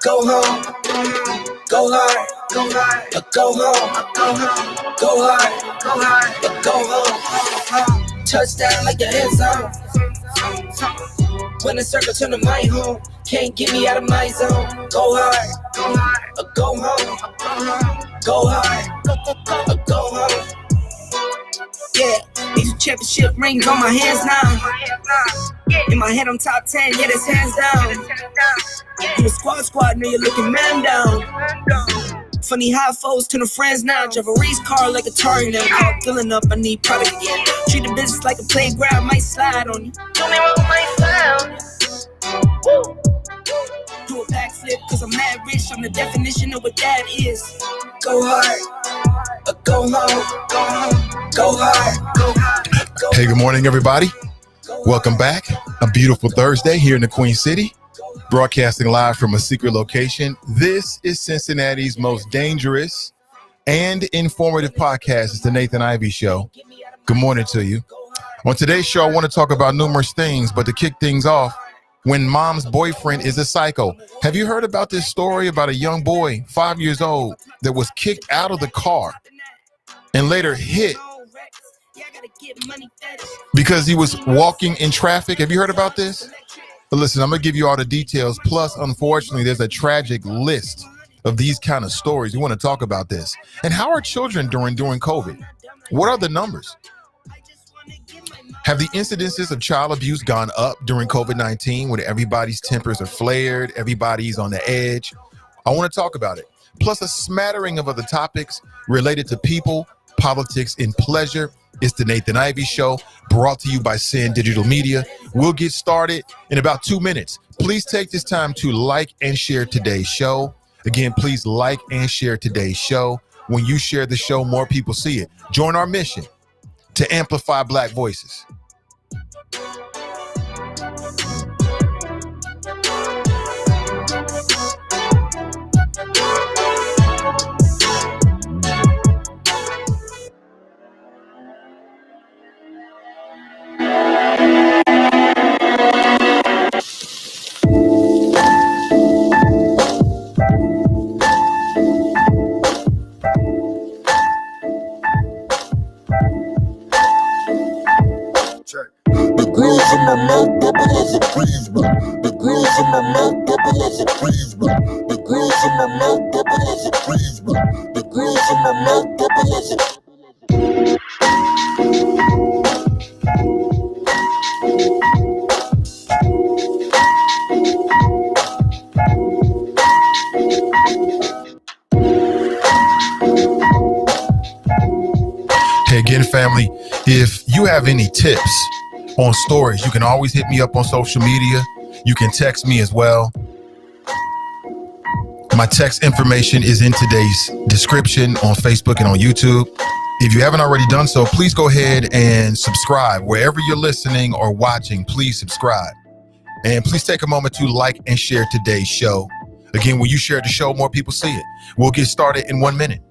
Go home, go hard, go hard, go home, go hard, go home. Touchdown like the end zone. When the circle turn to my home, can't get me out of my zone. Go hard, go home, go hard, go home. Yeah, these are championship rings on my hands now. In my head, I'm top 10, yeah, that's hands down. You a squad, now you're looking man down. Funny how foes turn to friends now. Drive a race car like a Target now. Call filling up, I need product again. Treat the business like a playground, might slide on you. Don't me wrong, might slide on you. Woo. Do a backflip, cause I'm mad rich. I'm the definition of what that is. Go hard, go home, go hard, go hard. Hey, good morning, everybody. Welcome back. A beautiful Thursday here in the Queen City. Broadcasting live from a secret location. This is Cincinnati's most dangerous and informative podcast. It's the Nathan Ivey Show. Good morning to you. On today's show, I want to talk about numerous things, but to kick things off, when mom's boyfriend is a psycho. Have you heard about this story about a young boy, 5 years old, that was kicked out of the car and later hit because he was walking in traffic? Have you heard about this? But listen, I'm going to give you all the details. Plus, unfortunately, there's a tragic list of these kind of stories. We want to talk about this. And how are children during COVID? What are the numbers? Have the incidences of child abuse gone up during COVID-19 when everybody's tempers are flared, everybody's on the edge? I want to talk about it. Plus, a smattering of other topics related to people, politics, and pleasure. It's the Nathan Ivey Show, brought to you by Sin Digital Media. We'll get started in about 2 minutes. Please take this time to like and share today's show. Again, please like and share today's show. When you share the show, more people see it. Join our mission to amplify Black voices. Hey, again, family, if you have any tips on stories, you can always hit me up on social media. You can text me as well. My text information is in today's description on Facebook and on YouTube. If you haven't already done so, please go ahead and subscribe. Wherever you're listening or watching, please subscribe. And please take a moment to like and share today's show. Again, when you share the show, more people see it. We'll get started in 1 minute.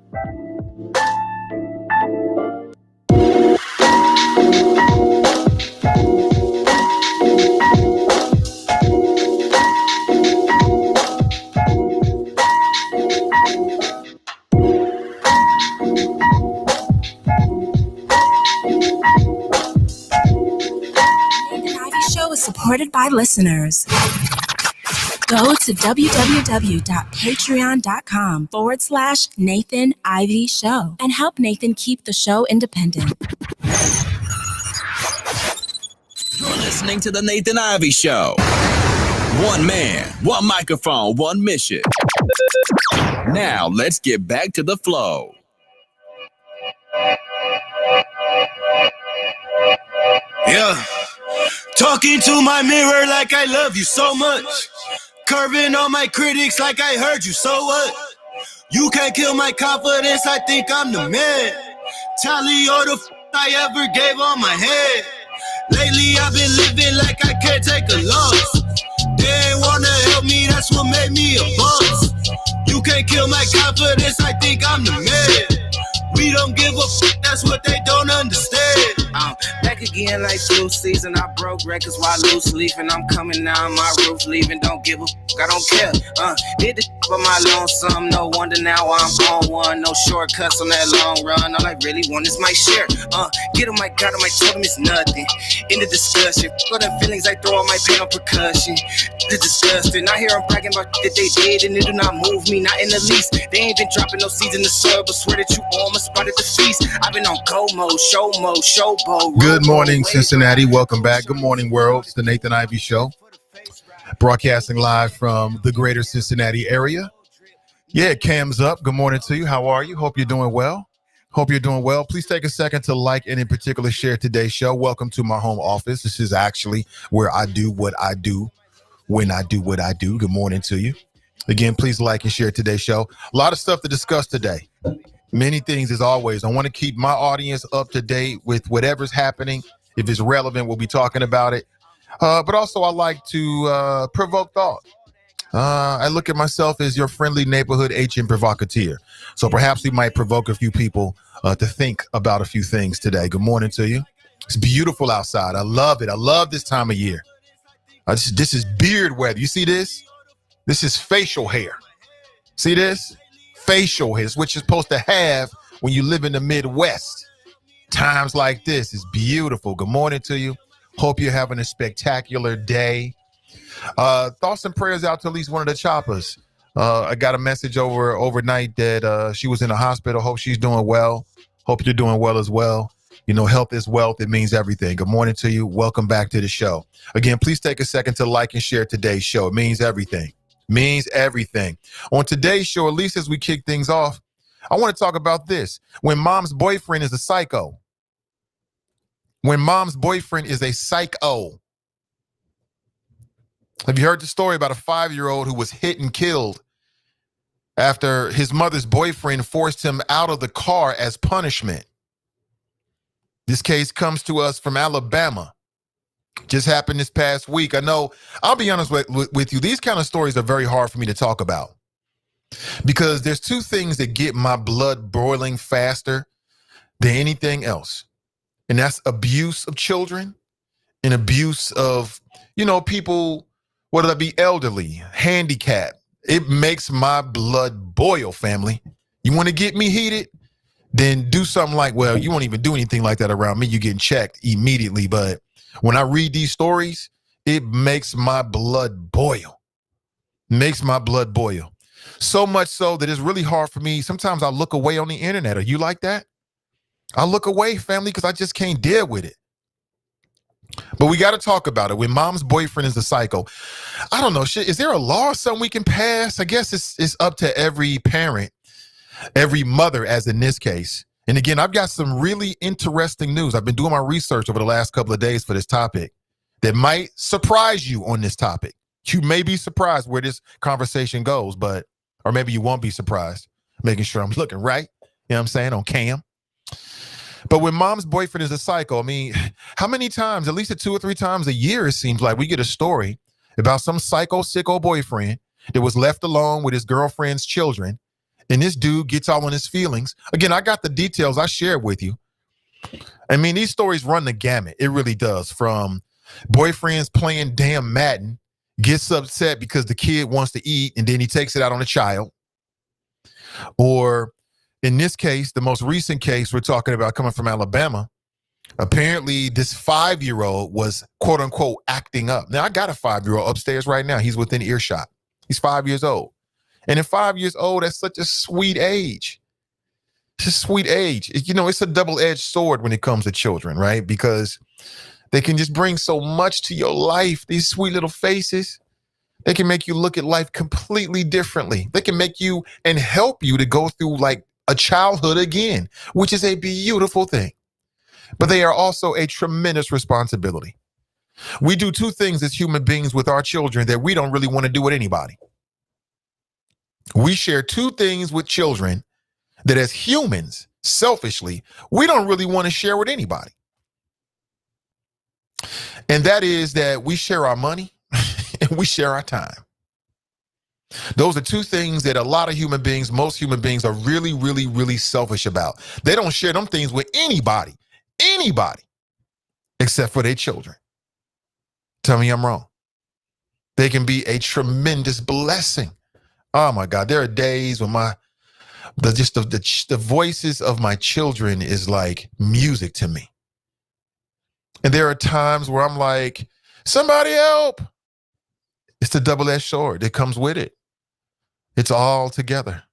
Supported by listeners. Go to www.patreon.com/Nathan Ivey Show and help Nathan keep the show independent. You're listening to the Nathan Ivey Show. One man, one microphone, one mission. Now let's get back to the flow. Yeah. Talking to my mirror like I love you so much. Curving on my critics like I heard you, so what? You can't kill my confidence, I think I'm the man. Tally all the I ever gave on my head. Lately I've been living like I can't take a loss. They ain't wanna help me, that's what made me a boss. You can't kill my confidence, I think I'm the man. We don't give a that's what they don't understand. I'm back again like flu season. I broke records while loose leafing. I'm coming down my roof, leaving. Don't give a fuck, I don't care. Did the for my lonesome. No wonder now I'm on one. No shortcuts on that long run. All I really want is my share. Get on my God, on my totem, it's nothing. In the discussion, for the feelings I throw on my pain on percussion. The disgusting. I hear them bragging about that they did, and it do not move me, not in the least. They ain't been dropping no seeds in the soil, but swear that you almost spotted the feast. I've been on go mode, showboat. Good morning, Cincinnati. Welcome back. Good morning, world. It's the Nathan Ivey Show, broadcasting live from the greater Cincinnati area. Yeah, Cam's up. Good morning to you. How are you? Hope you're doing well. Please take a second to like and in particular share today's show. Welcome to my home office. This is actually where I do what I do when I do what I do. Good morning to you. Again, please like and share today's show. A lot of stuff to discuss today. Many things as always. I want to keep my audience up to date with whatever's happening. If it's relevant, we'll be talking about it. But also I like to provoke thought. I look at myself as your friendly neighborhood agent provocateur. So perhaps we might provoke a few people to think about a few things today. Good morning to you. It's beautiful outside. I love it. I love this time of year. This is beard weather. You see this? This is facial hair. See this? Facial hair, which you're supposed to have when you live in the Midwest. Times like this is beautiful. Good morning to you. Hope you're having a spectacular day. Thoughts and prayers out to at least one of the choppers. I got a message overnight that she was in the hospital. Hope she's doing well. Hope you're doing well as well. You know, health is wealth. It means everything. Good morning to you. Welcome back to the show. Again, please take a second to like and share today's show. It means everything. Means everything. On today's show, at least as we kick things off, I want to talk about this. When mom's boyfriend is a psycho. When mom's boyfriend is a psycho. Have you heard the story about a 5-year-old who was hit and killed after his mother's boyfriend forced him out of the car as punishment? This case comes to us from Alabama. Just happened this past week. I know, I'll be honest with you, these kind of stories are very hard for me to talk about because there's two things that get my blood boiling faster than anything else. And that's abuse of children and abuse of, people, whether that be elderly, handicapped. It makes my blood boil, family. You want to get me heated? Then do something like, well, you won't even do anything like that around me. You're getting checked immediately. But when I read these stories, it makes my blood boil. Makes my blood boil. So much so that it's really hard for me. Sometimes I look away on the internet. Are you like that? I look away, family, because I just can't deal with it. But we got to talk about it. When mom's boyfriend is a psycho, I don't know. Is there a law or something we can pass? I guess it's up to every parent, every mother, as in this case. And again, I've got some really interesting news. I've been doing my research over the last couple of days for this topic that might surprise you on this topic. You may be surprised where this conversation goes, or maybe you won't be surprised. Making sure I'm looking right, you know what I'm saying, on cam. But when mom's boyfriend is a psycho, I mean, how many times, at least 2 or 3 times a year, it seems like we get a story about some psycho, sicko boyfriend that was left alone with his girlfriend's children. And this dude gets all in his feelings. Again, I got the details. I shared with you. I mean, these stories run the gamut. It really does. From boyfriends playing damn Madden, gets upset because the kid wants to eat, and then he takes it out on the child. Or in this case, the most recent case we're talking about coming from Alabama, apparently this 5-year-old was, quote unquote, acting up. Now, I got a 5-year-old upstairs right now. He's within earshot. He's 5 years old. And at 5 years old, that's such a sweet age. It's a sweet age. It's a double-edged sword when it comes to children, right? Because they can just bring so much to your life. These sweet little faces, they can make you look at life completely differently. They can make you and help you to go through like a childhood again, which is a beautiful thing. But they are also a tremendous responsibility. We do 2 things as human beings with our children that we don't really want to do with anybody. We share 2 things with children that as humans, selfishly, we don't really want to share with anybody. And that is that we share our money and we share our time. Those are 2 things that a lot of human beings, most human beings are really, really, really selfish about. They don't share them things with anybody. except for their children. Tell me I'm wrong. They can be a tremendous blessing. Oh my God, there are days when the voices of my children is like music to me. And there are times where I'm like, somebody help. It's the double-edged sword that comes with it. It's all together.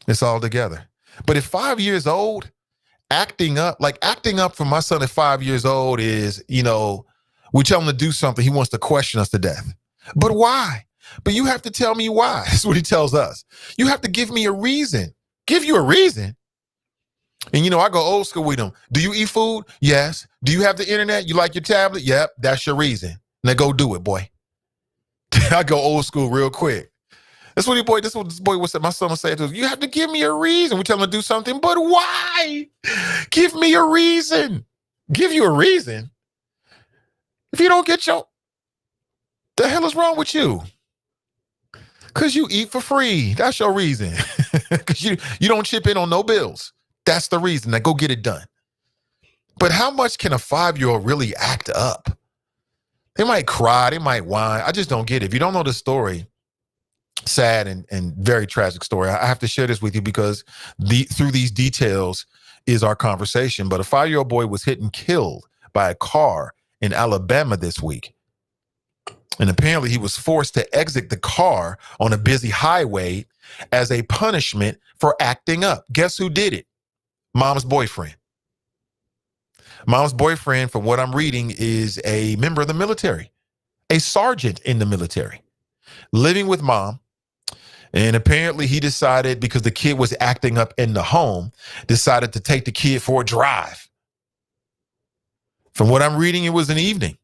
It's all together. But at 5 years old, acting up for my son at 5 years old is, we tell him to do something, he wants to question us to death. But why? But you have to tell me why. That's what he tells us. You have to give me a reason. Give you a reason. And I go old school with him. Do you eat food? Yes. Do you have the internet? You like your tablet? Yep. That's your reason. Now go do it, boy. I go old school real quick. This is what this boy was saying. My son was saying to us, you have to give me a reason. We tell him to do something, but why? Give me a reason. Give you a reason. If you don't get the hell is wrong with you? Because you eat for free. That's your reason. Because you don't chip in on no bills. That's the reason. Now go get it done. But how much can a 5-year-old really act up? They might cry. They might whine. I just don't get it. If you don't know the story, sad and very tragic story. I have to share this with you because through these details is our conversation. But a 5-year-old boy was hit and killed by a car in Alabama this week. And apparently he was forced to exit the car on a busy highway as a punishment for acting up. Guess who did it? Mom's boyfriend. Mom's boyfriend, from what I'm reading, is a member of the military, a sergeant in the military, living with mom. And apparently he decided, because the kid was acting up in the home, decided to take the kid for a drive. From what I'm reading, it was an evening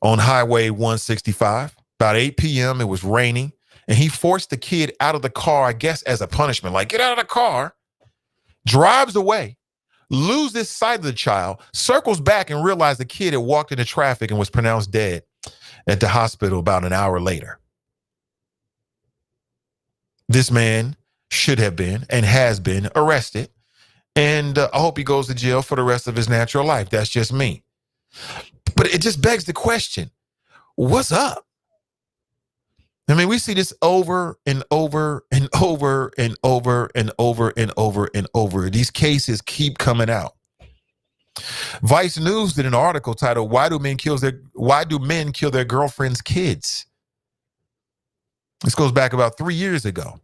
on Highway 165, about 8 p.m. It was raining, and he forced the kid out of the car, I guess as a punishment, like get out of the car, drives away, loses sight of the child, circles back and realized the kid had walked into traffic and was pronounced dead at the hospital about an hour later. This man should have been and has been arrested, and I hope he goes to jail for the rest of his natural life. That's just me. But it just begs the question, what's up? I mean, we see this over and over and over and over and over and over and over. These cases keep coming out. Vice News did an article titled, Why do men kill their girlfriends' kids? This goes back about 3 years ago.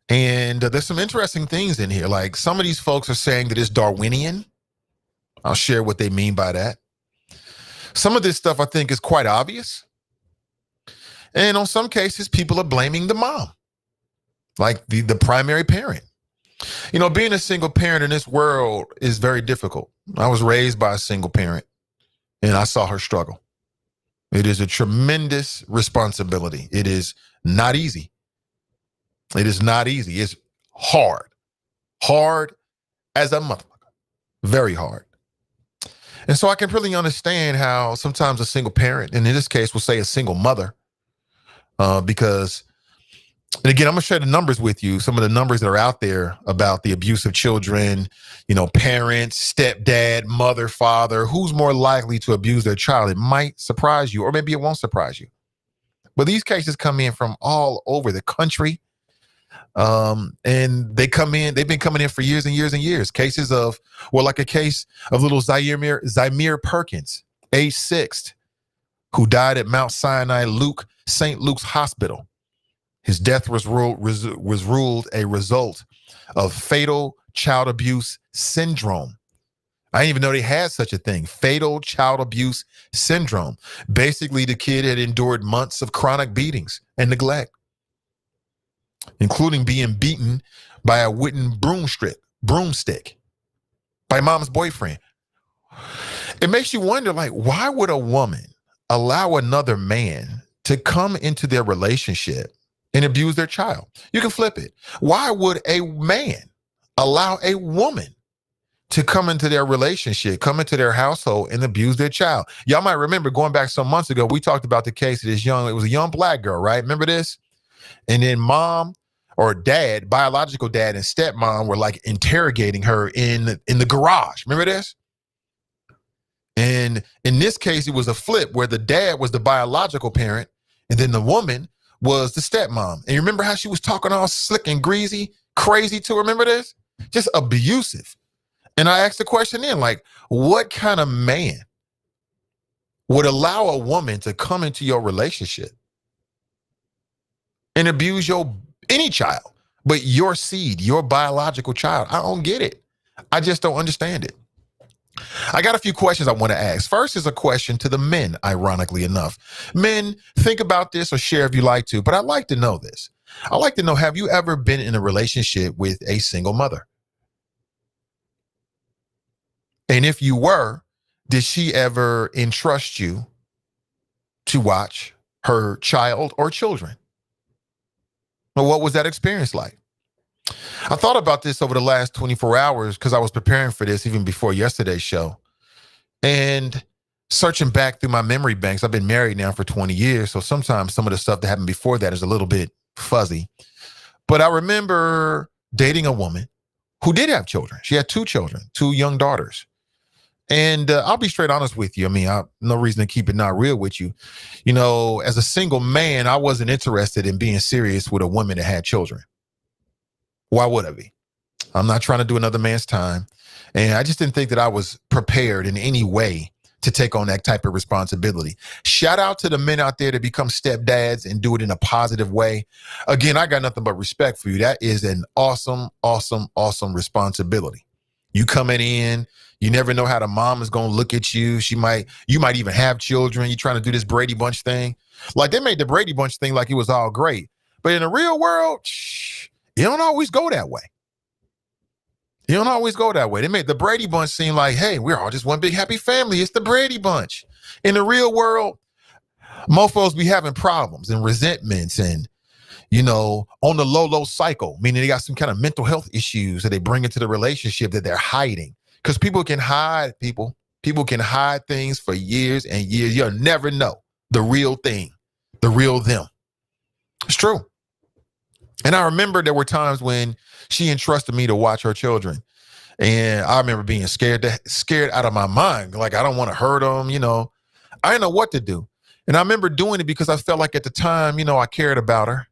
And there's some interesting things in here. Like some of these folks are saying that it's Darwinian. I'll share what they mean by that. Some of this stuff I think is quite obvious. And on some cases, people are blaming the mom, like the primary parent. Being a single parent in this world is very difficult. I was raised by a single parent and I saw her struggle. It is a tremendous responsibility. It is not easy. It is not easy. It's hard. Hard as a motherfucker. Very hard. And so I can really understand how sometimes a single parent, and in this case, we'll say a single mother, because, and again, I'm going to share the numbers with you, some of the numbers that are out there about the abuse of children, parents, stepdad, mother, father, who's more likely to abuse their child. It might surprise you, or maybe it won't surprise you. But these cases come in from all over the country. And they've been coming in for years and years and years. Cases of, like a case of little Zymir Perkins, age 6, who died at Mount Sinai St. Luke's Hospital. His death was ruled a result of fatal child abuse syndrome. I didn't even know they had such a thing, fatal child abuse syndrome. Basically, the kid had endured months of chronic beatings and neglect, including being beaten by a wooden broomstick by mom's boyfriend. It makes you wonder, why would a woman allow another man to come into their relationship and abuse their child? You can flip it. Why would a man allow a woman to come into their relationship, come into their household and abuse their child? Y'all might remember going back some months ago, we talked about the case of it was a young black girl, right? Remember this? And then mom or dad, biological dad and stepmom were interrogating her in the garage. Remember this? And in this case, it was a flip where the dad was the biological parent and then the woman was the stepmom. And you remember how she was talking all slick and greasy, crazy too? Remember this? Just abusive. And I asked the question then, like, what kind of man would allow a woman to come into your relationship and abuse any child, but your seed, your biological child? I don't get it. I just don't understand it. I got a few questions I want to ask. First is a question to the men, ironically enough. Men, think about this or share if you like to, but I'd like to know this. I'd like to know, have you ever been in a relationship with a single mother? And if you were, did she ever entrust you to watch her child or children? Well, what was that experience like? I thought about this over the last 24 hours because I was preparing for this even before yesterday's show. And searching back through my memory banks, I've been married now for 20 years. So sometimes some of the stuff that happened before that is a little bit fuzzy. But I remember dating a woman who did have children. She had 2 children, 2 young daughters. And I'll be straight honest with you. I mean, no reason to keep it not real with you. You know, as a single man, I wasn't interested in being serious with a woman that had children. Why would I be? I'm not trying to do another man's time. And I just didn't think that I was prepared in any way to take on that type of responsibility. Shout out to the men out there that become stepdads and do it in a positive way. Again, I got nothing but respect for you. That is an awesome, awesome, awesome responsibility. You coming in, you never know how the mom is going to look at you. You might even have children. You're trying to do this Brady Bunch thing. Like they made the Brady Bunch thing like it was all great. But in the real world, it don't always go that way. You don't always go that way. They made the Brady Bunch seem like, hey, we're all just one big happy family. It's the Brady Bunch. In the real world, mofos be having problems and resentments and, you know, on the low cycle, meaning they got some kind of mental health issues that they bring into the relationship that they're hiding. Because people can hide People can hide things for years and years. You'll never know the real thing, the real them. It's true. And I remember there were times when she entrusted me to watch her children. And I remember being scared out of my mind. Like, I don't want to hurt them, you know. I didn't know what to do. And I remember doing it because I felt like at the time, you know, I cared about her.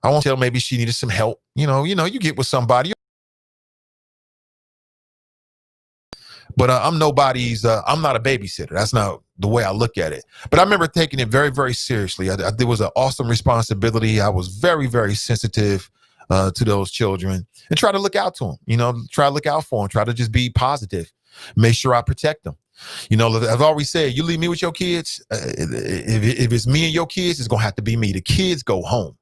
I won't tell maybe she needed some help. You know, you get with somebody. But I'm nobody's, I'm not a babysitter. That's not the way I look at it. But I remember taking it very, very seriously. There was an awesome responsibility. I was very, very sensitive to those children and try to look out to them, you know, try to look out for them, try to just be positive, make sure I protect them. You know, I've always said, you leave me with your kids. If it's me and your kids, it's going to have to be me. The kids go home.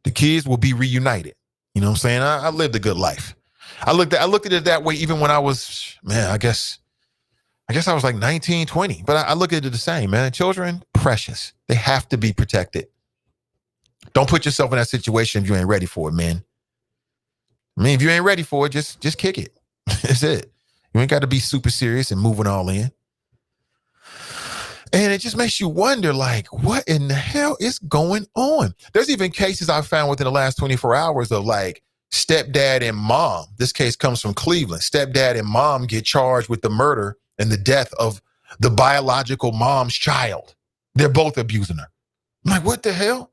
The kids will be reunited. You know what I'm saying? I lived a good life. I looked at it that way even when I was, man, I guess I was like 19, 20. But I look at it the same, man. Children, precious. They have to be protected. Don't put yourself in that situation if you ain't ready for it, man. I mean, if you ain't ready for it, just kick it. That's it. You ain't got to be super serious and moving all in. And it just makes you wonder, like, what in the hell is going on? There's even cases I found within the last 24 hours of like stepdad and mom. This case comes from Cleveland. Stepdad and mom get charged with the murder and the death of the biological mom's child. They're both abusing her. I'm like, what the hell?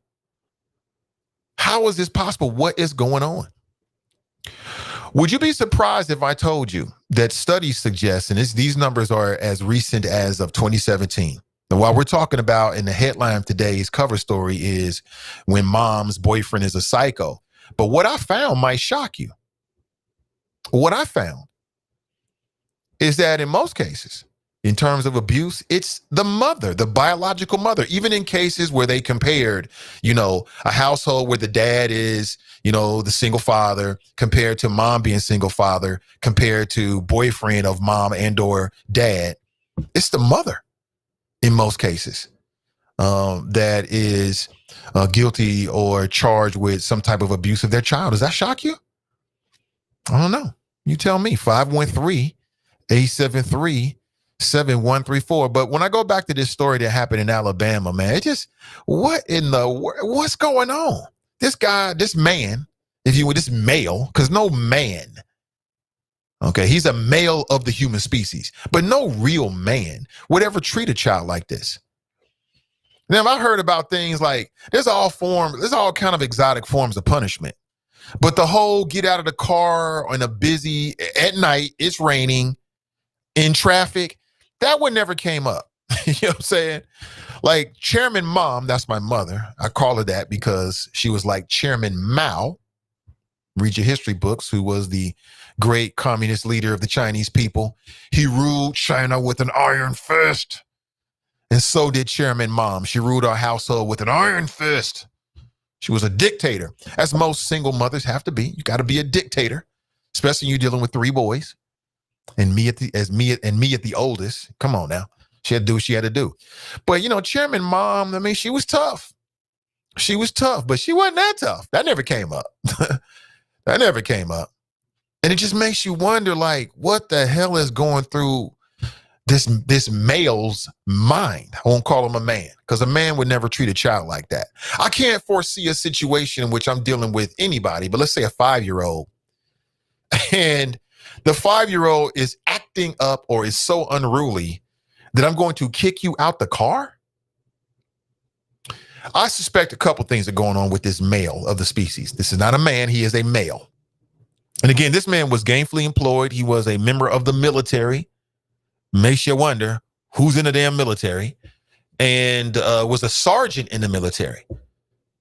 How is this possible? What is going on? Would you be surprised if I told you that studies suggest, and these numbers are as recent as of 2017. And while we're talking about, in the headline of today's cover story is when mom's boyfriend is a psycho. But what I found might shock you. What I found is that in most cases, in terms of abuse, it's the mother, the biological mother. Even in cases where they compared, you know, a household where the dad is, you know, the single father compared to mom being single father, compared to boyfriend of mom and or dad, it's the mother in most cases that is guilty or charged with some type of abuse of their child. Does that shock you? I don't know. You tell me. 513-873-7134. But when I go back to this story that happened in Alabama, man, it just, what's going on? This guy, this man, this male, because no man Okay, he's a male of the human species, but no real man would ever treat a child like this. Now, I heard about things like there's all kind of exotic forms of punishment, but the whole get out of the car at night, it's raining, in traffic, that one never came up. You know what I'm saying? Like Chairman Mom, that's my mother. I call her that because she was like Chairman Mao, read your history books, who was the great communist leader of the Chinese people. He ruled China with an iron fist. And so did Chairman Mom. She ruled our household with an iron fist. She was a dictator, as most single mothers have to be. You got to be a dictator, especially when you're dealing with 3 boys. And me at the oldest. Come on now. She had to do what she had to do. But, you know, Chairman Mom, I mean, she was tough. She was tough, but she wasn't that tough. That never came up. That never came up. And it just makes you wonder, like, what the hell is going through this male's mind? I won't call him a man, because a man would never treat a child like that. I can't foresee a situation in which I'm dealing with anybody, but let's say a 5-year-old, and the 5-year-old is acting up or is so unruly that I'm going to kick you out the car. I suspect a couple things are going on with this male of the species. This is not a man. He is a male. And again, this man was gainfully employed. He was a member of the military. Makes you wonder who's in the damn military, and was a sergeant in the military.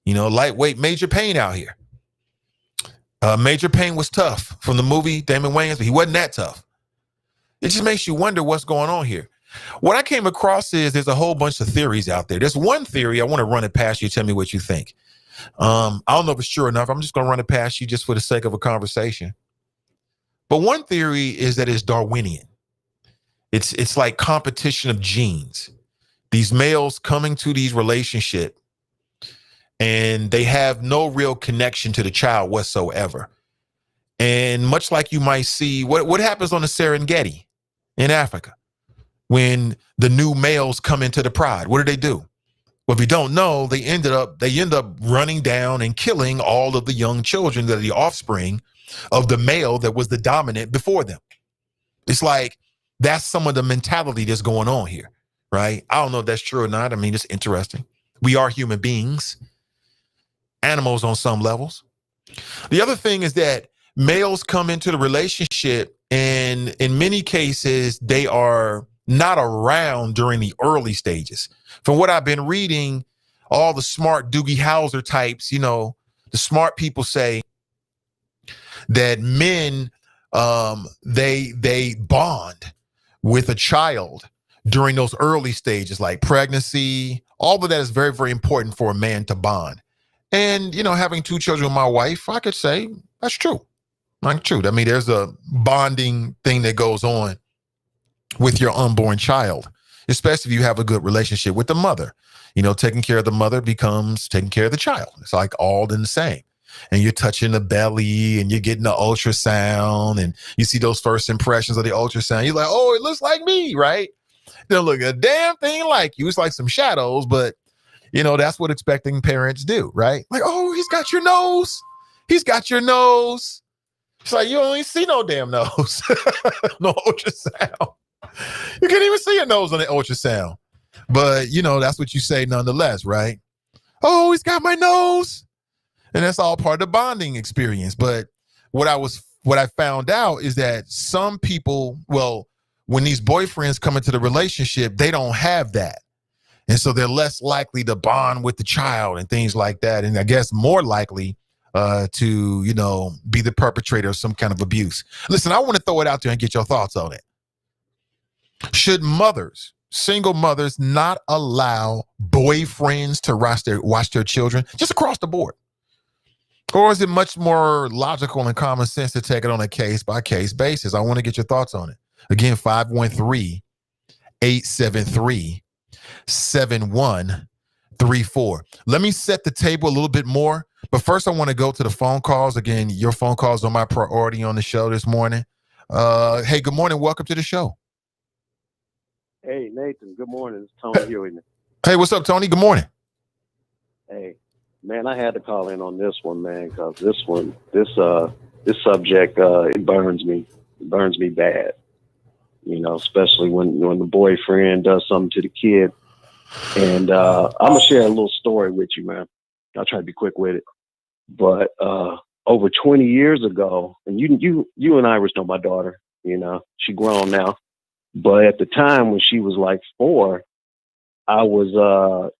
You know, lightweight Major Payne out here. Major Payne was tough from the movie Damon Wayans, but he wasn't that tough. It just makes you wonder what's going on here. What I came across is there's a whole bunch of theories out there. There's one theory I want to run it past you. Tell me what you think. I don't know if it's true enough. I'm just going to run it past you just for the sake of a conversation. But one theory is that it's Darwinian. It's like competition of genes. These males coming to these relationships, and they have no real connection to the child whatsoever. And much like you might see, what happens on the Serengeti in Africa when the new males come into the pride? What do? Well, if you don't know, they end up running down and killing all of the young children that are the offspring of the male that was the dominant before them. It's like that's some of the mentality that's going on here, right? I don't know if that's true or not. I mean, it's interesting. We are human beings, animals on some levels. The other thing is that males come into the relationship, and in many cases, they are not around during the early stages. From what I've been reading, all the smart Doogie Howser types, you know, the smart people say that men, they bond with a child during those early stages, like pregnancy. All of that is very, very important for a man to bond. And, you know, having 2 children with my wife, I could say that's true. Like true. I mean, there's a bonding thing that goes on with your unborn child, especially if you have a good relationship with the mother. You know, taking care of the mother becomes taking care of the child. It's like all in the same. And you're touching the belly and you're getting the ultrasound and you see those first impressions of the ultrasound. You're like, oh, it looks like me, right? They don't look a damn thing like you. It's like some shadows, but you know, that's what expecting parents do, right? Like, oh, he's got your nose. He's got your nose. It's like, you only see no damn nose. No ultrasound. You can't even see your nose on the ultrasound. But, you know, that's what you say nonetheless, right? Oh, he's got my nose. And that's all part of the bonding experience. But what I found out is that some people, well, when these boyfriends come into the relationship, they don't have that. And so they're less likely to bond with the child and things like that. And I guess more likely to, you know, be the perpetrator of some kind of abuse. Listen, I want to throw it out there and get your thoughts on it. Should mothers, single mothers, not allow boyfriends to watch their children just across the board? Or is it much more logical and common sense to take it on a case-by-case basis? I want to get your thoughts on it. Again, 513-873-7134. Let me set the table a little bit more. But first, I want to go to the phone calls. Again, your phone calls are my priority on the show this morning. Hey, good morning. Welcome to the show. Hey, Nathan. Good morning. It's Tony here with me. Hey, what's up, Tony? Good morning. Hey, man, I had to call in on this one, man, because this subject, it burns me. burns me bad. You know, especially when the boyfriend does something to the kid. And I'm gonna share a little story with you, man. I'll try to be quick with it. But over 20 years ago, and you and Iris know my daughter. You know, she grown now. But at the time when she was like 4, I was a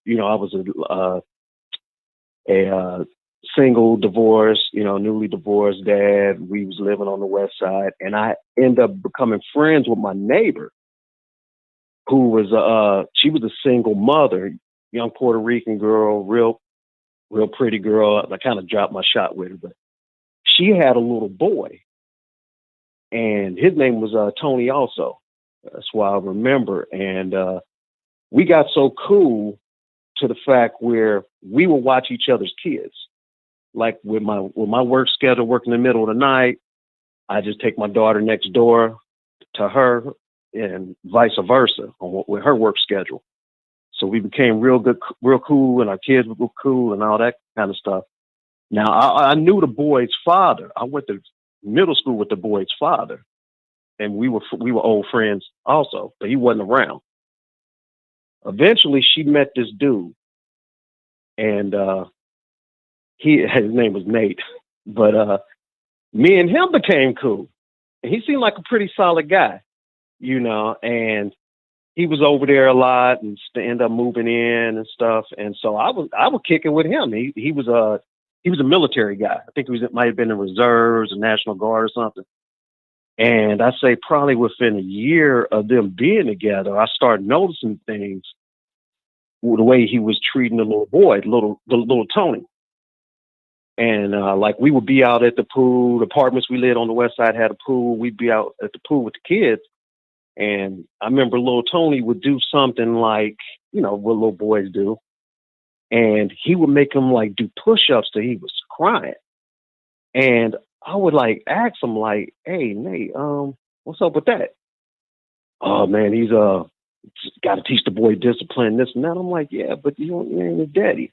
single, divorced, newly divorced dad. We was living on the west side, and I ended up becoming friends with my neighbor, who was she was a single mother, young Puerto Rican girl, real pretty girl. I kind of dropped my shot with her, but she had a little boy, and his name was Tony also. That's why I remember. And we got so cool to the fact where we would watch each other's kids. Like with my work schedule, working in the middle of the night, I just take my daughter next door to her, and vice versa with her work schedule. So we became real cool, and our kids were cool and all that kind of stuff. Now I knew the boy's father. I went to middle school with the boy's father, and we were old friends also, but he wasn't around. Eventually, she met this dude, and his name was Nate. But me and him became cool, and he seemed like a pretty solid guy, and he was over there a lot and end up moving in and stuff. And so I was kicking with him. He was a military guy. I think might have been in reserves or National Guard or something. And I say probably within a year of them being together, I started noticing things, the way he was treating the little boy, the little Tony. And like we would be out at the pool. The apartments we lived on the west side had a pool. We'd be out at the pool with the kids. And I remember little Tony would do something like, what little boys do. And he would make him like do push-ups till he was crying. And I would like ask him like, "Hey, Nate, what's up with that?" "Oh man, he's got to teach the boy discipline, this and that." I'm like, "Yeah, but you ain't his daddy,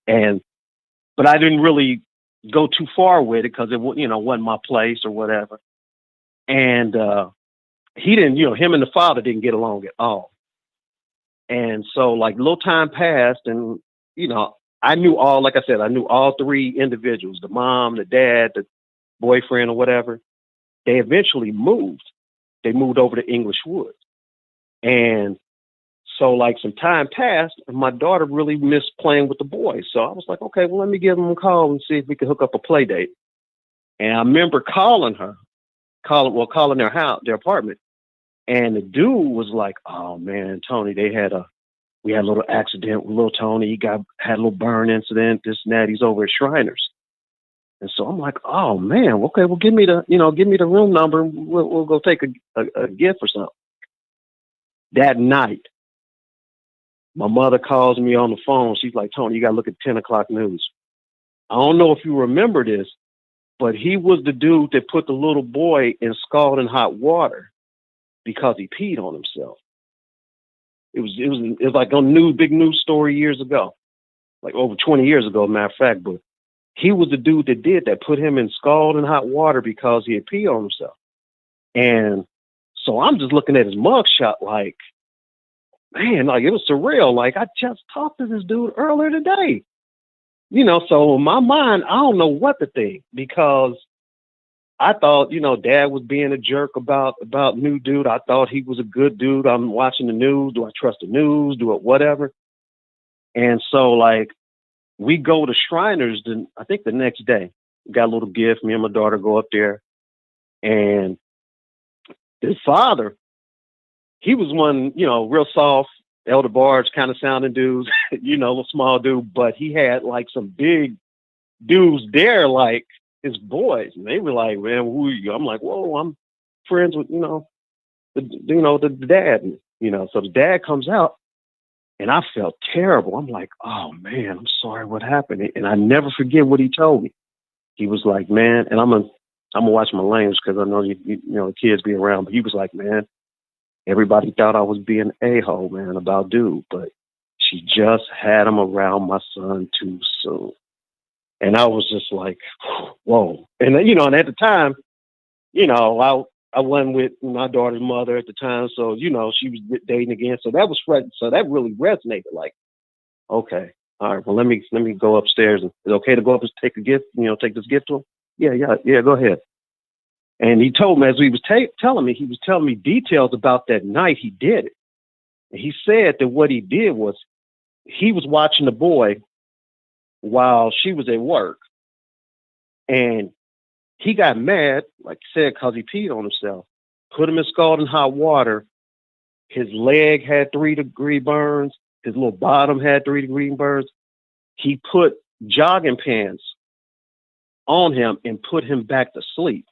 But I didn't really go too far with it because it wasn't my place or whatever. And he didn't, him and the father didn't get along at all. And so like a little time passed, and I knew all 3 individuals, the mom, the dad, the boyfriend or whatever. They eventually moved. They moved over to English Woods. And so like some time passed, and my daughter really missed playing with the boys. So I was like, okay, well, let me give them a call and see if we can hook up a play date. And I remember calling their house, their apartment. And the dude was like, "Oh man, Tony, we had a little accident with little Tony. He had a little burn incident, this and that. He's over at Shriners." And so I'm like, "Oh man, okay, well give me the room number. We'll go take a gift or something." That night, my mother calls me on the phone. She's like, "Tony, you got to look at 10 o'clock news." I don't know if you remember this, but he was the dude that put the little boy in scalding hot water because he peed on himself. It was like a big news story years ago, like over 20 years ago, matter of fact. But he was the dude that did that, put him in scalding hot water because he had peed on himself. And so I'm just looking at his mugshot like, man, like it was surreal. Like I just talked to this dude earlier today, So in my mind, I don't know what to think, because I thought, Dad was being a jerk about new dude. I thought he was a good dude. I'm watching the news. Do I trust the news? Do it whatever? And so like we go to Shriners, I think the next day. Got a little gift. Me and my daughter go up there, and his father, he was one, real soft, elder barge kind of sounding dudes, a small dude, but he had like some big dudes there, like his boys, and they were like, "Man, who are you?" I'm like, "Whoa, I'm friends with, the dad." So the dad comes out, and I felt terrible. I'm like, "Oh man, I'm sorry, what happened?" And I never forget what he told me. He was like, "Man," and I'm gonna watch my language because I know the kids be around, but he was like, "Man, everybody thought I was being a-hole, man, about dude, but she just had him around my son too soon." And I was just like, whoa. And, and at the time, I went with my daughter's mother at the time, so she was dating again. So that was so that really resonated. Like, okay, all right, well let me go upstairs. And is it okay to go up and take a gift? Take this gift to him? Yeah, go ahead. And he told me as he was telling me details about that night he did it. And he said that what he did was he was watching the boy while she was at work, and he got mad, like you said, because he peed on himself. Put him in scalding hot water. His leg had 3-degree burns. His little bottom had 3-degree burns. He put jogging pants on him and put him back to sleep.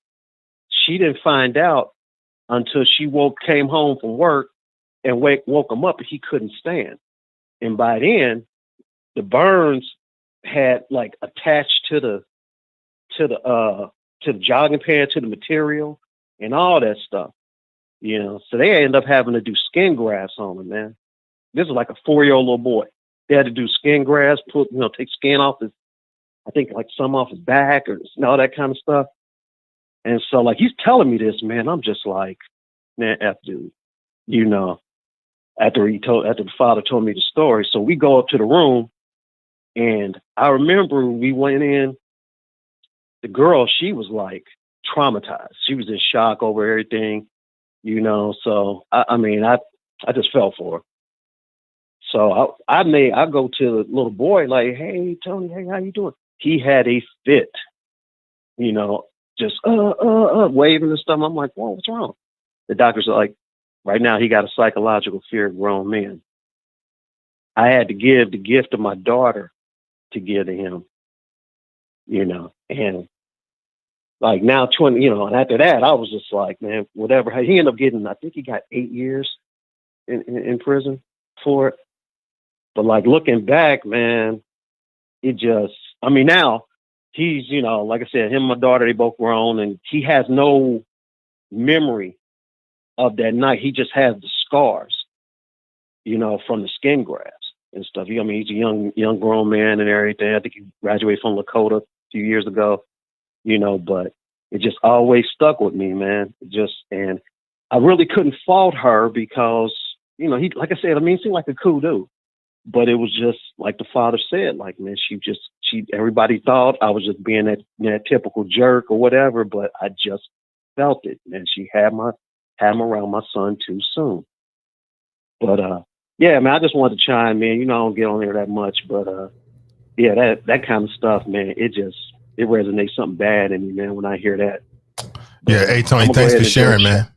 She didn't find out until she came home from work and woke him up, and he couldn't stand. And by then, the burns had like attached to the jogging pants, to the material, and all that stuff. So they ended up having to do skin grafts on him, man. This is like a 4-year-old little boy. They had to do skin grafts, take skin off his, I think like some off his back or all that kind of stuff. And so like he's telling me this, man, I'm just like, man, F dude, after the father told me the story. So we go up to the room, and I remember we went in. The girl, she was like traumatized. She was in shock over everything, So I just felt for her. So I go to the little boy like, hey Tony, hey, how you doing? He had a fit, just waving and stuff. I'm like, whoa, what's wrong? The doctors are like, right now he got a psychological fear of grown men. I had to give the gift of my daughter to give to him, and like now 20, and after that, I was just like, man, whatever. He ended up getting, I think he got 8 years in prison for it. But like looking back, man, now he's, like I said, him and my daughter, they both grown, and he has no memory of that night. He just has the scars, from the skin grafts and stuff. He's a young grown man and everything. I think he graduated from Lakota a few years ago. But it just always stuck with me, man. And I really couldn't fault her because, he, like I said, he seemed like a cool dude, but it was just like the father said, like, man, everybody thought I was just being that typical jerk or whatever, but I just felt it. And she had him around my son too soon. But, yeah, man, I just wanted to chime in. I don't get on there that much, but, yeah, that kind of stuff, man, it resonates something bad in me, man, when I hear that. Yeah, hey, Tony, thanks for sharing, man.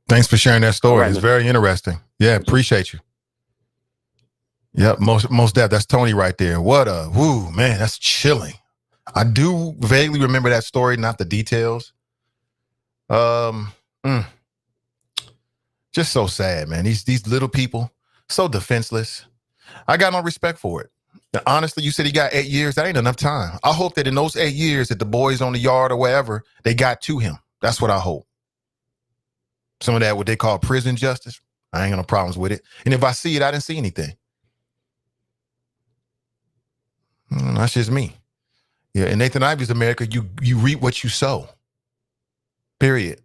Thanks for sharing that story. Right, it's very interesting. Yeah, appreciate you. Yep, most that's Tony right there. Man, that's chilling. I do vaguely remember that story, not the details. Just so sad, man. These little people, so defenseless. I got no respect for it. Honestly, you said he got 8 years. That ain't enough time. I hope that in those 8 years that the boys on the yard or wherever, they got to him. That's what I hope. Some of that, what they call prison justice, I ain't got no problems with it. And if I see it, I didn't see anything. That's just me. Yeah, in Nathan Ivey's America, you reap what you sow. Period.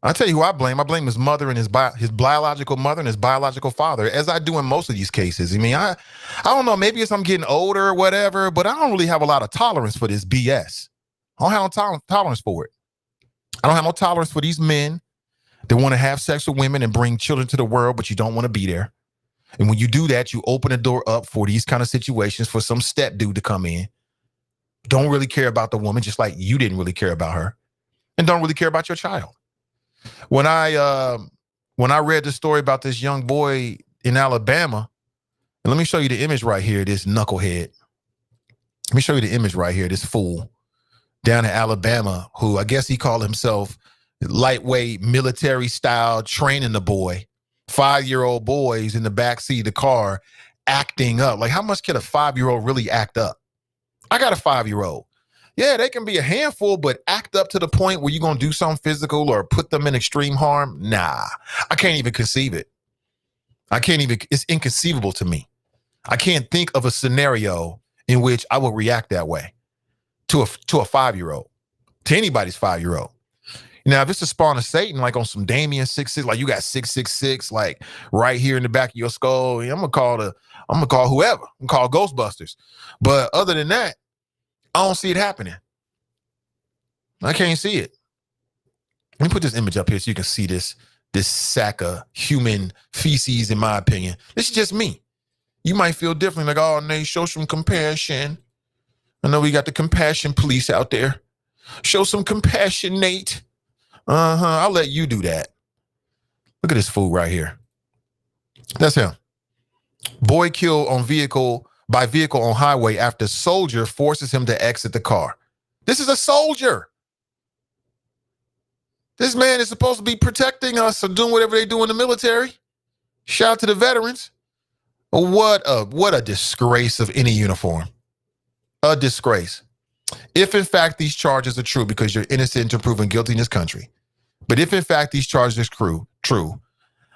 I'll tell you who I blame. I blame his mother and his biological mother and his biological father, as I do in most of these cases. I don't know, maybe it's I'm getting older or whatever, but I don't really have a lot of tolerance for this BS. I don't have no tolerance for it. I don't have no tolerance for these men that want to have sex with women and bring children to the world, but you don't want to be there. And when you do that, you open the door up for these kind of situations for some step dude to come in. Don't really care about the woman, just like you didn't really care about her, and don't really care about your child. When I read the story about this young boy in Alabama, and let me show you the image right here, this knucklehead. Let me show you the image right here, this fool down in Alabama, who I guess he called himself lightweight military style training the boy. 5-year-old boys in the backseat of the car acting up. Like, how much can a 5-year-old really act up? I got a 5-year-old. Yeah, they can be a handful, but act up to the point where you're going to do something physical or put them in extreme harm? Nah, I can't even conceive it. It's inconceivable to me. I can't think of a scenario in which I would react that way to a 5-year-old, to anybody's 5-year-old. Now, if it's a spawn of Satan, like on some Damien 666, like you got 666, like right here in the back of your skull, I'm gonna call whoever. I'm gonna call Ghostbusters. But other than that, I don't see it happening. I can't see it. Let me put this image up here so you can see this sack of human feces, in my opinion. This is just me. You might feel different, like, oh, Nate, show some compassion. I know we got the compassion police out there. Show some compassion, Nate. I'll let you do that. Look at this fool right here. That's him. Boy killed by vehicle on highway after soldier forces him to exit the car. This is a soldier. This man is supposed to be protecting us or doing whatever they do in the military. Shout out to the veterans. What a disgrace of any uniform. A disgrace. If in fact these charges are true, because you're innocent until proven guilty in this country, but if in fact these charges are true,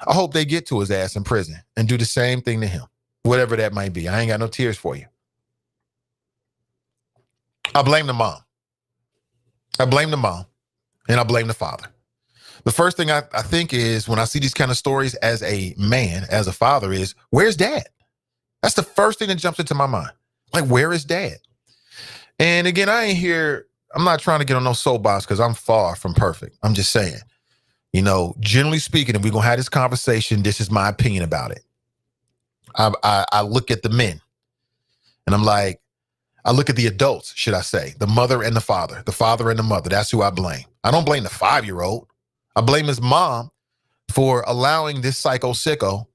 I hope they get to his ass in prison and do the same thing to him, whatever that might be. I ain't got no tears for you. I blame the mom. And I blame the father. The first thing I think is, when I see these kind of stories as a man, as a father, is, where's dad? That's the first thing that jumps into my mind. Like, where is dad? And again, I'm not trying to get on no soapbox because I'm far from perfect. I'm just saying, generally speaking, if we're going to have this conversation, this is my opinion about it. I look at the men and I'm like, I look at the adults, should I say, the mother and the father and the mother. That's who I blame. I don't blame the 5-year-old. I blame his mom for allowing this psycho sicko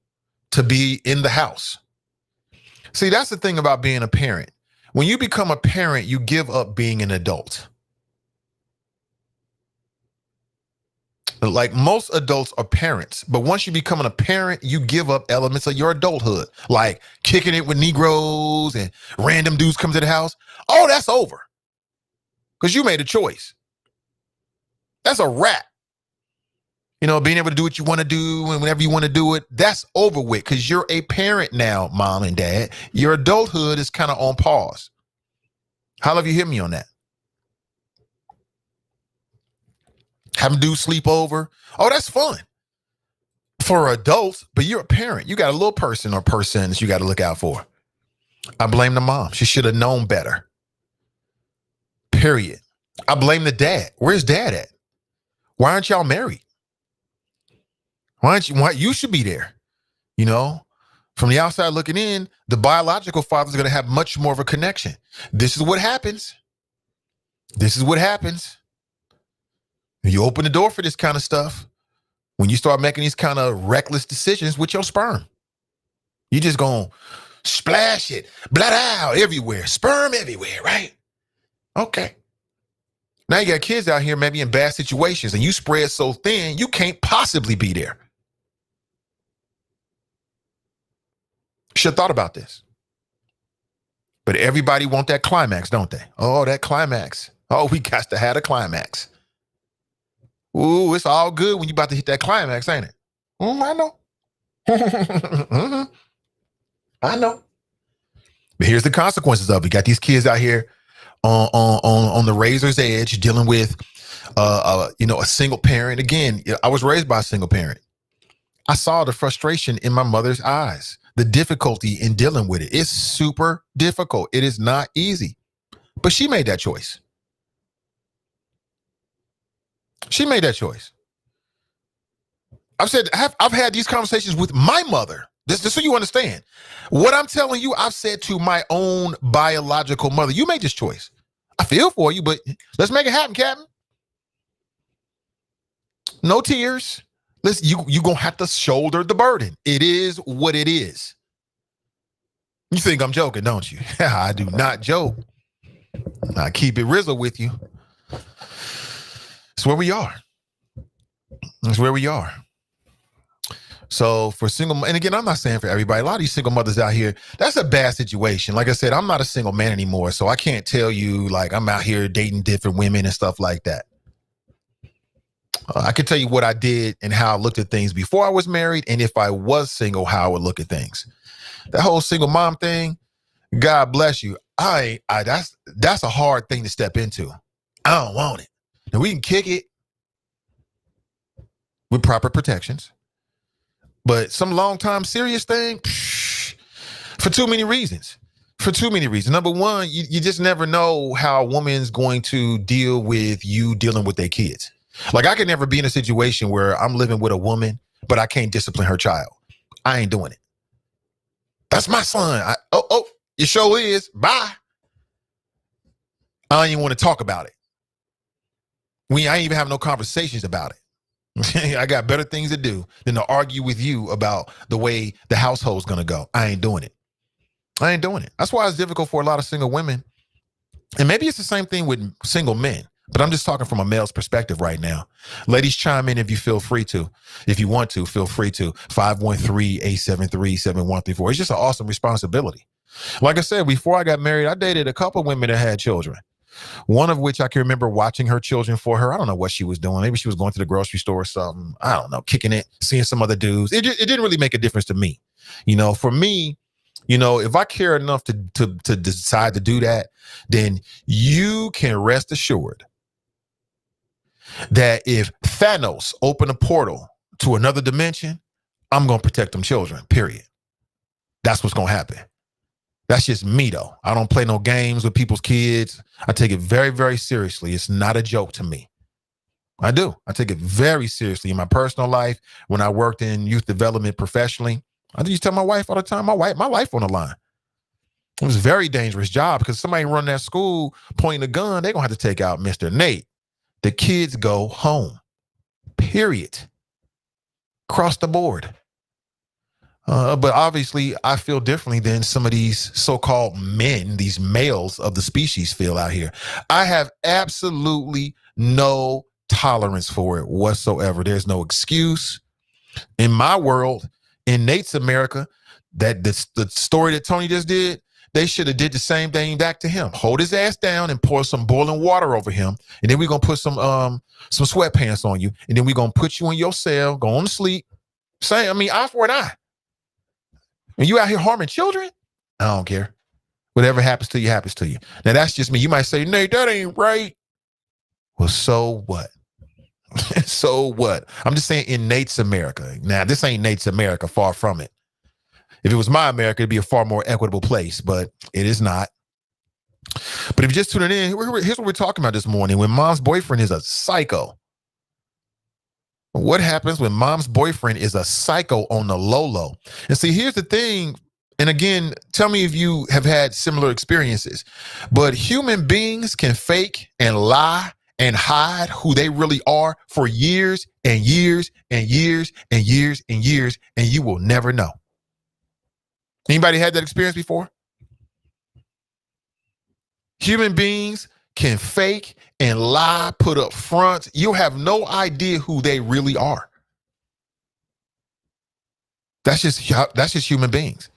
to be in the house. See, that's the thing about being a parent. When you become a parent, you give up being an adult. Like, most adults are parents, but once you become a parent, you give up elements of your adulthood, like kicking it with Negroes and random dudes come to the house. Oh, that's over. Because you made a choice. That's a wrap. Being able to do what you want to do and whenever you want to do it, that's over with, because you're a parent now, mom and dad. Your adulthood is kind of on pause. How have you hit me on that? Having dudes sleep over. Oh, that's fun for adults, but you're a parent. You got a little person or persons you got to look out for. I blame the mom. She should have known better. Period. I blame the dad. Where's dad at? Why aren't y'all married? Why you should be there? From the outside looking in, the biological father's going to have much more of a connection. This is what happens. You open the door for this kind of stuff when you start making these kind of reckless decisions with your sperm. You just gonna splash it, blood out everywhere, sperm everywhere, right? Okay. Now you got kids out here maybe in bad situations and you spread so thin, you can't possibly be there. Should have thought about this. But everybody want that climax, don't they? Oh, that climax. Oh, we got to have a climax. Ooh, it's all good when you about to hit that climax, ain't it? I know. I know. But here's the consequences of it. You got these kids out here on the razor's edge dealing with a single parent. Again, I was raised by a single parent. I saw the frustration in my mother's eyes, the difficulty in dealing with it. It's super difficult. It is not easy. But she made that choice. She made that choice. I've had these conversations with my mother. This so you understand. What I'm telling you, I've said to my own biological mother. You made this choice. I feel for you, but let's make it happen, Captain. No tears. Listen, you gonna have to shoulder the burden. It is what it is. You think I'm joking, don't you? I do not joke. I keep it Rizzo with you. It's where we are. It's where we are. So for single, and again, I'm not saying for everybody, a lot of these single mothers out here, that's a bad situation. Like I said, I'm not a single man anymore, so I can't tell you like I'm out here dating different women and stuff like that. I can tell you what I did and how I looked at things before I was married, and if I was single, how I would look at things. That whole single mom thing, God bless you. That's a hard thing to step into. I don't want it. Now we can kick it. with proper protections. But some long-time serious thing, for too many reasons. Number one, you just never know how a woman's going to deal with you dealing with their kids. Like, I could never be in a situation where I'm living with a woman, but I can't discipline her child. I ain't doing it. That's my son. Your show is. Bye. I don't even want to talk about it. I ain't even have no conversations about it. I got better things to do than to argue with you about the way the household's going to go. I ain't doing it. That's why it's difficult for a lot of single women. And maybe it's the same thing with single men, but I'm just talking from a male's perspective right now. Ladies, chime in if you feel free to. If you want to, feel free to. 513-873-7134. It's just an awesome responsibility. Like I said, before I got married, I dated a couple women that had children. One of which I can remember watching her children for her. I don't know what she was doing. Maybe she was going to the grocery store or something. I don't know, kicking it, seeing some other dudes. It didn't really make a difference to me. For me, if I care enough to decide to do that, then you can rest assured that if Thanos opened a portal to another dimension, I'm going to protect them children, period. That's what's going to happen. That's just me, though. I don't play no games with people's kids. I take it very, very seriously. It's not a joke to me. I do. I take it very seriously in my personal life. When I worked in youth development professionally, I used to tell my wife all the time, my life on the line. It was a very dangerous job because somebody run that school pointing a gun, they're going to have to take out Mr. Nate. The kids go home, period. Across the board. But obviously, I feel differently than some of these so-called men, these males of the species feel out here. I have absolutely no tolerance for it whatsoever. There's no excuse. In my world, in Nate's America, that the story that Tony just did, they should have did the same thing back to him. Hold his ass down and pour some boiling water over him. And then we're going to put some sweatpants on you. And then we're going to put you in your cell, go on to sleep. Eye for an eye. When you out here harming children, I don't care. Whatever happens to you, happens to you. Now, that's just me. You might say, Nate, that ain't right. Well, so what? So what? I'm just saying in Nate's America. Now, this ain't Nate's America, far from it. If it was my America, it'd be a far more equitable place, but it is not. But if you're just tuning in, here's what we're talking about this morning. When mom's boyfriend is a psycho. What happens when mom's boyfriend is a psycho on the low? And see, here's the thing. And again, tell me if you have had similar experiences. But human beings can fake and lie and hide who they really are for years and years and years and years and years, and you will never know. Anybody had that experience before? Human beings can fake and lie, put up fronts. You have no idea who they really are. That's just human beings.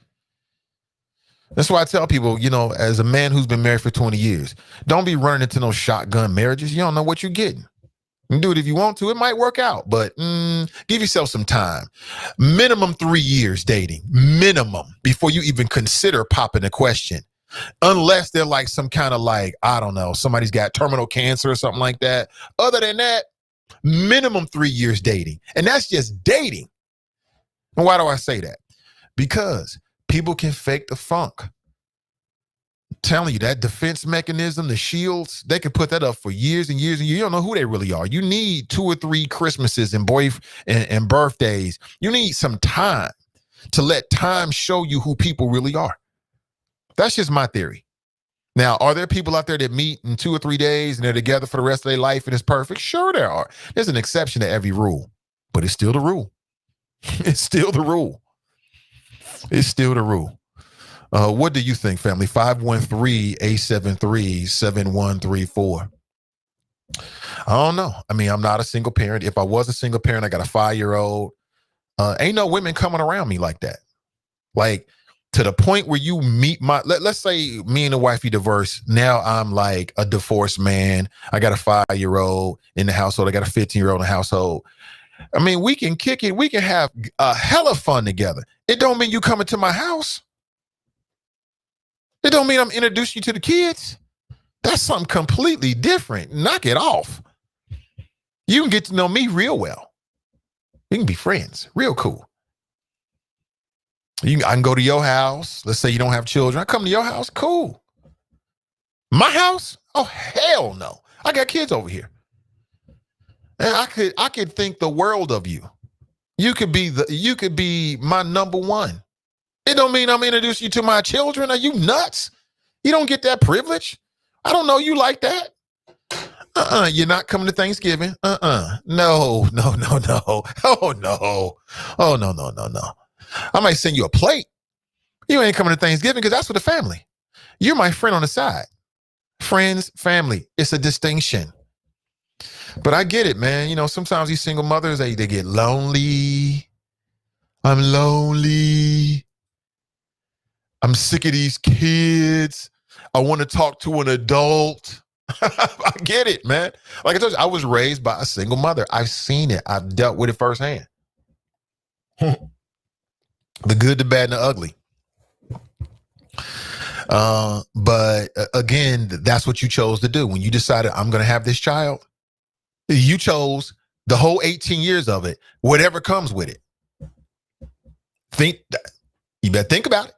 That's why I tell people, as a man who's been married for 20 years, don't be running into no shotgun marriages. You don't know what you're getting. You can do it if you want to. It might work out, but give yourself some time. Minimum 3 years dating. Minimum. Before you even consider popping the question. Unless they're like some kind of I don't know, somebody's got terminal cancer or something like that. Other than that, minimum 3 years dating. And that's just dating. And why do I say that? Because people can fake the funk. I'm telling you, that defense mechanism, the shields, they can put that up for years and years and years. You don't know who they really are. You need 2 or 3 Christmases and birthdays. You need some time to let time show you who people really are. That's just my theory. Now, are there people out there that meet in 2 or 3 days and they're together for the rest of their life and it's perfect? Sure there are. There's an exception to every rule, but it's still the rule. It's still the rule. It's still the rule. What do you think, family? 513-873-7134. I don't know. I'm not a single parent. If I was a single parent, I got a 5-year-old. Ain't no women coming around me like that. To the point where you meet let's say me and the wifey divorce. Now I'm like a divorced man. I got a 5-year-old in the household. I got a 15-year-old in the household. We can kick it. We can have a hella fun together. It don't mean you coming to my house. It don't mean I'm introducing you to the kids. That's something completely different. Knock it off. You can get to know me real well. We can be friends. Real cool. I can go to your house. Let's say you don't have children. I come to your house. Cool. My house? Oh, hell no. I got kids over here. And I could think the world of you. You could be my number one. It don't mean I'm introducing you to my children. Are you nuts? You don't get that privilege. I don't know you like that. You're not coming to Thanksgiving. No. Oh, no. Oh, no. Oh, no. I might send you a plate. You ain't coming to Thanksgiving because that's for the family. You're my friend on the side. Friends, family. It's a distinction. But I get it, man. You know, sometimes these single mothers, they get lonely. I'm lonely. I'm sick of these kids. I want to talk to an adult. I get it, man. Like I told you, I was raised by a single mother. I've seen it. I've dealt with it firsthand. The good, the bad, and the ugly. But again, that's what you chose to do. When you decided I'm going to have this child, you chose the whole 18 years of it, whatever comes with it. You better think about it.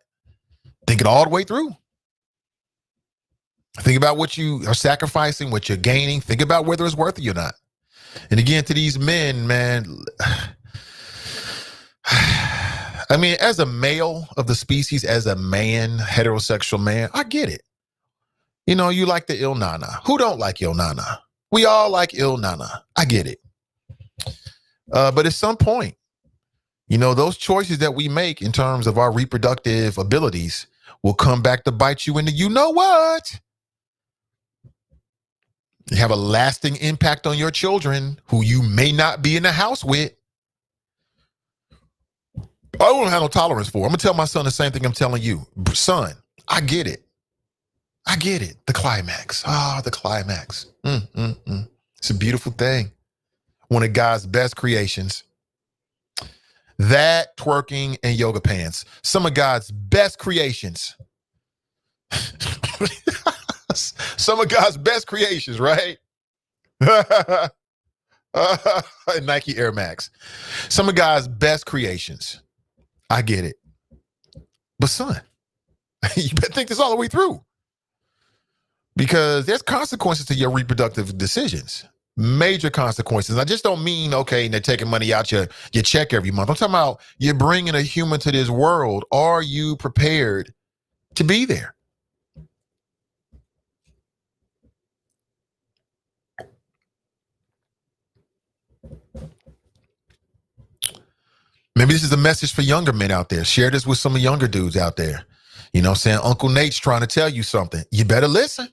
Think it all the way through. Think about what you are sacrificing, what you're gaining. Think about whether it's worth it or not. And again, to these men, man, I mean, as a male of the species, as a man, heterosexual man, I get it. You know, you like the ill nana. Who don't like ill nana? We all like ill nana. I get it. But at some point, you know, those choices that we make in terms of our reproductive abilities will come back to bite you in the you know what? You have a lasting impact on your children who you may not be in the house with. I don't have no tolerance for. I'm going to tell my son the same thing I'm telling you. Son, I get it. I get it. The climax. The climax. It's a beautiful thing. One of God's best creations. That, twerking, and yoga pants. Some of God's best creations. Some of God's best creations, right? Nike Air Max. Some of God's best creations. I get it. But son, you better think this all the way through. Because there's consequences to your reproductive decisions. Major consequences. I just don't mean, okay, they're taking money out your check every month. I'm talking about you're bringing a human to this world. Are you prepared to be there? Maybe this is a message for younger men out there. Share this with some of younger dudes out there. You know what I'm saying? Uncle Nate's trying to tell you something. You better listen.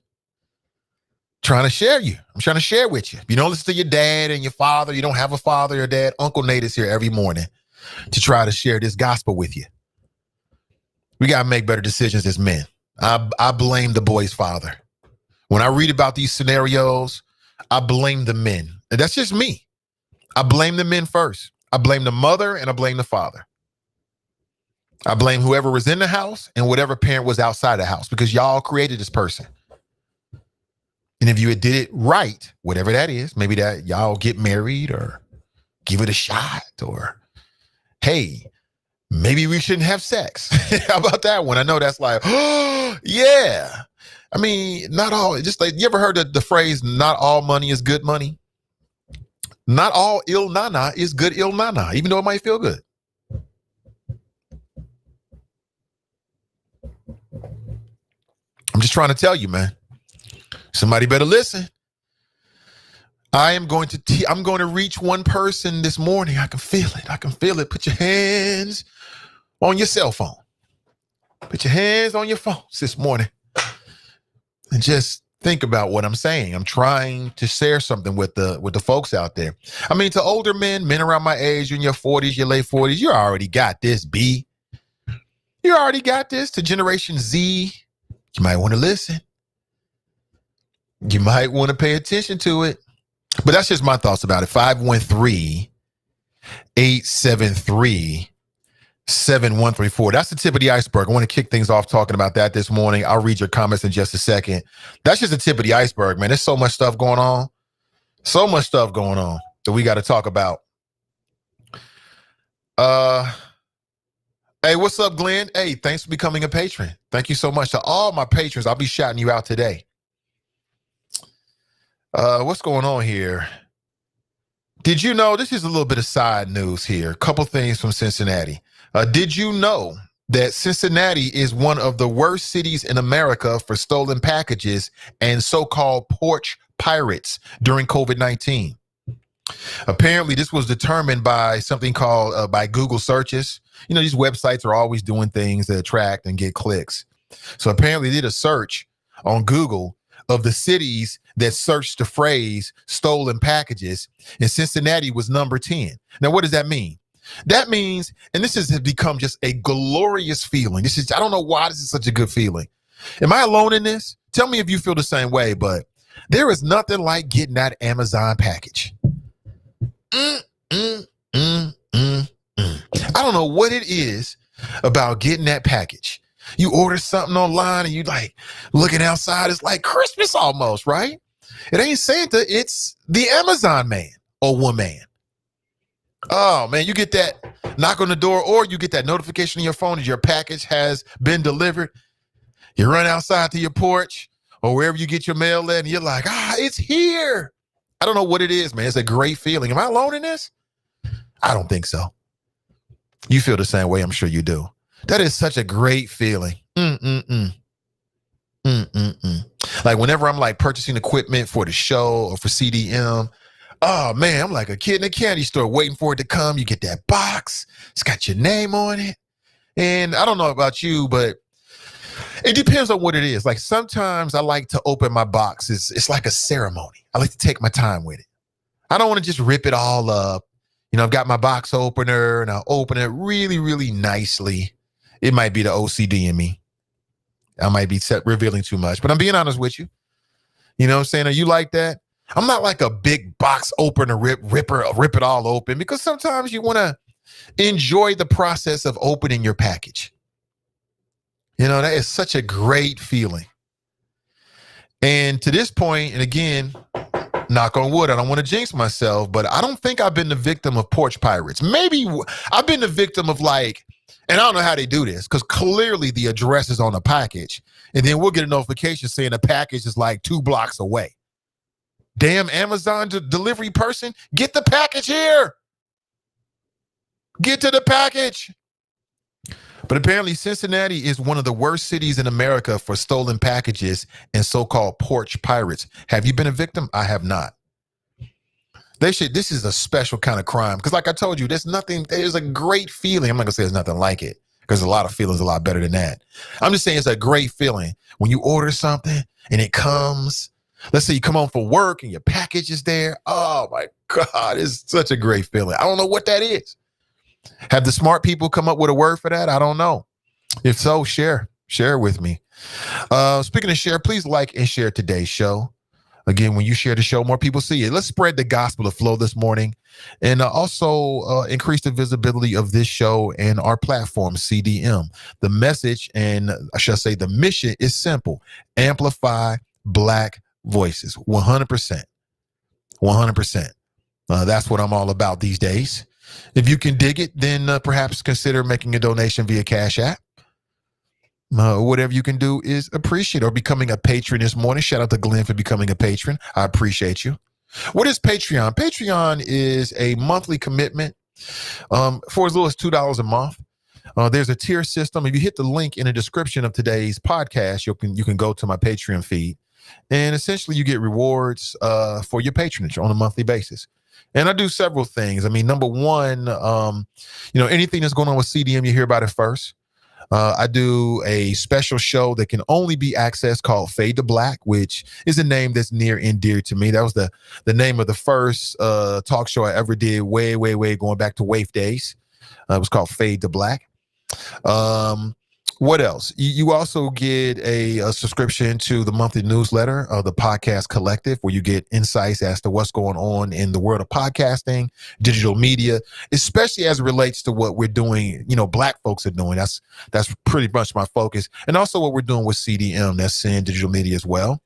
Trying to share you. I'm trying to share with you. If you don't listen to your dad and your father, you don't have a father or dad, Uncle Nate is here every morning to try to share this gospel with you. We got to make better decisions as men. I blame the boy's father. When I read about these scenarios, I blame the men. And that's just me. I blame the men first. I blame the mother and I blame the father. I blame whoever was in the house and whatever parent was outside the house because y'all created this person. And if you had did it right, whatever that is, maybe that y'all get married or give it a shot or, hey, maybe we shouldn't have sex. How about that one? I know that's like, oh, yeah. I mean, not all, just like, you ever heard the phrase, not all money is good money? Not all ill nana is good ill nana, even though it might feel good. I'm just trying to tell you, man. Somebody better listen. I'm going to reach one person this morning. I can feel it. I can feel it. Put your hands on your cell phone. Put your hands on your phones this morning. And just think about what I'm saying. I'm trying to share something with the folks out there. I mean, to older men around my age, you're in your 40s, your late 40s, you already got this, B. You already got this. To Generation Z, you might want to listen. You might want to pay attention to it. But that's just my thoughts about it. 513-873-7134. That's the tip of the iceberg. I want to kick things off talking about that this morning. I'll read your comments in just a second. That's just the tip of the iceberg, man. There's so much stuff going on. So much stuff going on that we got to talk about. Hey, what's up, Glenn? Hey, thanks for becoming a patron. Thank you so much to all my patrons. I'll be shouting you out today. What's going on here? Did you know, this is a little bit of side news here. A couple things from Cincinnati. Did you know that Cincinnati is one of the worst cities in America for stolen packages and so-called porch pirates during COVID-19? Apparently, this was determined by something called by Google searches. You know, these websites are always doing things that attract and get clicks. So apparently they did a search on Google of the cities that searched the phrase stolen packages, and Cincinnati was number 10. Now, what does that mean? That means, and this has become just a glorious feeling. I don't know why this is such a good feeling. Am I alone in this? Tell me if you feel the same way, but there is nothing like getting that Amazon package. I don't know what it is about getting that package. You order something online and you like looking outside, it's like Christmas almost, right? It ain't Santa, it's the Amazon man or woman. Oh man, you get that knock on the door or you get that notification on your phone that your package has been delivered. You run outside to your porch or wherever you get your mail at and you're like, it's here. I don't know what it is, man. It's a great feeling. Am I alone in this? I don't think so. You feel the same way, I'm sure you do. That is such a great feeling. Like whenever I'm like purchasing equipment for the show or for CDM, oh man, I'm like a kid in a candy store waiting for it to come. You get that box, it's got your name on it. And I don't know about you, but it depends on what it is. Like sometimes I like to open my box. It's like a ceremony. I like to take my time with it. I don't want to just rip it all up. You know, I've got my box opener and I'll open it really, really nicely. It might be the OCD in me. I might be revealing too much, but I'm being honest with you. You know what I'm saying? Are you like that? I'm not like a big box opener, rip it all open, because sometimes you want to enjoy the process of opening your package. You know, that is such a great feeling. And to this point, and again, knock on wood, I don't want to jinx myself, but I don't think I've been the victim of porch pirates. Maybe I've been the victim of like, and I don't know how they do this, because clearly the address is on the package. And then we'll get a notification saying the package is like 2 blocks away. Damn Amazon delivery person, get the package here. Get to the package. But apparently Cincinnati is one of the worst cities in America for stolen packages and so-called porch pirates. Have you been a victim? I have not. This is a special kind of crime. Because like I told you, there's a great feeling. I'm not gonna say there's nothing like it, because a lot of feelings a lot better than that. I'm just saying it's a great feeling when you order something and it comes. Let's say you come home for work and your package is there. Oh my God, it's such a great feeling. I don't know what that is. Have the smart people come up with a word for that? I don't know. If so, share with me. Speaking of share, please like and share today's show. Again, when you share the show, more people see it. Let's spread the gospel of flow this morning, and also increase the visibility of this show and our platform, CDM. The message, and I should say the mission, is simple: amplify Black voices. 100%. 100%. That's what I'm all about these days. If you can dig it, then perhaps consider making a donation via Cash App. Whatever you can do is appreciate, or becoming a patron this morning. Shout out to Glenn for becoming a patron. I appreciate you. What is Patreon? Patreon is a monthly commitment for as little as $2 a month. There's a tier system. If you hit the link in the description of today's podcast, you can go to my Patreon feed, and essentially you get rewards for your patronage on a monthly basis. And I do several things. I mean, number one, anything that's going on with CDM, you hear about it first. I do a special show that can only be accessed called Fade to Black, which is a name that's near and dear to me. That was the name of the first talk show I ever did way going back to WAIF days. It was called Fade to Black. What else? You also get a subscription to the monthly newsletter of the Podcast Collective, where you get insights as to what's going on in the world of podcasting, digital media, especially as it relates to what we're doing, Black folks are doing. That's pretty much my focus. And also what we're doing with CDM, that's in digital media as well.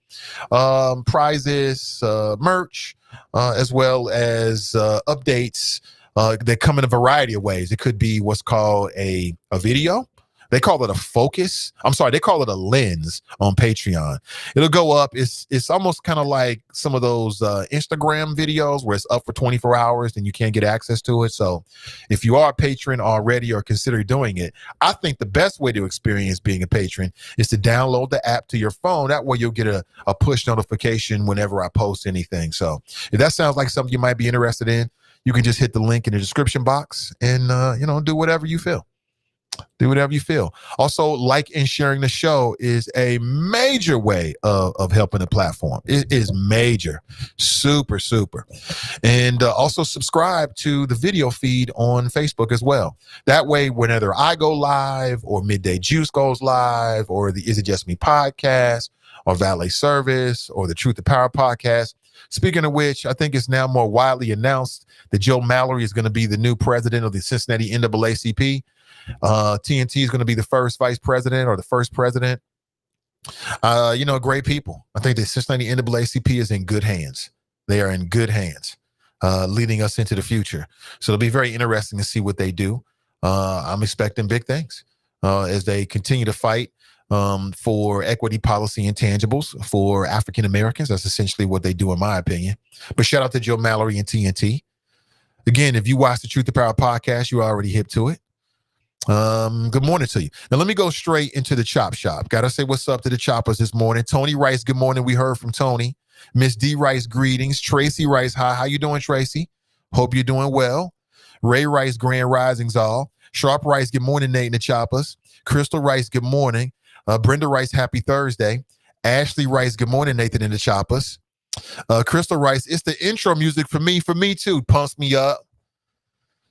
Prizes, merch, as well as updates They come in a variety of ways. It could be what's called a video. They call it a focus. I'm sorry, they call it a lens on Patreon. It'll go up. It's almost kind of like some of those Instagram videos where it's up for 24 hours and you can't get access to it. So if you are a patron already or consider doing it, I think the best way to experience being a patron is to download the app to your phone. That way you'll get a push notification whenever I post anything. So if that sounds like something you might be interested in, you can just hit the link in the description box and, do whatever you feel. Do whatever you feel. Also, like and sharing the show is a major way of helping the platform. It is major. Super, super. And also subscribe to the video feed on Facebook as well. That way, whenever I go live or Midday Juice goes live or the Is It Just Me podcast or Valet Service or the Truth to Power podcast. Speaking of which, I think it's now more widely announced that Joe Mallory is going to be the new president of the Cincinnati NAACP. TNT is going to be the first vice president or the first president. Great people. I think the Cincinnati NAACP is in good hands. They are in good hands, leading us into the future. So it'll be very interesting to see what they do. I'm expecting big things as they continue to fight for equity policy intangibles for African Americans. That's essentially what they do, in my opinion. But shout out to Joe Mallory and TNT. Again, if you watch the Truth to Power podcast, you're already hip to it. Good morning to you. Now let me go straight into the chop shop. Gotta say what's up to the choppers this morning. Tony Rice, good morning. We heard from Tony. Miss D Rice, greetings. Tracy Rice, hi. How you doing, Tracy? Hope you're doing well. Ray Rice, grand risings all. Sharp Rice, good morning, Nate and the choppers. Crystal Rice, good morning. Brenda Rice, happy Thursday. Ashley Rice, good morning, Nathan and the choppers. Crystal Rice, it's the intro music for me too. Pumps me up.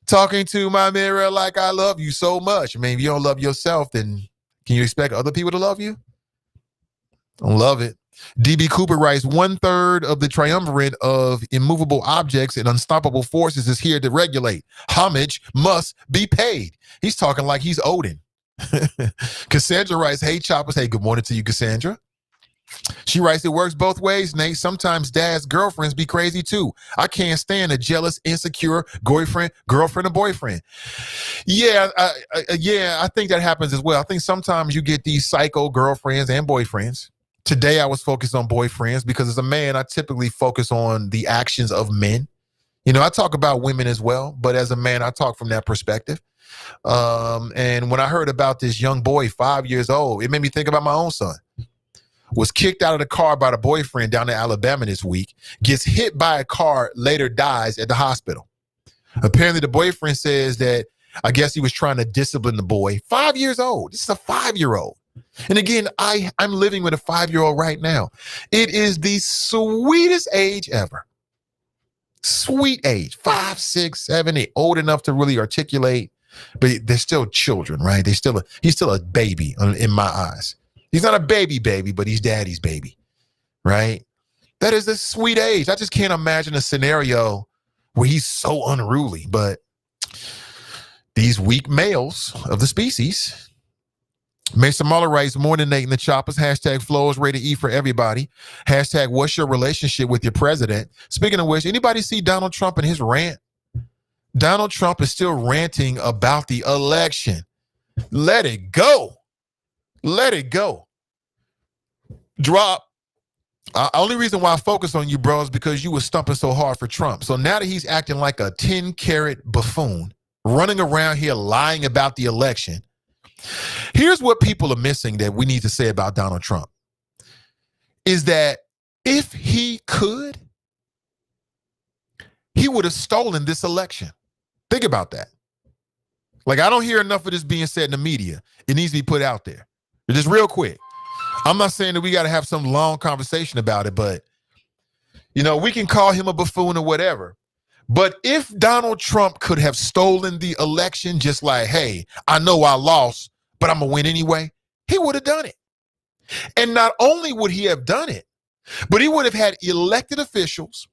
Talking to my mirror like I love you so much. I mean, if you don't love yourself, then can you expect other people to love you? Don't love it. DB Cooper writes, 1/3 of the triumvirate of immovable objects and unstoppable forces is here to regulate. Homage must be paid. He's talking like he's Odin. Cassandra writes, hey, choppers. Hey, good morning to you, Cassandra. She writes, it works both ways, Nate. Sometimes dad's girlfriends be crazy too. I can't stand a jealous, insecure girlfriend or boyfriend. Yeah, I think that happens as well. I think sometimes you get these psycho girlfriends and boyfriends. Today I was focused on boyfriends because as a man, I typically focus on the actions of men. I talk about women as well, but as a man, I talk from that perspective. And when I heard about this young boy, 5 years old, it made me think about my own son. Was kicked out of the car by the boyfriend down in Alabama this week, gets hit by a car, later dies at the hospital. Apparently the boyfriend says that I guess he was trying to discipline the boy. 5 years old. This is a 5-year-old. And again, I'm living with a 5-year-old right now. It is the sweetest age ever. Sweet age. 5, 6, 7, 8, old enough to really articulate, but they're still children, right? He's still a baby in my eyes. He's not a baby, but he's daddy's baby, right? That is a sweet age. I just can't imagine a scenario where he's so unruly, but these weak males of the species. Mason Muller writes, morning, Nate and the choppers. Hashtag flows rated E for everybody. Hashtag what's your relationship with your president? Speaking of which, anybody see Donald Trump and his rant? Donald Trump is still ranting about the election. Let it go. Let it go. Drop. Only reason why I focus on you, bro, is because you were stumping so hard for Trump. So now that he's acting like a 10-carat buffoon, running around here lying about the election, here's what people are missing that we need to say about Donald Trump, is that if he could, he would have stolen this election. Think about that. Like, I don't hear enough of this being said in the media. It needs to be put out there. Just real quick. I'm not saying that we got to have some long conversation about it, but, we can call him a buffoon or whatever. But if Donald Trump could have stolen the election, just like, hey, I know I lost, but I'm going to win anyway, he would have done it. And not only would he have done it, but he would have had elected officials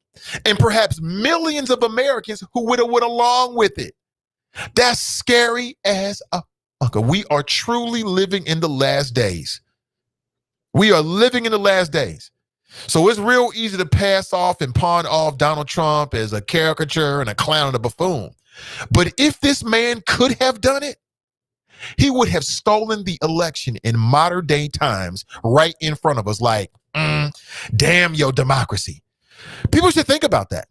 and perhaps millions of Americans who would have went along with it. That's scary as a fucker. We are truly living in the last days. We are living in the last days. So it's real easy to pass off and pawn off Donald Trump as a caricature and a clown and a buffoon. But if this man could have done it, he would have stolen the election in modern day times right in front of us. Like, damn your democracy. People should think about that.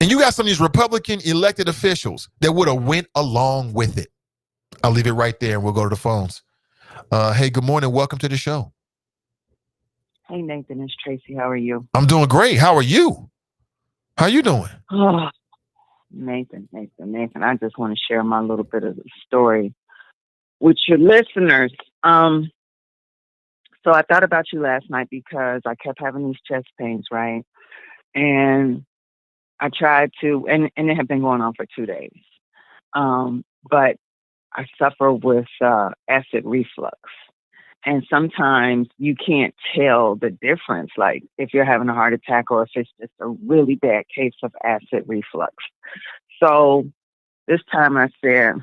And you got some of these Republican elected officials that would have went along with it. I'll leave it right there and we'll go to the phones. Hey, good morning. Welcome to the show. Hey, Nathan, it's Tracy. How are you? I'm doing great. How are you? How you doing? Oh, Nathan, I just want to share my little bit of the story with your listeners. So I thought about you last night because I kept having these chest pains, right? And I tried to, and it had been going on for 2 days. But I suffer with acid reflux. And sometimes you can't tell the difference, like if you're having a heart attack or if it's just a really bad case of acid reflux. So this time I said,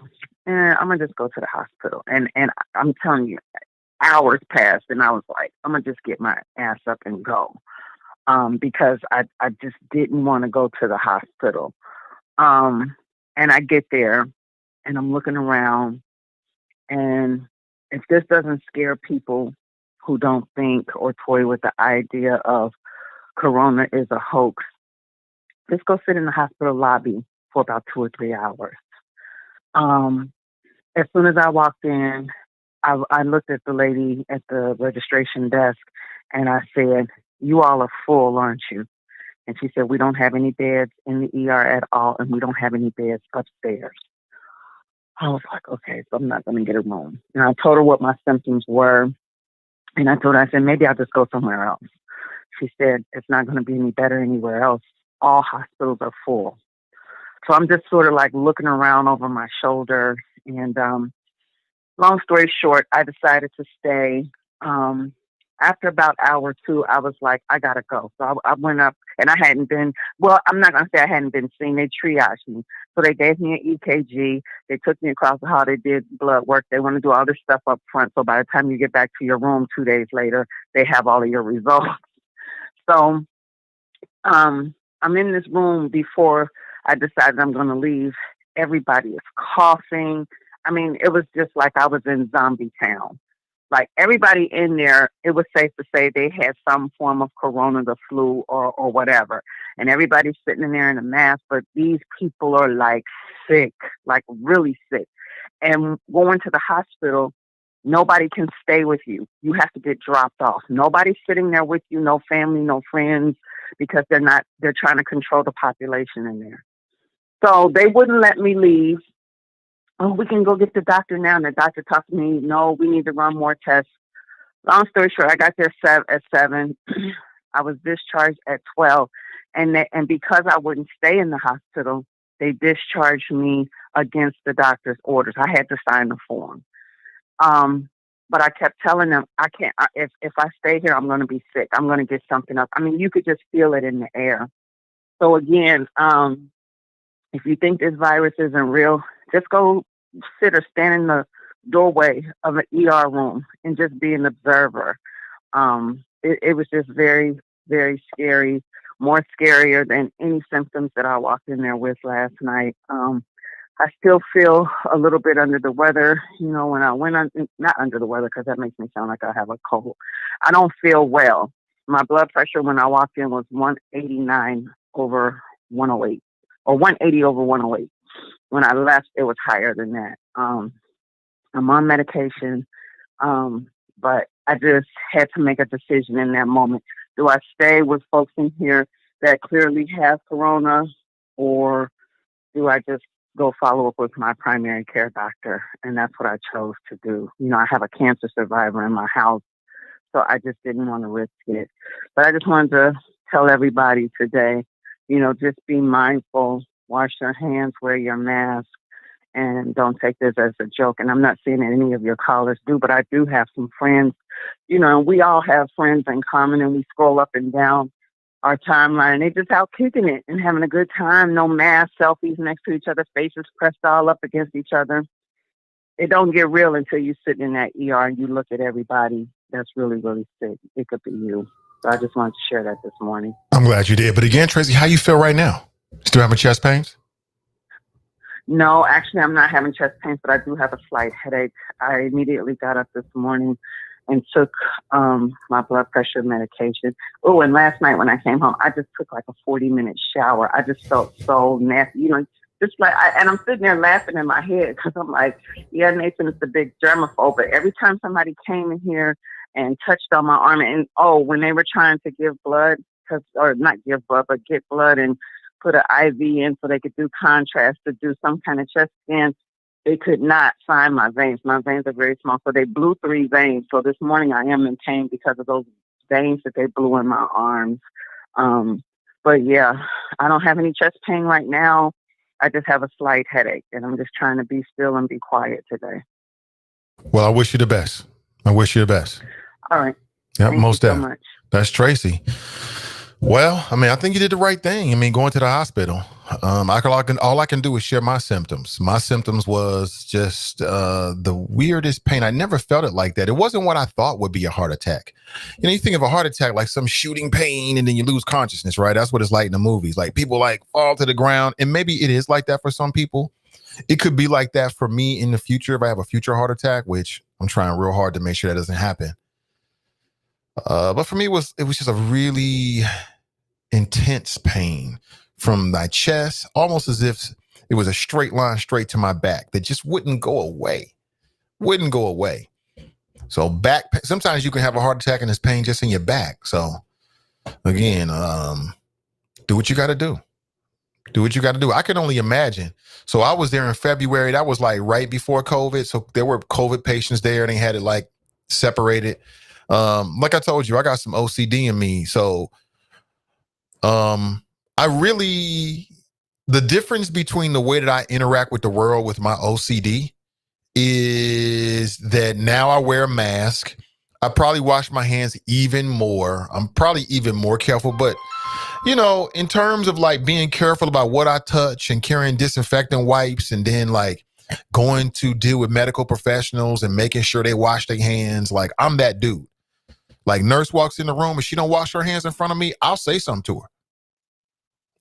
I'm going to just go to the hospital. And I'm telling you, hours passed and I was like, I'm going to just get my ass up and go. Because I just didn't want to go to the hospital. And I get there and I'm looking around, and if this doesn't scare people who don't think or toy with the idea of Corona is a hoax, just go sit in the hospital lobby for about 2 or 3 hours. As soon as I walked in, I looked at the lady at the registration desk and I said, "You all are full, aren't you?" And she said, "We don't have any beds in the ER at all, and we don't have any beds upstairs." I was like, okay, so I'm not going to get a room. And I told her what my symptoms were. And I told her, I said, maybe I'll just go somewhere else. She said, it's not going to be any better anywhere else. All hospitals are full. So I'm just sort of like looking around over my shoulder. And long story short, I decided to stay. After about hour 2, I was like, I got to go. So I went up, and I hadn't been, well, I'm not going to say I hadn't been seen. They triaged me. So they gave me an EKG. They took me across the hall. They did blood work. They want to do all this stuff up front. So by the time you get back to your room 2 days later, they have all of your results. So I'm in this room before I decided I'm going to leave. Everybody is coughing. I mean, it was just like I was in zombie town. Like everybody in there, it was safe to say they had some form of corona, the flu or whatever. And everybody's sitting in there in a mask, but these people are like sick, like really sick. And going to the hospital, nobody can stay with you. You have to get dropped off. Nobody's sitting there with you, no family, no friends, because they're trying to control the population in there. So they wouldn't let me leave. Oh, we can go get the doctor now. And the doctor talked to me. No, we need to run more tests. Long story short, I got there at 7. I was discharged at 12. And because I wouldn't stay in the hospital, they discharged me against the doctor's orders. I had to sign the form. But I kept telling them, I can't, if I stay here, I'm going to be sick. I'm going to get something up. I mean, you could just feel it in the air. So again, if you think this virus isn't real, just go sit or stand in the doorway of an ER room and just be an observer. It was just very, very scary, more scarier than any symptoms that I walked in there with last night. I still feel a little bit under the weather. You know, when I went on, not under the weather because that makes me sound like I have a cold. I don't feel well. My blood pressure when I walked in was 189 over 108 or 180 over 108. When I left, it was higher than that. I'm on medication, but I just had to make a decision in that moment. Do I stay with folks in here that clearly have corona, or do I just go follow up with my primary care doctor? And that's what I chose to do. You know, I have a cancer survivor in my house, so I just didn't want to risk it. But I just wanted to tell everybody today, you know, just be mindful. Wash your hands, wear your mask, and don't take this as a joke. And I'm not saying that any of your callers do, but I do have some friends. You know, we all have friends in common, and we scroll up and down our timeline, and they just out kicking it and having a good time. No mask, selfies next to each other, faces pressed all up against each other. It don't get real until you sit in that ER and you look at everybody that's really, really sick. It could be you. So I just wanted to share that this morning. I'm glad you did. But again, Tracy, how you feel right now? Still having chest pains? No, actually, I'm not having chest pains, but I do have a slight headache. I immediately got up this morning and took my blood pressure medication. Oh, and last night when I came home, I just took like a 40-minute shower. I just felt so nasty, just like, and I'm sitting there laughing in my head because I'm like, yeah, Nathan is the big germaphobe. But every time somebody came in here and touched on my arm, and when they were trying to give blood, or not give blood, but get blood and put an IV in so they could do contrast to do some kind of chest scan, they could not find my veins. My veins are very small, so they blew 3 veins. So this morning I am in pain because of those veins that they blew in my arms. But yeah, I don't have any chest pain right now. I just have a slight headache, and I'm just trying to be still and be quiet today. Well, I wish you the best. I wish you the best. All right. Yeah, Thank most you so definitely. much. That's Tracy. Well, I mean, I think you did the right thing. I mean, going to the hospital. All I can do is share my symptoms. My symptoms was just the weirdest pain. I never felt it like that. It wasn't what I thought would be a heart attack. You think of a heart attack like some shooting pain and then you lose consciousness, right? That's what it's like in the movies. Like people like fall to the ground, and maybe it is like that for some people. It could be like that for me in the future if I have a future heart attack, which I'm trying real hard to make sure that doesn't happen. But for me, it was just a really intense pain from my chest, almost as if it was a straight line straight to my back that just wouldn't go away. So back pain, sometimes you can have a heart attack and there's pain just in your back. So again, do what you got to do. Do what you got to do. I can only imagine. So I was there in February. That was like right before COVID. So there were COVID patients there and they had it like separated. Like I told you, I got some OCD in me. So the difference between the way that I interact with the world with my OCD is that now I wear a mask. I probably wash my hands even more. I'm probably even more careful, but in terms of like being careful about what I touch and carrying disinfectant wipes and then like going to deal with medical professionals and making sure they wash their hands, like I'm that dude. Like nurse walks in the room and she don't wash her hands in front of me, I'll say something to her.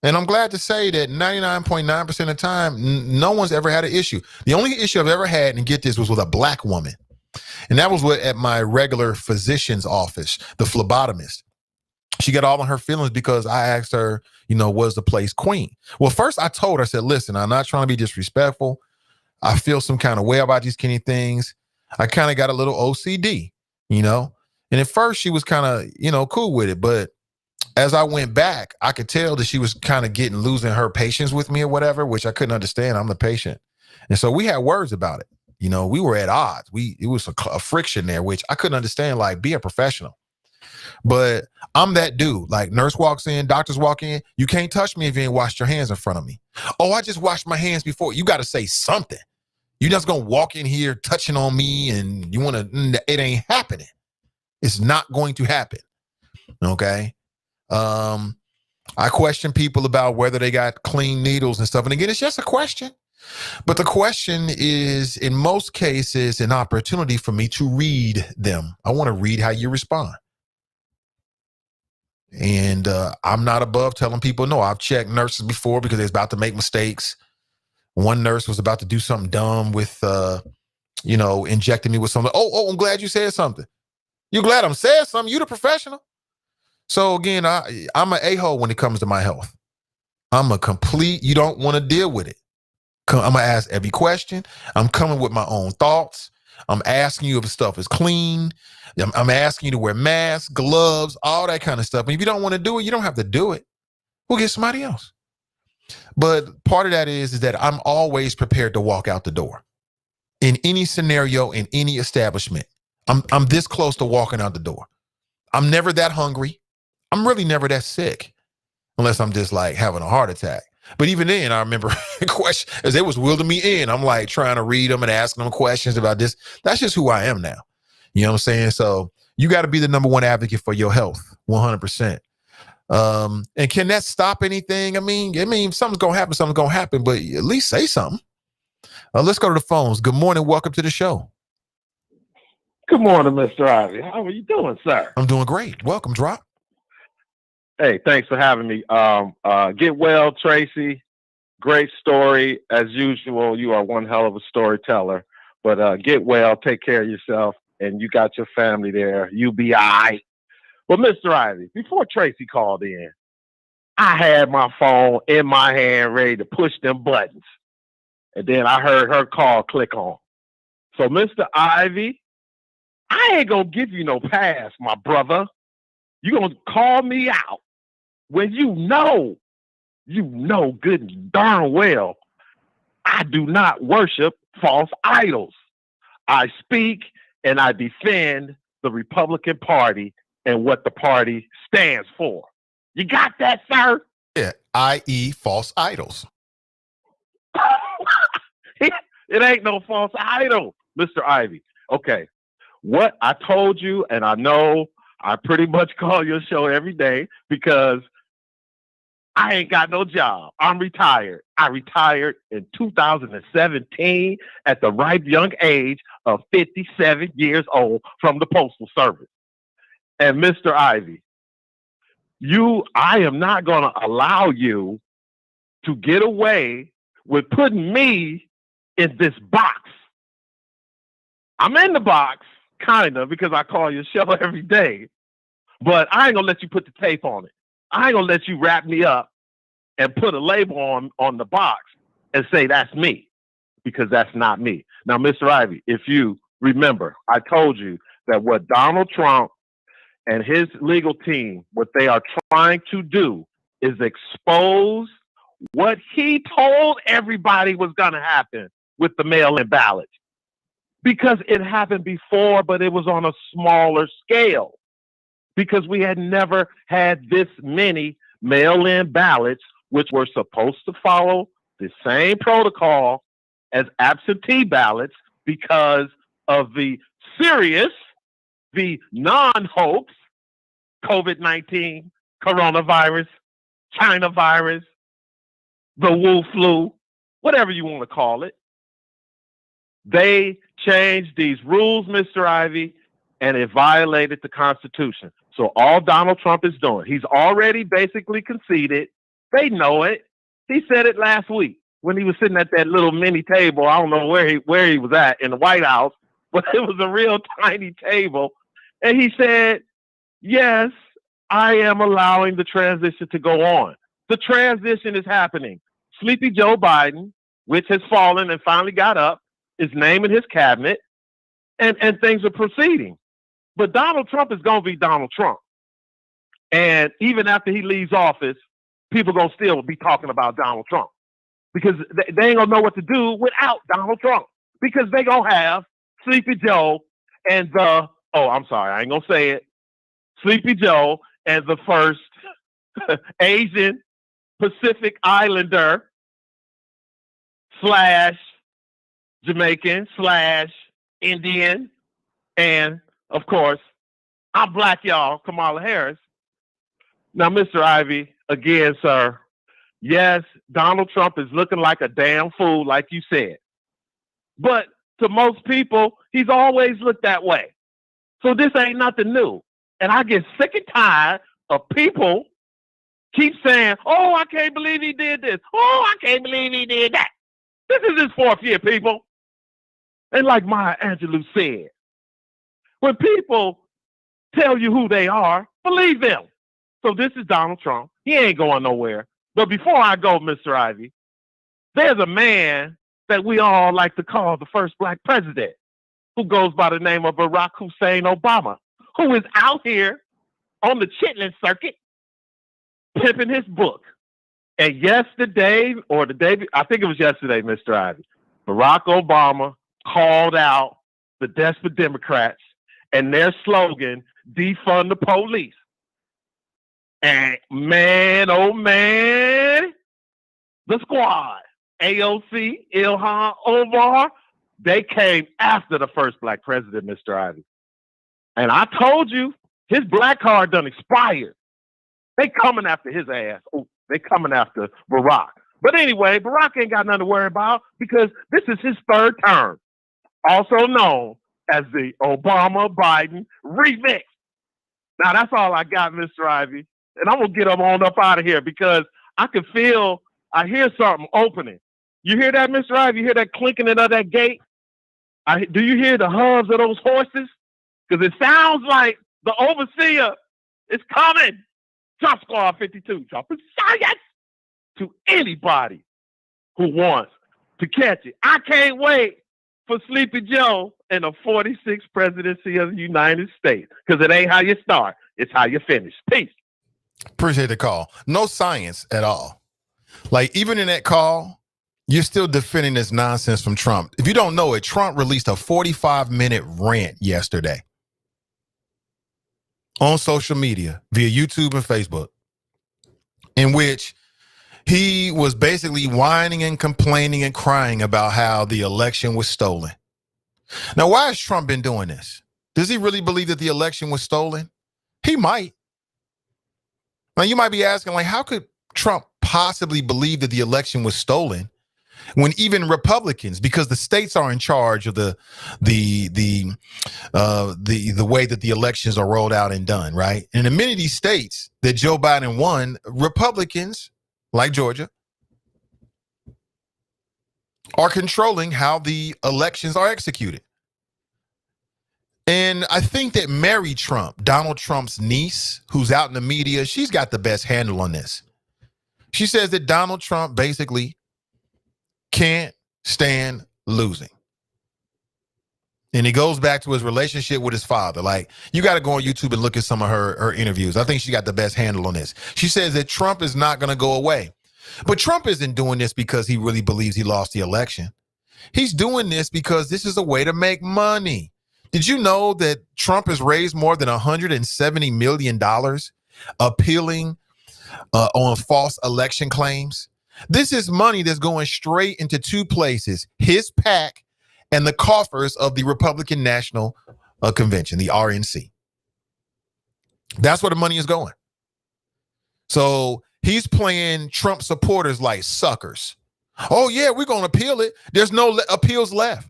And I'm glad to say that 99.9% of the time, no one's ever had an issue. The only issue I've ever had, and get this, was with a black woman. And that was at my regular physician's office, the phlebotomist. She got all in her feelings because I asked her, was the place clean? Well, first I told her, I said, listen, I'm not trying to be disrespectful. I feel some kind of way about these skinny things. I kind of got a little OCD, And at first she was kind of, cool with it. But as I went back, I could tell that she was kind of losing her patience with me or whatever, which I couldn't understand. I'm the patient. And so we had words about it. We were at odds. It was a friction there, which I couldn't understand, like be a professional. But I'm that dude. Like nurse walks in, doctors walk in. You can't touch me if you ain't washed your hands in front of me. Oh, I just washed my hands before. You got to say something. You just going to walk in here touching on me and you want to, it ain't happening. It's not going to happen. Okay. I question people about whether they got clean needles and stuff. And again, it's just a question. But the question is, in most cases, an opportunity for me to read them. I want to read how you respond. And I'm not above telling people, no, I've checked nurses before because they're about to make mistakes. One nurse was about to do something dumb with, injecting me with something. Oh, I'm glad you said something. You glad I'm saying something? You the professional. So again, I'm an a-hole when it comes to my health. I'm a complete, you don't want to deal with it. I'm going to ask every question. I'm coming with my own thoughts. I'm asking you if stuff is clean. I'm asking you to wear masks, gloves, all that kind of stuff. And if you don't want to do it, you don't have to do it. We'll get somebody else. But part of that is that I'm always prepared to walk out the door. In any scenario, in any establishment, I'm this close to walking out the door. I'm never that hungry. I'm really never that sick. Unless I'm just like having a heart attack. But even then, I remember questions as they was wheeling me in. I'm like trying to read them and asking them questions about this. That's just who I am now. You know what I'm saying? So you got to be the number one advocate for your health, 100%. And can that stop anything? I mean, something's going to happen, but at least say something. Let's go to the phones. Good morning. Welcome to the show. Good morning, Mr. Ivy. How are you doing, sir? I'm doing great. Welcome, Drop. Hey, thanks for having me. Get well, Tracy. Great story. As usual, you are one hell of a storyteller. But get well, take care of yourself, and you got your family there. You be all right. Well, Mr. Ivy, before Tracy called in, I had my phone in my hand ready to push them buttons. And then I heard her call click on. So, Mr. Ivy, I ain't going to give you no pass, my brother. You're going to call me out when you know good and darn well I do not worship false idols. I speak and I defend the Republican Party and what the party stands for. You got that, sir? Yeah, i.e. false idols. It ain't no false idol, Mr. Ivy. Okay, what I told you, and I know I pretty much call your show every day because I ain't got no job. I'm retired. I retired in 2017 at the ripe young age of 57 years old from the Postal Service. And Mr. Ivy, I am not going to allow you to get away with putting me in this box. I'm in the box, kind of, because I call your show every day. But I ain't going to let you put the tape on it. I ain't going to let you wrap me up and put a label on the box and say that's me, because that's not me. Now, Mr. Ivy, if you remember, I told you that what Donald Trump and his legal team, what they are trying to do is expose what he told everybody was going to happen with the mail-in ballots. Because it happened before, but it was on a smaller scale. Because we had never had this many mail-in ballots, which were supposed to follow the same protocol as absentee ballots because of the serious, the non-hoax, COVID-19, coronavirus, China virus, the Wu flu, whatever you want to call it. They changed these rules, Mr. Ivy, and it violated the Constitution. So all Donald Trump is doing, he's already basically conceded. They know it. He said it last week when he was sitting at that little mini table. I don't know where he was at in the White House, but it was a real tiny table. And he said, yes, I am allowing the transition to go on. The transition is happening. Sleepy Joe Biden, which has fallen and finally got up, is naming his cabinet, and things are proceeding. But Donald Trump is going to be Donald Trump. And even after he leaves office, people going to still be talking about Donald Trump because they ain't going to know what to do without Donald Trump, because they going to have Sleepy Joe and I ain't going to say it, Sleepy Joe and the first Asian Pacific Islander / Jamaican / Indian, and of course, I'm black, y'all, Kamala Harris. Now, Mr. Ivy, again, sir, yes, Donald Trump is looking like a damn fool, like you said. But to most people, he's always looked that way. So this ain't nothing new. And I get sick and tired of people keep saying, oh, I can't believe he did this. Oh, I can't believe he did that. This is his fourth year, people. And like Maya Angelou said, when people tell you who they are, believe them. So this is Donald Trump. He ain't going nowhere. But before I go, Mr. Ivy, there's a man that we all like to call the first black president, who goes by the name of Barack Hussein Obama, who is out here on the Chitlin circuit pimping his book. And yesterday, or the day, I think it was yesterday, Mr. Ivy, Barack Obama called out the desperate Democrats and their slogan, defund the police. And man, oh man, the squad, AOC, Ilhan Omar, they came after the first black president, Mr. Ivy. And I told you, his black card done expired. They coming after his ass. Oh, they coming after Barack. But anyway, Barack ain't got nothing to worry about because this is his third term, also known as the Obama-Biden remix. Now, that's all I got, Mr. Ivy. And I'm going to get them on up out of here because I can feel I hear something opening. You hear that, Mr. Ivey? You hear that clinking of that gate? Do you hear the hooves of those horses? Because it sounds like the overseer is coming. Drop Squad 52. Dropping science to anybody who wants to catch it. I can't wait for Sleepy Joe and the 46th presidency of the United States. Because it ain't how you start. It's how you finish. Peace. Appreciate the call. No science at all. Like, even in that call, you're still defending this nonsense from Trump. If you don't know it, Trump released a 45-minute rant yesterday on social media via YouTube and Facebook, in which he was basically whining and complaining and crying about how the election was stolen. Now, why has Trump been doing this? Does he really believe that the election was stolen? He might. Now, you might be asking, like, how could Trump possibly believe that the election was stolen when even Republicans, because the states are in charge of the way that the elections are rolled out and done, right? And in many of these states that Joe Biden won, Republicans, like Georgia, are controlling how the elections are executed. And I think that Mary Trump, Donald Trump's niece, who's out in the media, she's got the best handle on this. She says that Donald Trump basically can't stand losing. And he goes back to his relationship with his father. Like, you got to go on YouTube and look at some of her interviews. I think she got the best handle on this. She says that Trump is not going to go away. But Trump isn't doing this because he really believes he lost the election. He's doing this because this is a way to make money. Did you know that Trump has raised more than $170 million appealing on false election claims? This is money that's going straight into two places: his PAC and the coffers of the Republican National Convention, the RNC. That's where the money is going. So he's playing Trump supporters like suckers. Oh, yeah, we're going to appeal it. There's no appeals left.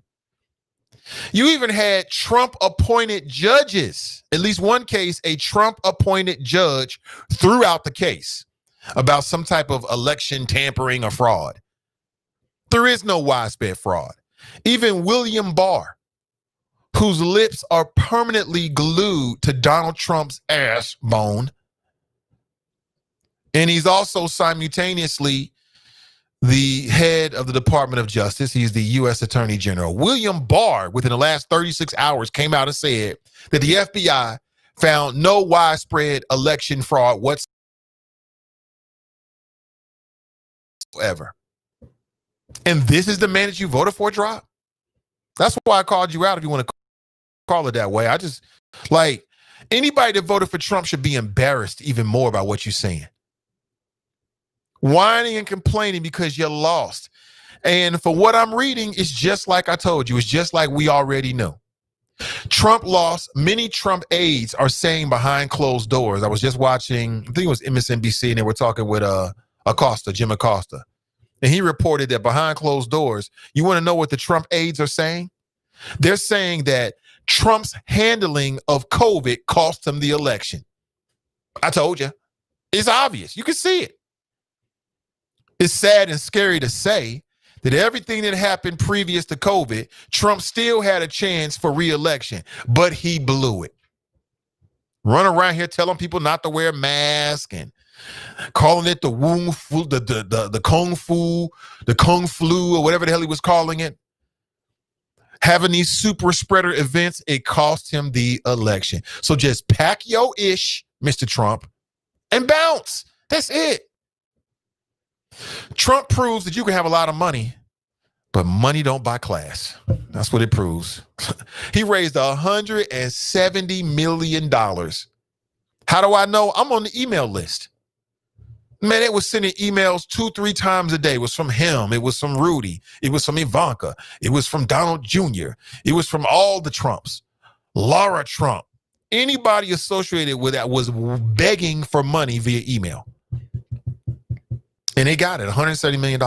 You even had Trump-appointed judges, at least one case, a Trump-appointed judge threw out the case about some type of election tampering or fraud. There is no widespread fraud. Even William Barr, whose lips are permanently glued to Donald Trump's ass bone, and he's also simultaneously the head of the Department of Justice. He's the U.S. Attorney General. William Barr, within the last 36 hours, came out and said that the FBI found no widespread election fraud whatsoever. And this is the man that you voted for, Drop? That's why I called you out, if you want to call it that way. I just, like, anybody that voted for Trump should be embarrassed even more about what you're saying. Whining and complaining because you lost. And for what I'm reading, it's just like I told you. It's just like we already knew. Trump lost. Many Trump aides are saying behind closed doors. I was just watching, I think it was MSNBC, and they were talking with Jim Acosta. And he reported that behind closed doors, you want to know what the Trump aides are saying? They're saying that Trump's handling of COVID cost him the election. I told you. It's obvious. You can see it. It's sad and scary to say that everything that happened previous to COVID, Trump still had a chance for re-election, but he blew it. Run around here telling people not to wear masks and calling it the Wung Fu, the Kung Flu, or whatever the hell he was calling it. Having these super spreader events, it cost him the election. So just pack your ish, Mr. Trump, and bounce. That's it. Trump proves that you can have a lot of money, but money don't buy class. That's what it proves. He raised $170 million. How do I know? I'm on the email list. Man, it was sending emails 2-3 times a day. It was from him. It was from Rudy. It was from Ivanka. It was from Donald Jr. It was from all the Trumps. Laura Trump. Anybody associated with that was begging for money via email. And they got it, $170 million.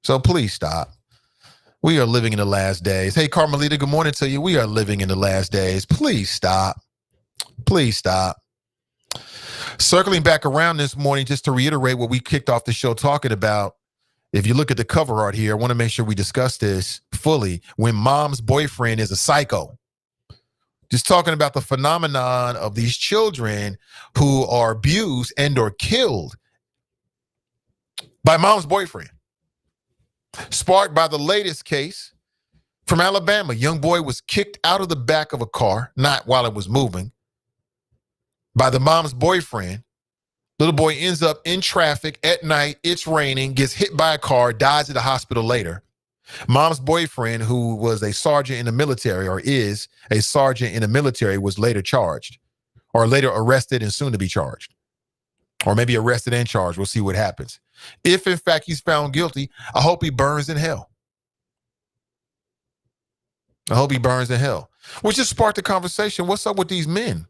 So please stop. We are living in the last days. Hey, Carmelita, good morning to you. We are living in the last days. Please stop. Please stop. Circling back around this morning, just to reiterate what we kicked off the show talking about, if you look at the cover art here, I want to make sure we discuss this fully. When mom's boyfriend is a psycho. Just talking about the phenomenon of these children who are abused and or killed by mom's boyfriend. Sparked by the latest case from Alabama. Young boy was kicked out of the back of a car, not while it was moving, by the mom's boyfriend. Little boy ends up in traffic at night. It's raining, gets hit by a car, dies at the hospital later. Mom's boyfriend, who was a sergeant in the military or is a sergeant in the military, was later charged or later arrested and soon to be charged. Or maybe arrested and charged. We'll see what happens. If, in fact, he's found guilty, I hope he burns in hell. I hope he burns in hell. Which just sparked the conversation. What's up with these men?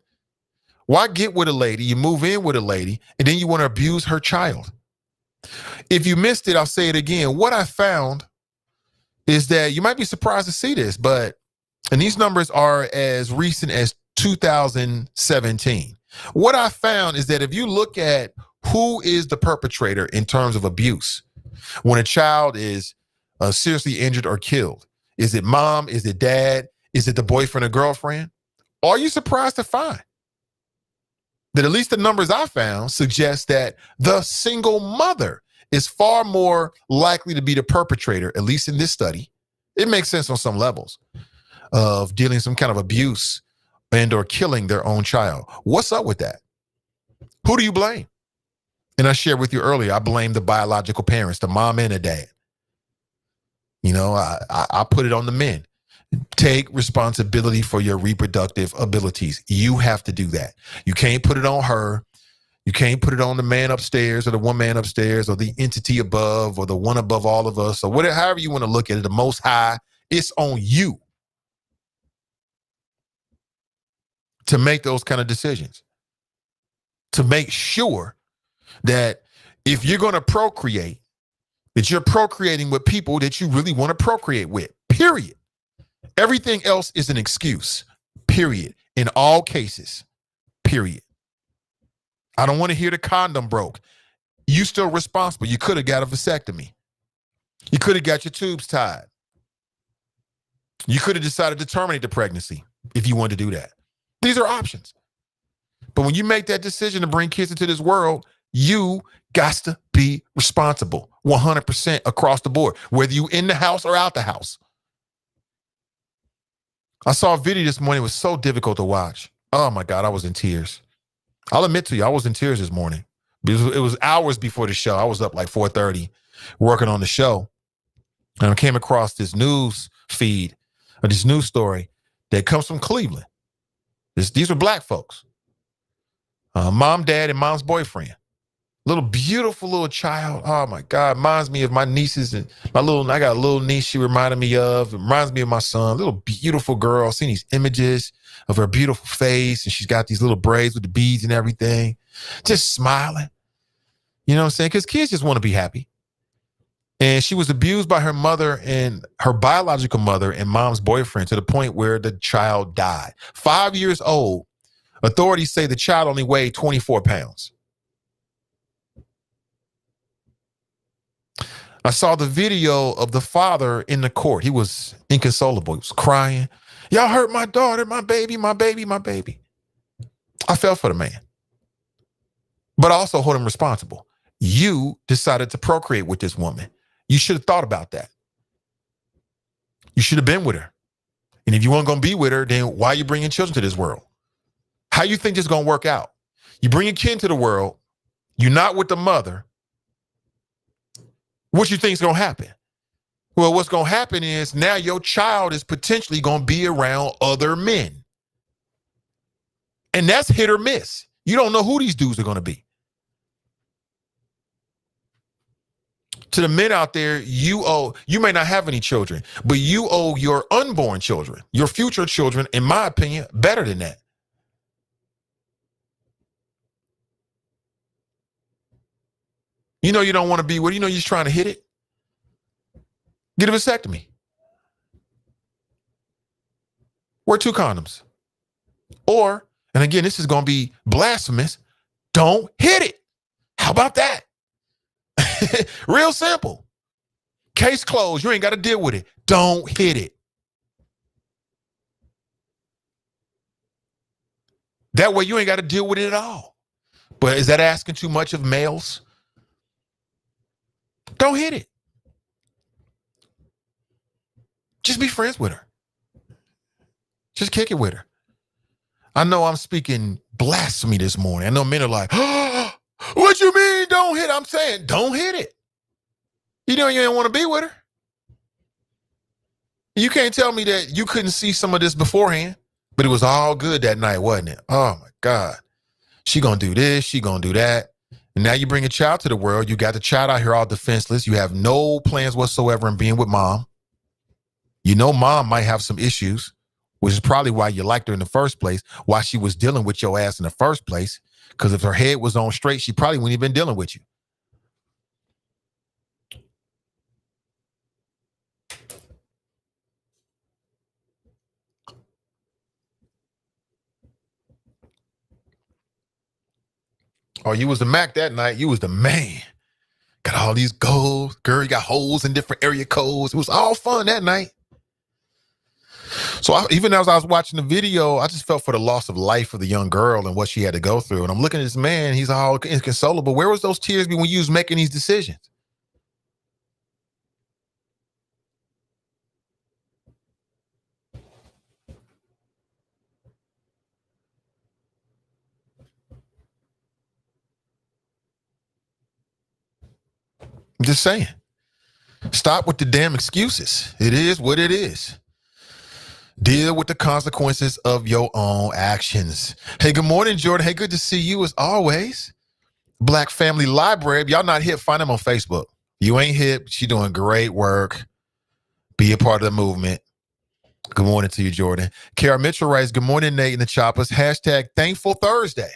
Why get with a lady, you move in with a lady, and then you want to abuse her child? If you missed it, I'll say it again. What I found is that you might be surprised to see this, and these numbers are as recent as 2017. What I found is that if you look at who is the perpetrator in terms of abuse, when a child is seriously injured or killed, is it mom? Is it dad? Is it the boyfriend or girlfriend? Are you surprised to find that at least the numbers I found suggest that the single mother is far more likely to be the perpetrator, at least in this study? It makes sense on some levels of dealing some kind of abuse and or killing their own child. What's up with that? Who do you blame? And I shared with you earlier, I blame the biological parents, the mom and the dad. You know, I put it on the men. Take responsibility for your reproductive abilities. You have to do that. You can't put it on her. You can't put it on the man upstairs or the one man upstairs or the entity above or the one above all of us or whatever, however you want to look at it, the most high. It's on you to make those kind of decisions, to make sure that if you're going to procreate, that you're procreating with people that you really want to procreate with, period. Everything else is an excuse, period. In all cases, period. I don't want to hear the condom broke. You still responsible. You could have got a vasectomy. You could have got your tubes tied. You could have decided to terminate the pregnancy if you wanted to do that. These are options. But when you make that decision to bring kids into this world, you got to be responsible 100% across the board, whether you in the house or out the house. I saw a video this morning. It was so difficult to watch. Oh my God, I was in tears. I'll admit to you, I was in tears this morning. It was hours before the show. I was up like 4:30 working on the show. And I came across this news feed, or this news story that comes from Cleveland. These were black folks. Mom, dad, and mom's boyfriend. Little beautiful little child. Oh my God. Reminds me of my nieces and I got a little niece she reminded me of. It reminds me of my son. Little beautiful girl. Seen these images of her beautiful face and she's got these little braids with the beads and everything. Just smiling. You know what I'm saying? Because kids just want to be happy. And she was abused by her mother and her biological mother and mom's boyfriend to the point where the child died. 5 years old. Authorities say the child only weighed 24 pounds. I saw the video of the father in the court. He was inconsolable. He was crying. Y'all hurt my daughter, my baby, my baby, my baby. I felt for the man. But I also hold him responsible. You decided to procreate with this woman. You should have thought about that. You should have been with her. And if you weren't going to be with her, then why are you bringing children to this world? How you think this is going to work out? You bring a kid to the world. You're not with the mother. What you think is going to happen? Well, what's going to happen is now your child is potentially going to be around other men. And that's hit or miss. You don't know who these dudes are going to be. To the men out there, you may not have any children, but you owe your unborn children, your future children, in my opinion, better than that. You know you don't want to be with, you know you're just trying to hit it. Get a vasectomy. Wear 2 condoms. Or, and again, this is going to be blasphemous, Don't hit it. How about that? Real simple. Case closed. You ain't got to deal with it. Don't hit it. That way you ain't got to deal with it at all. But is that asking too much of males? Don't hit it. Just be friends with her. Just kick it with her. I know I'm speaking blasphemy this morning. I know men are like, oh, what you mean don't hit it? I'm saying don't hit it. You know you didn't want to be with her. You can't tell me that you couldn't see some of this beforehand, but it was all good that night, wasn't it? Oh my God. She gonna do this, she gonna do that. And now you bring a child to the world. You got the child out here all defenseless. You have no plans whatsoever in being with mom. You know mom might have some issues, which is probably why you liked her in the first place, why she was dealing with your ass in the first place. Because if her head was on straight, she probably wouldn't have been dealing with you. Oh, you was the Mac that night. You was the man. Got all these goals. Girl, you got holes in different area codes. It was all fun that night. So even as I was watching the video, I just felt for the loss of life of the young girl and what she had to go through. And I'm looking at this man. He's all inconsolable. Where was those tears when you was making these decisions? I'm just saying. Stop with the damn excuses. It is what it is. Deal with the consequences of your own actions. Hey, good morning, Jordan. Hey, good to see you as always. Black Family Library. If y'all not hip, find them on Facebook. You ain't hip. She doing great work. Be a part of the movement. Good morning to you, Jordan. Kara Mitchell writes, good morning, Nate and the Choppers. Hashtag Thankful Thursday.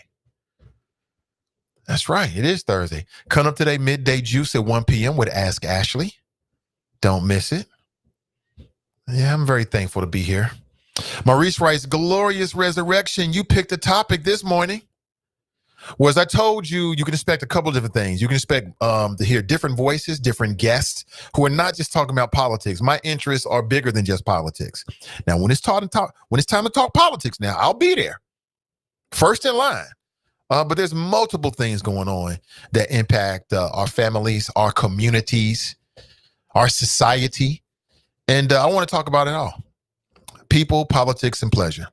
That's right. It is Thursday. Come up today, midday juice at 1 p.m. with Ask Ashley. Don't miss it. Yeah, I'm very thankful to be here. Maurice writes, glorious resurrection. You picked a topic this morning. Well, as I told you, you can expect a couple of different things. You can expect to hear different voices, different guests who are not just talking about politics. My interests are bigger than just politics. Now, when it's time to talk politics now, I'll be there. First in line. But there's multiple things going on that impact our families, our communities, our society. And I want to talk about it all. People, politics, and pleasure.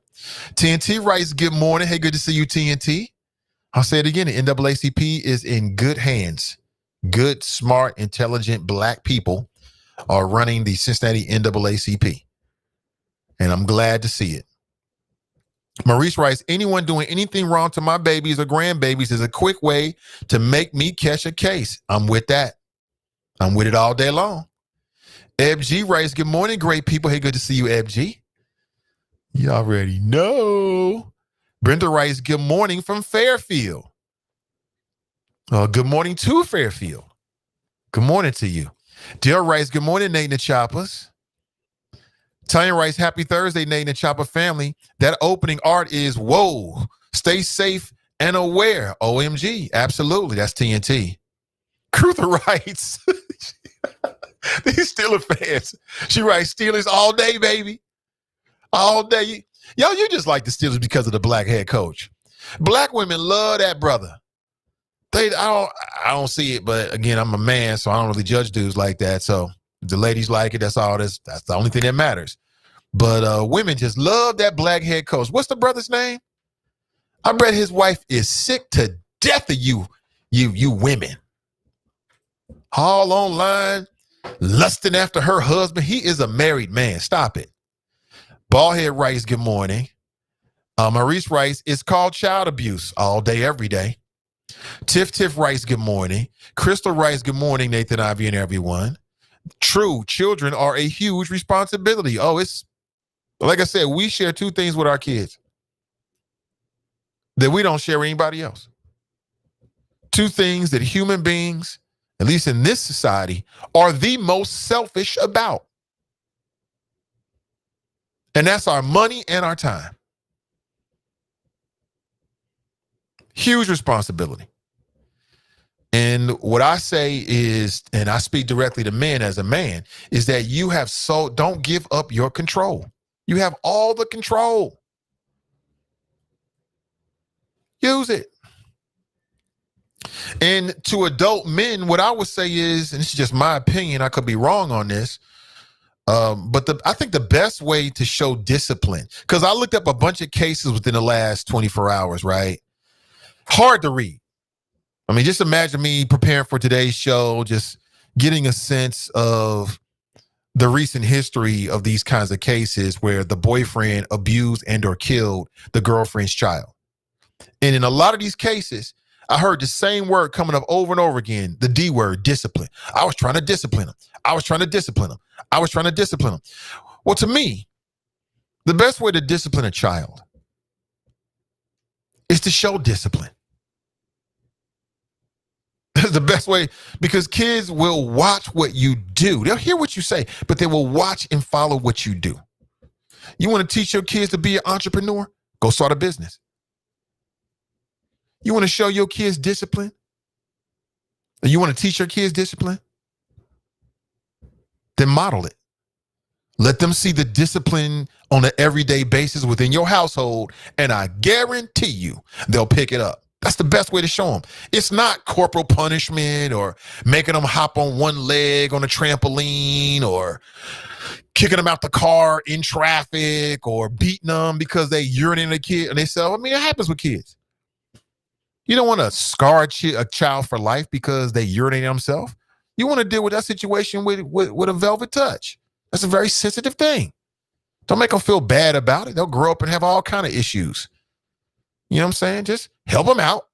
TNT writes, good morning. Hey, good to see you, TNT. I'll say it again. The NAACP is in good hands. Good, smart, intelligent black people are running the Cincinnati NAACP. And I'm glad to see it. Maurice writes, anyone doing anything wrong to my babies or grandbabies is a quick way to make me catch a case. I'm with that. I'm with it all day long. Eb G writes, good morning, great people. Hey, good to see you, Eb G. You already know. Brenda writes, good morning from Fairfield. Good morning to Fairfield. Good morning to you. Dale writes, good morning, Nate and the Choppers. Tanya writes, happy Thursday, Nate and the Chopper family. That opening art is, whoa, stay safe and aware. OMG, absolutely, that's TNT. Cruther writes, these Steelers fans. She writes, Steelers all day, baby. All day. Yo, you just like the Steelers because of the black head coach. Black women love that brother. I don't see it, but again, I'm a man, so I don't really judge dudes like that. So the ladies like it. That's all. That's the only thing that matters. But women just love that black head coach. What's the brother's name? I bet his wife is sick to death of you women. All online, lusting after her husband. He is a married man. Stop it. Ballhead writes, good morning. Maurice writes, it's called child abuse all day, every day. Tiff writes, good morning. Crystal writes, good morning, Nathan, Ivy, and everyone. True, children are a huge responsibility. Oh, it's, like I said, we share two things with our kids that we don't share with anybody else. Two things that human beings, at least in this society, are the most selfish about. And that's our money and our time. Huge responsibility. And what I say is, and I speak directly to men as a man, is that don't give up your control. You have all the control. Use it. And to adult men, what I would say is, and this is just my opinion, I could be wrong on this, but I think the best way to show discipline, because I looked up a bunch of cases within the last 24 hours, right? Hard to read. I mean, just imagine me preparing for today's show, just getting a sense of the recent history of these kinds of cases where the boyfriend abused and or killed the girlfriend's child. And in a lot of these cases, I heard the same word coming up over and over again, the D word, discipline. I was trying to discipline him. I was trying to discipline him. I was trying to discipline him. Well, to me, the best way to discipline a child is to show discipline. The best way, because kids will watch what you do. They'll hear what you say, but they will watch and follow what you do. You want to teach your kids to be an entrepreneur? Go start a business. You want to show your kids discipline? You want to teach your kids discipline? Then model it. Let them see the discipline on an everyday basis within your household, and I guarantee you they'll pick it up. That's the best way to show them. It's not corporal punishment or making them hop on one leg on a trampoline or kicking them out the car in traffic or beating them because they urinate a kid and they say, I mean, it happens with kids. You don't want to scar a child for life because they urinate themselves. You want to deal with that situation with a velvet touch. That's a very sensitive thing. Don't make them feel bad about it. They'll grow up and have all kind of issues. You know what I'm saying? Just help them out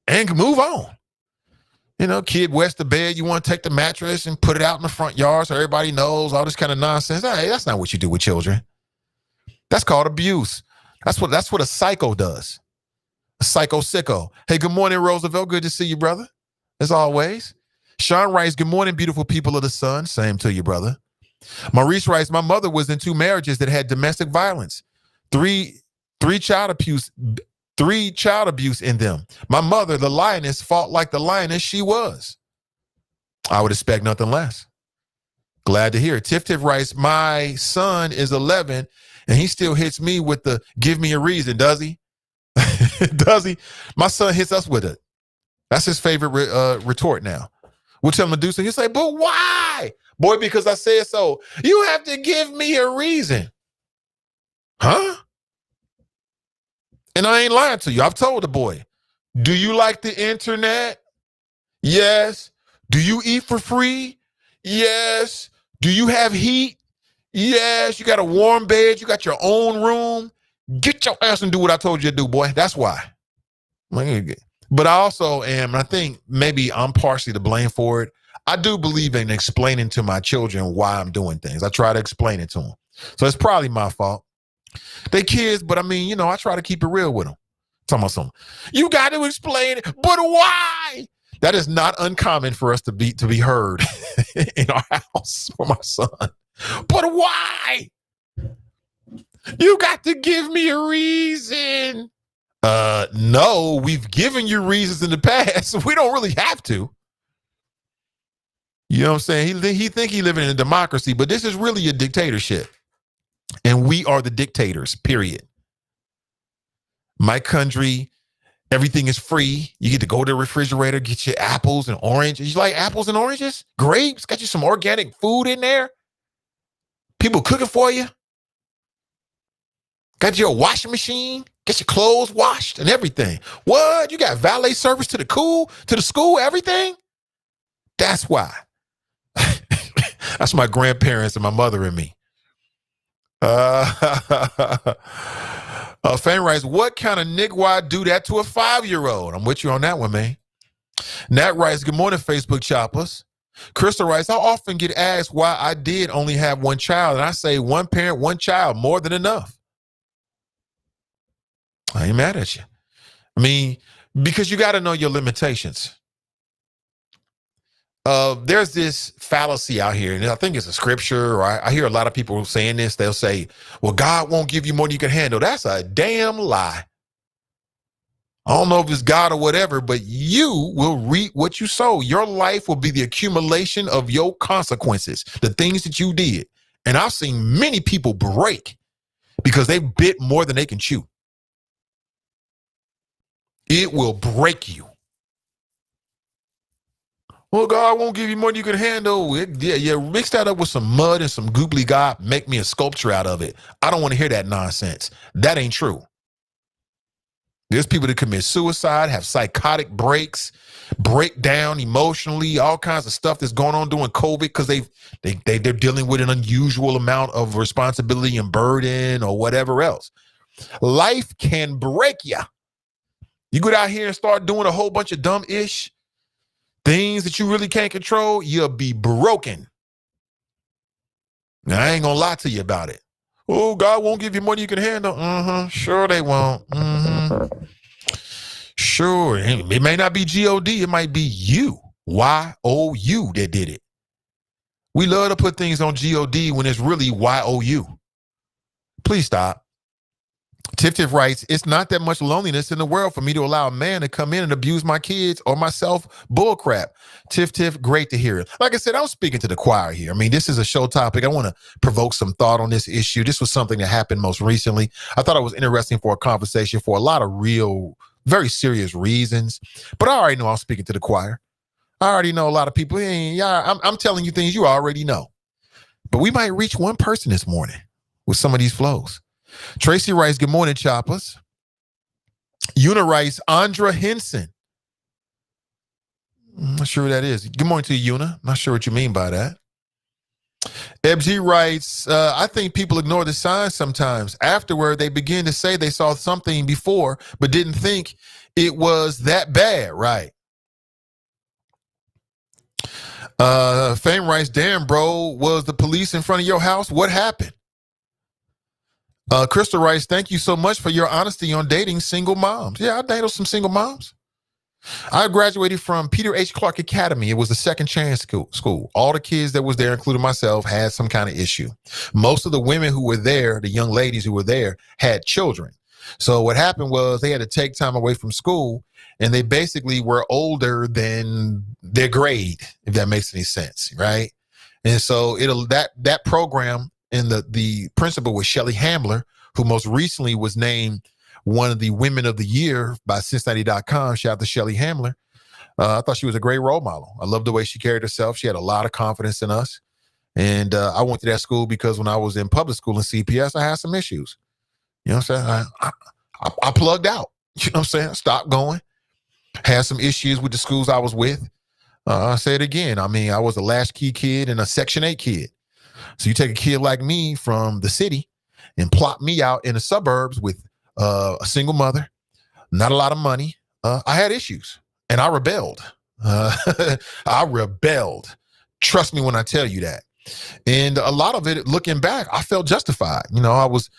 and move on. You know, kid wets the bed. You want to take the mattress and put it out in the front yard so everybody knows, all this kind of nonsense. Hey, that's not what you do with children. That's called abuse. That's what a psycho does. A psycho sicko. Hey, good morning, Roosevelt. Good to see you, brother. As always. Sean writes, good morning, beautiful people of the sun. Same to you, brother. Maurice writes, my mother was in 2 marriages that had domestic violence. Three child abuse in them. My mother, the lioness, fought like the lioness she was. I would expect nothing less. Glad to hear it. Tiff writes, my son is 11 and he still hits me with the give me a reason, does he? Does he? My son hits us with it. That's his favorite retort now. We'll tell him to do so. He'll say, but why? Boy, because I said so. You have to give me a reason. Huh? And I ain't lying to you. I've told the boy, do you like the internet? Yes. Do you eat for free? Yes. Do you have heat? Yes. You got a warm bed. You got your own room. Get your ass and do what I told you to do, boy. That's why. But I also am, and I think maybe I'm partially to blame for it. I do believe in explaining to my children why I'm doing things. I try to explain it to them. So it's probably my fault. They kids, but I mean, you know, I try to keep it real with them. Talking about something. You got to explain it, but why? That is not uncommon for us to be heard in our house for my son. But why? You got to give me a reason. No, we've given you reasons in the past. So we don't really have to. You know what I'm saying? He think he living in a democracy, but this is really a dictatorship. And we are the dictators, period. My country, everything is free. You get to go to the refrigerator, get your apples and oranges. You like apples and oranges? Grapes? Got you some organic food in there? People cooking for you? Got your washing machine? Get your clothes washed and everything. What? You got valet service to the school, everything? That's why. That's my grandparents and my mother and me. Fan writes, what kind of nigga do that to a 5-year-old? I'm with you on that one, man. Nat writes, good morning, Facebook choppers. Crystal writes, I often get asked why I did only have one child. And I say, one parent, one child, more than enough. I ain't mad at you. I mean, because you got to know your limitations. There's this fallacy out here, and I think it's a scripture, or I hear a lot of people saying this. They'll say, well, God won't give you more than you can handle. That's a damn lie. I don't know if it's God or whatever, but you will reap what you sow. Your life will be the accumulation of your consequences, the things that you did. And I've seen many people break because they bit more than they can chew. It will break you. Well, God won't give you more than you can handle. Yeah, mix that up with some mud and some googly god, make me a sculpture out of it. I don't want to hear that nonsense. That ain't true. There's people that commit suicide, have psychotic breaks, break down emotionally, all kinds of stuff that's going on during COVID because they're dealing with an unusual amount of responsibility and burden or whatever else. Life can break you. You go out here and start doing a whole bunch of dumb-ish things that you really can't control, you'll be broken. Now, I ain't gonna lie to you about it. Oh, God won't give you more than you can handle. Sure they won't. Sure. It may not be G-O-D. It might be you. Y-O-U that did it. We love to put things on G-O-D when it's really Y-O-U. Please stop. Tiff writes, it's not that much loneliness in the world for me to allow a man to come in and abuse my kids or myself. Bullcrap. Tiff, great to hear it. Like I said, I'm speaking to the choir here. I mean, this is a show topic. I want to provoke some thought on this issue. This was something that happened most recently. I thought it was interesting for a conversation for a lot of real, very serious reasons. But I already know I'm speaking to the choir. I already know a lot of people. I'm telling you things you already know. But we might reach one person this morning with some of these flows. Tracy writes, good morning, choppers. Una writes, Andra Henson. I'm not sure who that is. Good morning to you, Una. Not sure what you mean by that. FG writes, I think people ignore the signs sometimes. Afterward, they begin to say they saw something before, but didn't think it was that bad, right? Fame writes, damn, bro, was the police in front of your house? What happened? Crystal writes, thank you so much for your honesty on dating single moms. Yeah, I dated some single moms. I graduated from Peter H. Clark Academy. It was a second chance school. All the kids that was there, including myself, had some kind of issue. Most of the women who were there, the young ladies who were there, had children. So what happened was they had to take time away from school, and they basically were older than their grade, if that makes any sense, right? And so that program, and the principal was Shelly Hamler, who most recently was named one of the Women of the Year by Cincinnati.com. Shout out to Shelly Hamler. I thought she was a great role model. I loved the way she carried herself. She had a lot of confidence in us. And I went to that school because when I was in public school in CPS, I had some issues. You know what I'm saying? I plugged out. You know what I'm saying? Stopped going. Had some issues with the schools I was with. I say it again. I mean, I was a latchkey kid and a Section 8 kid. So you take a kid like me from the city and plop me out in the suburbs with a single mother, not a lot of money. I had issues and I rebelled. I rebelled. Trust me when I tell you that. And a lot of it, looking back, I felt justified. You know, I was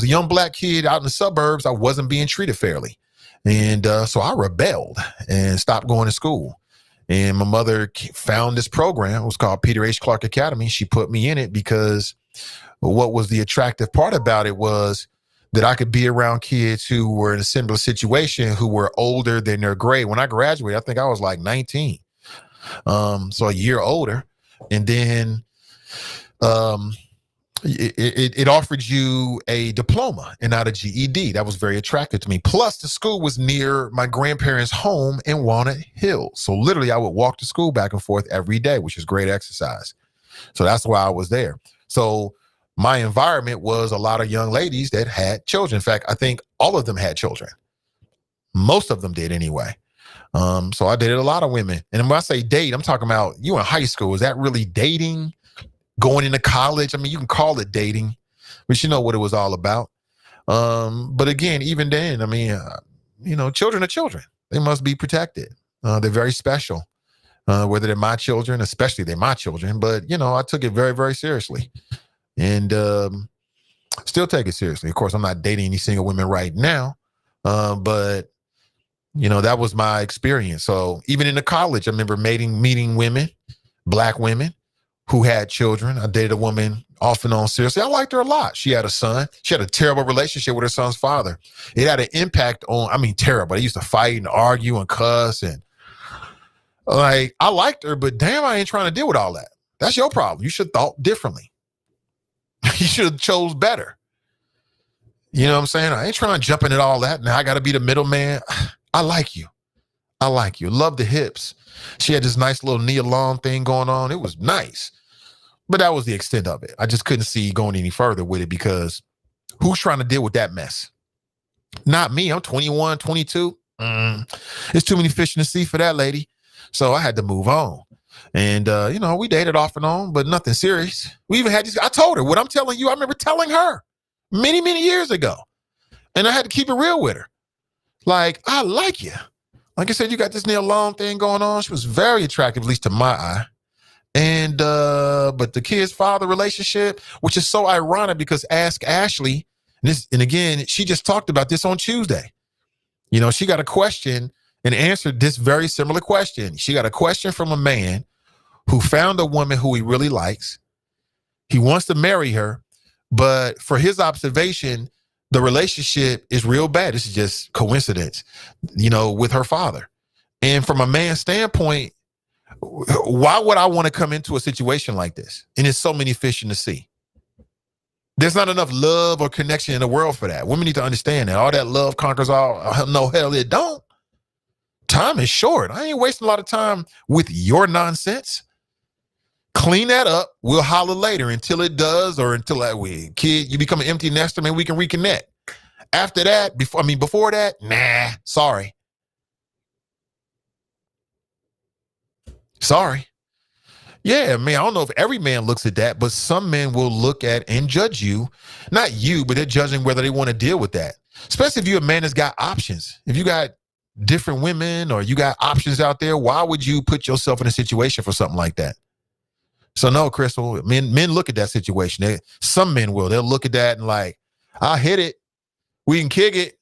a young black kid out in the suburbs. I wasn't being treated fairly. And so I rebelled and stopped going to school. And my mother found this program. It was called Peter H. Clark Academy. She put me in it because what was the attractive part about it was that I could be around kids who were in a similar situation, who were older than their grade. When I graduated, I think I was like 19. So a year older. And then it offered you a diploma and not a GED. That was very attractive to me. Plus, the school was near my grandparents' home in Walnut Hills. So literally, I would walk to school back and forth every day, which is great exercise. So that's why I was there. So my environment was a lot of young ladies that had children. In fact, I think all of them had children. Most of them did anyway. So I dated a lot of women. And when I say date, I'm talking about you in high school. Is that really dating? Going into college? I mean, you can call it dating, but you know what it was all about. But again, even then, I mean, children are children. They must be protected. They're very special, whether they're my children, especially they're my children. But, I took it very, very seriously and still take it seriously. Of course, I'm not dating any single women right now, but, that was my experience. So even in the college, I remember meeting women, black women, who had children. I dated a woman off and on seriously. I liked her a lot. She had a son. She had a terrible relationship with her son's father. It had an impact on, I mean, terrible. They used to fight and argue and cuss. And like, I liked her, but damn, I ain't trying to deal with all that. That's your problem. You should have thought differently. You should have chose better. You know what I'm saying? I ain't trying to jump into all that. Now I got to be the middleman. I like you. I like you. Love the hips. She had this nice little Nia Long thing going on. It was nice. But that was the extent of it. I just couldn't see going any further with it because who's trying to deal with that mess? Not me. I'm 21, 22. It's too many fish in the sea for that lady. So I had to move on. And, you know, we dated off and on, but nothing serious. We even had this. I told her what I'm telling you. I remember telling her many, many years ago. And I had to keep it real with her. Like, I like you. Like I said, you got this Nia Long thing going on. She was very attractive, at least to my eye. And but the kid's father relationship, which is so ironic because Ask Ashley, and again, she just talked about this on Tuesday. You know, she got a question and answered this very similar question. She got a question from a man who found a woman who he really likes. He wants to marry her, but for his observation, the relationship is real bad. This is just coincidence, you know, with her father. And from a man's standpoint, why would I want to come into a situation like this? And there's so many fish in the sea. There's not enough love or connection in the world for that. Women need to understand that all that love conquers all. No, hell, it don't. Time is short. I ain't wasting a lot of time with your nonsense. Clean that up. We'll holler later until it does, or until that way, kid, you become an empty nester, man, we can reconnect. After that, before that, nah, sorry. Sorry. Yeah, man, I don't know if every man looks at that, but some men will look at and judge you. Not you, but they're judging whether they want to deal with that. Especially if you're a man that's got options. If you got different women or you got options out there, why would you put yourself in a situation for something like that? So no, Crystal, men look at that situation. Some men will. They'll look at that and like, I'll hit it. We can kick it.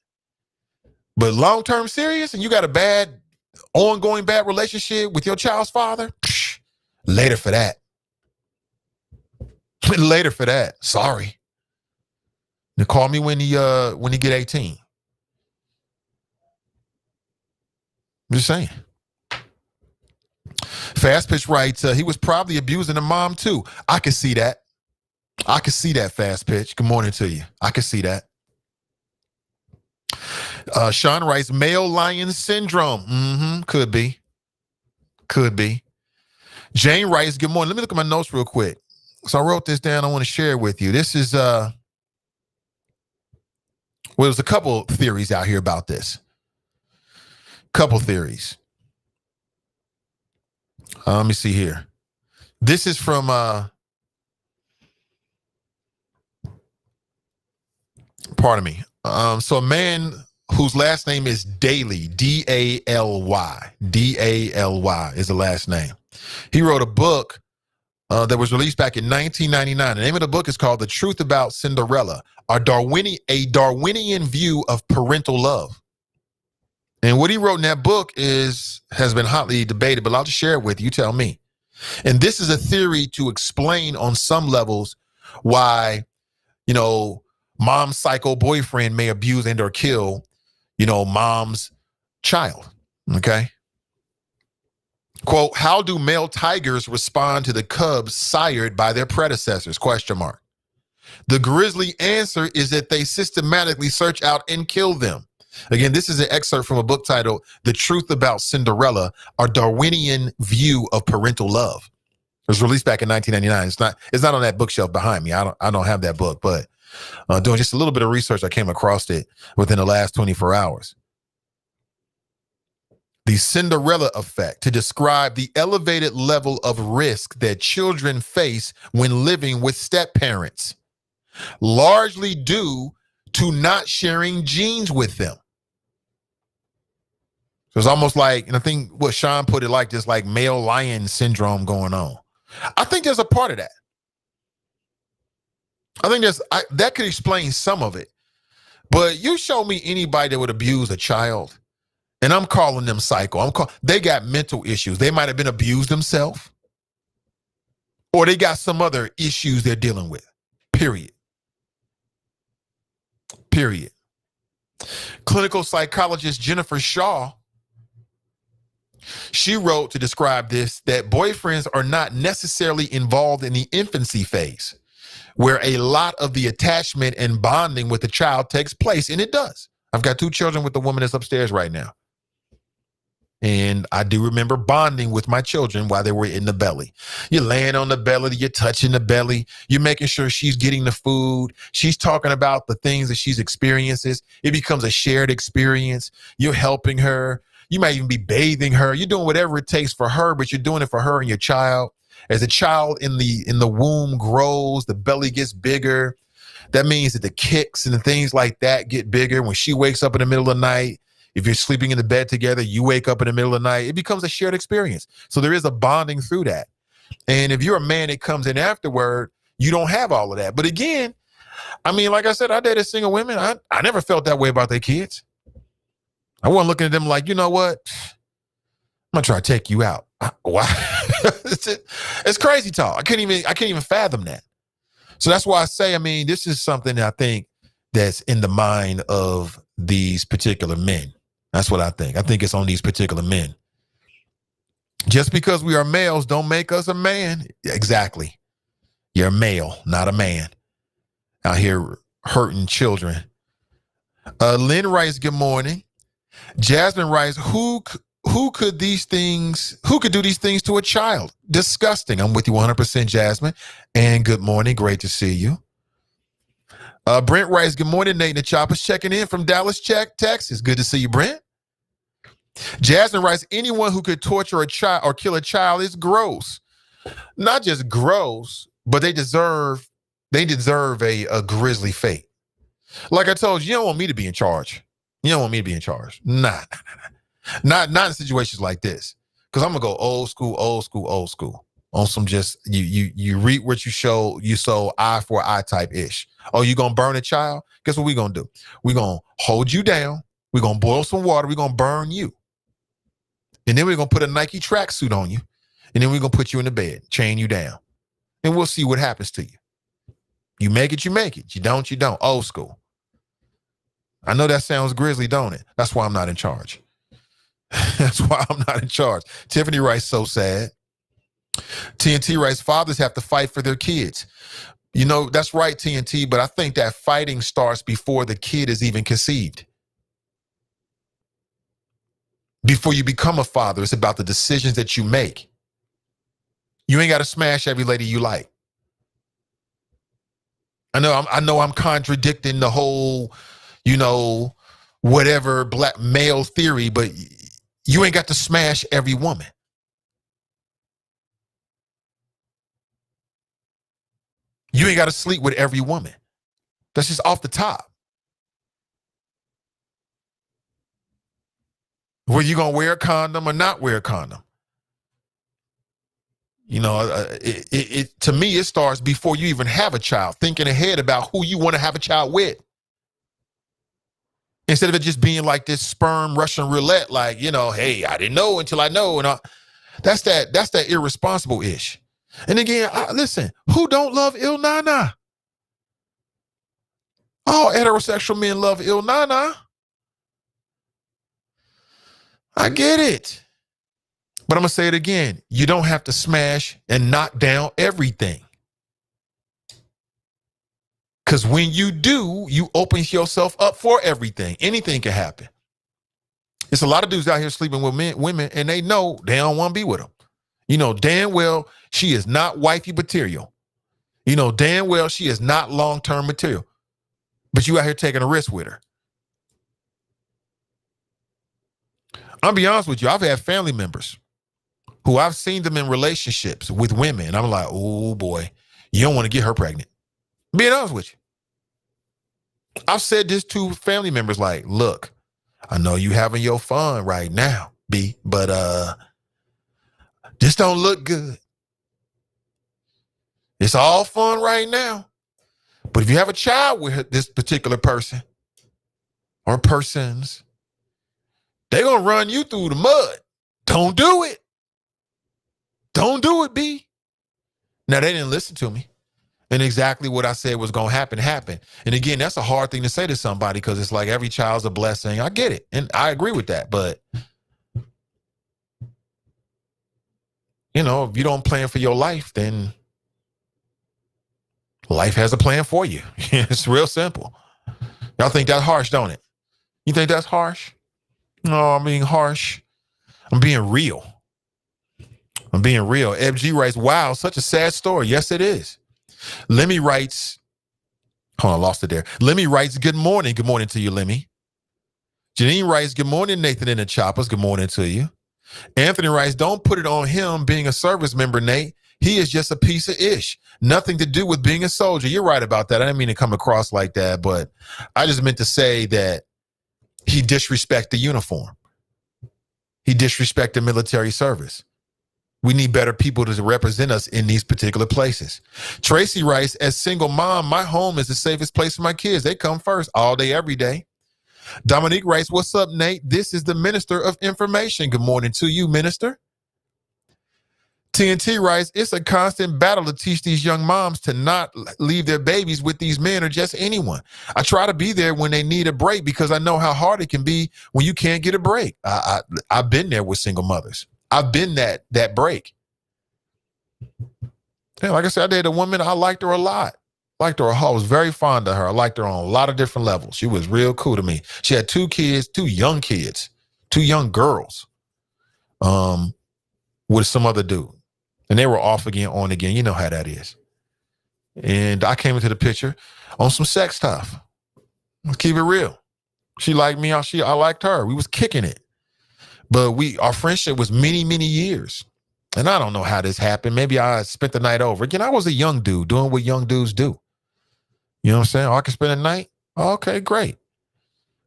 But long-term serious and you got a ongoing bad relationship with your child's father, later for that. Later for that. Sorry. Now call me when he get 18. I'm just saying. Fast Pitch writes, he was probably abusing the mom too. I can see that. I can see that, Fast Pitch. Good morning to you. I can see that. Sean writes, male lion syndrome. Could be. Could be. Jane writes, good morning. Let me look at my notes real quick. So I wrote this down. I want to share it with you. This is, well, there's a couple theories out here about this. Couple theories. Let me see here. This is from, pardon me. So a man whose last name is Daly, D-A-L-Y. D-A-L-Y is the last name. He wrote a book that was released back in 1999. The name of the book is called The Truth About Cinderella, a Darwinian view of parental love. And what he wrote in that book has been hotly debated, but I'll just share it with you. You tell me. And this is a theory to explain on some levels why, you know, mom's psycho boyfriend may abuse and or kill, you know, mom's child. Okay. Quote, how do male tigers respond to the cubs sired by their predecessors? Question mark. The grisly answer is that they systematically search out and kill them. Again, this is an excerpt from a book titled The Truth About Cinderella, a Darwinian View of Parental Love. It was released back in 1999. It's not on that bookshelf behind me. I don't have that book, but doing just a little bit of research, I came across it within the last 24 hours. The Cinderella effect, to describe the elevated level of risk that children face when living with step-parents, largely due to not sharing genes with them. So it's almost like, and I think what Sean put it like, just like male lion syndrome going on. I think there's a part of that. I think that could explain some of it. But you show me anybody that would abuse a child, and I'm calling them psycho. They got mental issues. They might have been abused themselves, or they got some other issues they're dealing with. Period. Period. Clinical psychologist Jennifer Shaw, she wrote to describe this, that boyfriends are not necessarily involved in the infancy phase, where a lot of the attachment and bonding with the child takes place, and it does. I've got 2 children with the woman that's upstairs right now. And I do remember bonding with my children while they were in the belly. You're laying on the belly, you're touching the belly, you're making sure she's getting the food. She's talking about the things that she's experiences. It becomes a shared experience. You're helping her. You might even be bathing her. You're doing whatever it takes for her, but you're doing it for her and your child. As the child in the womb grows, the belly gets bigger. That means that the kicks and the things like that get bigger. When she wakes up in the middle of the night, if you're sleeping in the bed together, you wake up in the middle of the night, it becomes a shared experience. So there is a bonding through that. And if you're a man that comes in afterward, you don't have all of that. But again, I mean, like I said, I dated single women. I never felt that way about their kids. I wasn't looking at them like, you know what? I'm gonna try to take you out. Why? It's crazy talk. I can't even fathom that. So that's why I say, I mean, this is something that I think that's in the mind of these particular men. That's what I think. I think it's on these particular men. Just because we are males don't make us a man. Exactly. You're a male, not a man. Out here hurting children. Lynn writes, good morning. Jasmine writes, who could do these things to a child? Disgusting. I'm with you 100%, Jasmine. And good morning. Great to see you. Brent writes, good morning, Nate and the Choppers, checking in from Dallas, Texas. Good to see you, Brent. Jasmine writes, anyone who could torture a child or kill a child is gross. Not just gross, but they deserve a grisly fate. Like I told you, you don't want me to be in charge. You don't want me to be in charge. Nah. Not in situations like this. Because I'm gonna go old school. On some just you reap what you sow, eye for eye type ish. Oh, you gonna burn a child? Guess what we gonna do? We gonna hold you down. We're gonna boil some water. We're gonna burn you. And then we're gonna put a Nike tracksuit on you. And then we're gonna put you in the bed, chain you down. And we'll see what happens to you. You make it, you make it. You don't, you don't. Old school. I know that sounds grisly, don't it? That's why I'm not in charge. That's why I'm not in charge. Tiffany writes, so sad. TNT writes, fathers have to fight for their kids. You know, that's right, TNT, but I think that fighting starts before the kid is even conceived. Before you become a father, it's about the decisions that you make. You ain't got to smash every lady you like. I know I'm contradicting the whole, whatever black male theory, but you ain't got to smash every woman. You ain't got to sleep with every woman. That's just off the top. Whether you going to wear a condom or not wear a condom. To me, it starts before you even have a child, thinking ahead about who you want to have a child with. Instead of it just being like this sperm Russian roulette, like, hey, I didn't know until I know. And that's that irresponsible ish. And again, listen, who don't love Il Nana? All heterosexual men love Il Nana. I get it. But I'm going to say it again. You don't have to smash and knock down everything. Because when you do, you open yourself up for everything. Anything can happen. There's a lot of dudes out here sleeping with women, and they know they don't want to be with them. Damn well she is not wifey material. Damn well she is not long-term material. But you out here taking a risk with her. I'll be honest with you. I've had family members who I've seen them in relationships with women. And I'm like, oh boy, you don't want to get her pregnant. Being honest with you. I've said this to family members like, look, I know you having your fun right now, B, but this don't look good. It's all fun right now. But if you have a child with this particular person or persons, they're going to run you through the mud. Don't do it. Don't do it, B. Now, they didn't listen to me. And exactly what I said was going to happen, happened. And again, that's a hard thing to say to somebody because it's like every child's a blessing. I get it. And I agree with that. But, you know, if you don't plan for your life, then life has a plan for you. It's real simple. Y'all think that's harsh, don't it? You think that's harsh? No, I'm being harsh. I'm being real. I'm being real. FG writes, wow, such a sad story. Yes, it is. Lemmy writes, hold on, lost it there. Lemmy writes, good morning. Good morning to you, Lemmy. Janine writes, good morning, Nathan and the Choppers. Good morning to you. Anthony writes, don't put it on him being a service member, Nate. He is just a piece of ish. Nothing to do with being a soldier. You're right about that. I didn't mean to come across like that, but I just meant to say that he disrespected the uniform. He disrespected military service. We need better people to represent us in these particular places. Tracy writes, as single mom, my home is the safest place for my kids. They come first all day, every day. Dominique writes, what's up, Nate? This is the Minister of Information. Good morning to you, Minister. TNT writes, it's a constant battle to teach these young moms to not leave their babies with these men or just anyone. I try to be there when they need a break because I know how hard it can be when you can't get a break. I've been there with single mothers. I've been that break. Yeah, like I said, I dated a woman. I liked her a lot. I was very fond of her. I liked her on a lot of different levels. She was real cool to me. She had two young girls, with some other dude. And they were off again, on again. You know how that is. And I came into the picture on some sex stuff. Let's keep it real. She liked me. I liked her. We was kicking it. But our friendship was many, many years. And I don't know how this happened. Maybe I spent the night over. Again, I was a young dude doing what young dudes do. You know what I'm saying? Oh, I can spend a night? Oh, okay, great.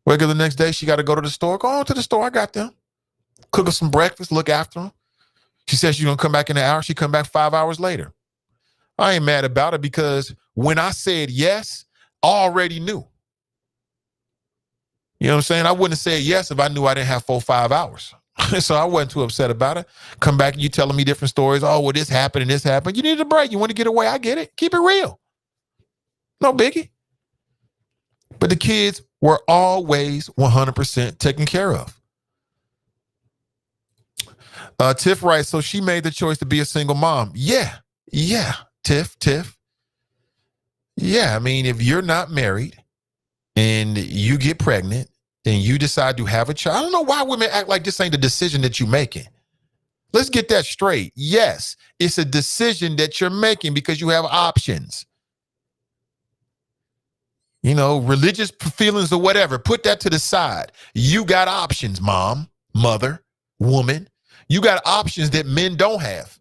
Wake up the next day, she got to go to the store. Go on to the store. I got them. Cook her some breakfast, look after them. She said she's going to come back in an hour. She come back 5 hours later. I ain't mad about it because when I said yes, I already knew. You know what I'm saying? I wouldn't have said yes if I knew I didn't have 4 or 5 hours. So I wasn't too upset about it. Come back and you telling me different stories. Oh, well, this happened and this happened. You need a break. You want to get away. I get it. Keep it real. No biggie. But the kids were always 100% taken care of. Tiff writes, so she made the choice to be a single mom. Yeah, Tiff. Yeah, I mean, if you're not married and you get pregnant and you decide to have a child, I don't know why women act like this ain't the decision that you're making. Let's get that straight. Yes, it's a decision that you're making because you have options. You know, religious feelings or whatever, put that to the side. You got options, mom, mother, woman. You got options that men don't have.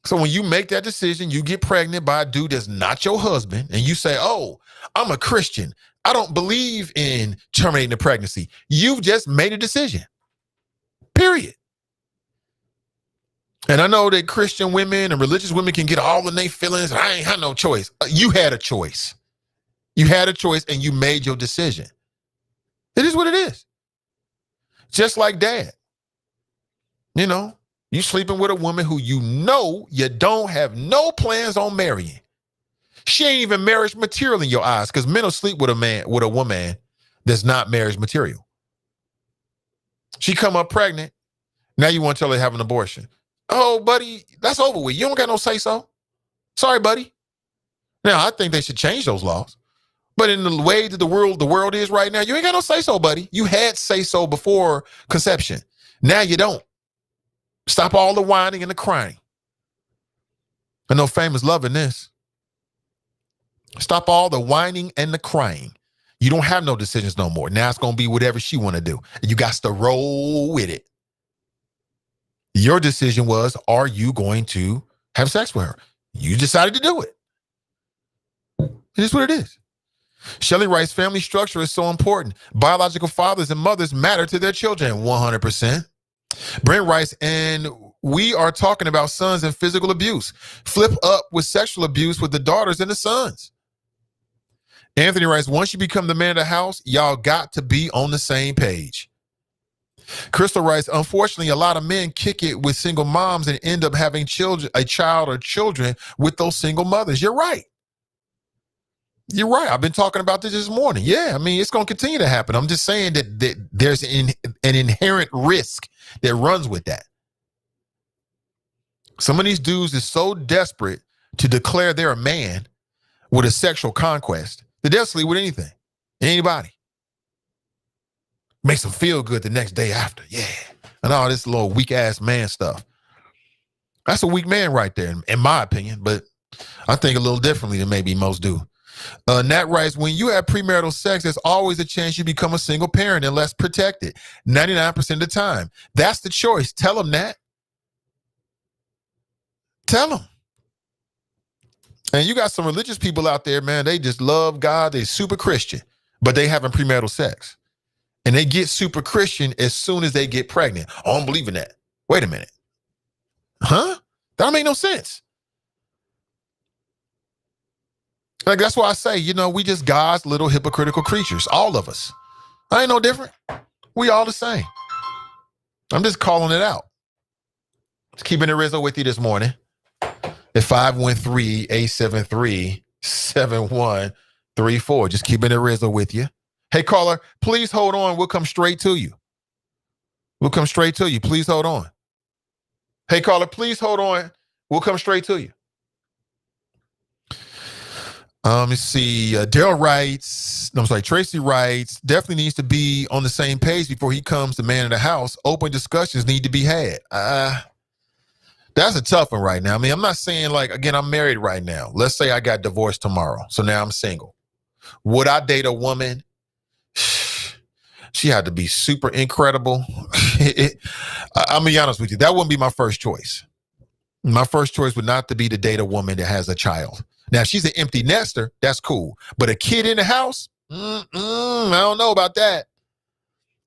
So when you make that decision, you get pregnant by a dude that's not your husband, and you say, oh, I'm a Christian. I don't believe in terminating the pregnancy. You've just made a decision. Period. And I know that Christian women and religious women can get all in their feelings. I ain't had no choice. You had a choice. You had a choice and you made your decision. It is what it is. Just like dad. You know, you sleeping with a woman who you know you don't have no plans on marrying. She ain't even marriage material in your eyes because men will sleep with a woman that's not marriage material. She come up pregnant. Now you want to tell her to have an abortion. Oh, buddy, that's over with. You don't got no say so. Sorry, buddy. Now, I think they should change those laws. But in the way that the world is right now, you ain't got no say so, buddy. You had say so before conception. Now you don't. Stop all the whining and the crying. I know Fame is loving this. Stop all the whining and the crying. You don't have no decisions no more. Now it's going to be whatever she want to do. And you got to roll with it. Your decision was, are you going to have sex with her? You decided to do it. It is what it is. Shelley writes, family structure is so important. Biological fathers and mothers matter to their children, 100%. Brent writes, and we are talking about sons and physical abuse. Flip up with sexual abuse with the daughters and the sons. Anthony writes, once you become the man of the house, y'all got to be on the same page. Crystal writes, unfortunately, a lot of men kick it with single moms and end up having a child or children with those single mothers. You're right. You're right. I've been talking about this morning. Yeah, I mean, it's going to continue to happen. I'm just saying that there's an inherent risk that runs with that. Some of these dudes is so desperate to declare they're a man with a sexual conquest that they'll sleep with anything, anybody. Makes them feel good the next day after. Yeah. And all this little weak ass man stuff. That's a weak man right there, in my opinion, but I think a little differently than maybe most do. Nat writes, when you have premarital sex, there's always a chance you become a single parent and less protected. 99% of the time. That's the choice. Tell them, Nat. Tell them. And you got some religious people out there, man. They just love God. They're super Christian, but they having premarital sex. And they get super Christian as soon as they get pregnant. I don't believe in that. Wait a minute. Huh? That don't make no sense. Like, that's why I say, we just God's little hypocritical creatures. All of us. I ain't no different. We all the same. I'm just calling it out. Just keeping it Rizzo with you this morning at 513-873-7134. Just keeping it Rizzo with you. Hey, caller, please hold on. We'll come straight to you. We'll come straight to you. Please hold on. Hey, caller, please hold on. We'll come straight to you. Let's see. Daryl writes, Tracy writes, definitely needs to be on the same page before he comes to man in the house. Open discussions need to be had. That's a tough one right now. I mean, I'm not saying again, I'm married right now. Let's say I got divorced tomorrow. So now I'm single. Would I date a woman? She had to be super incredible. I'm gonna be honest with you. That wouldn't be my first choice. My first choice would not to be to date a woman that has a child. Now, if she's an empty nester, that's cool. But a kid in the house, I don't know about that.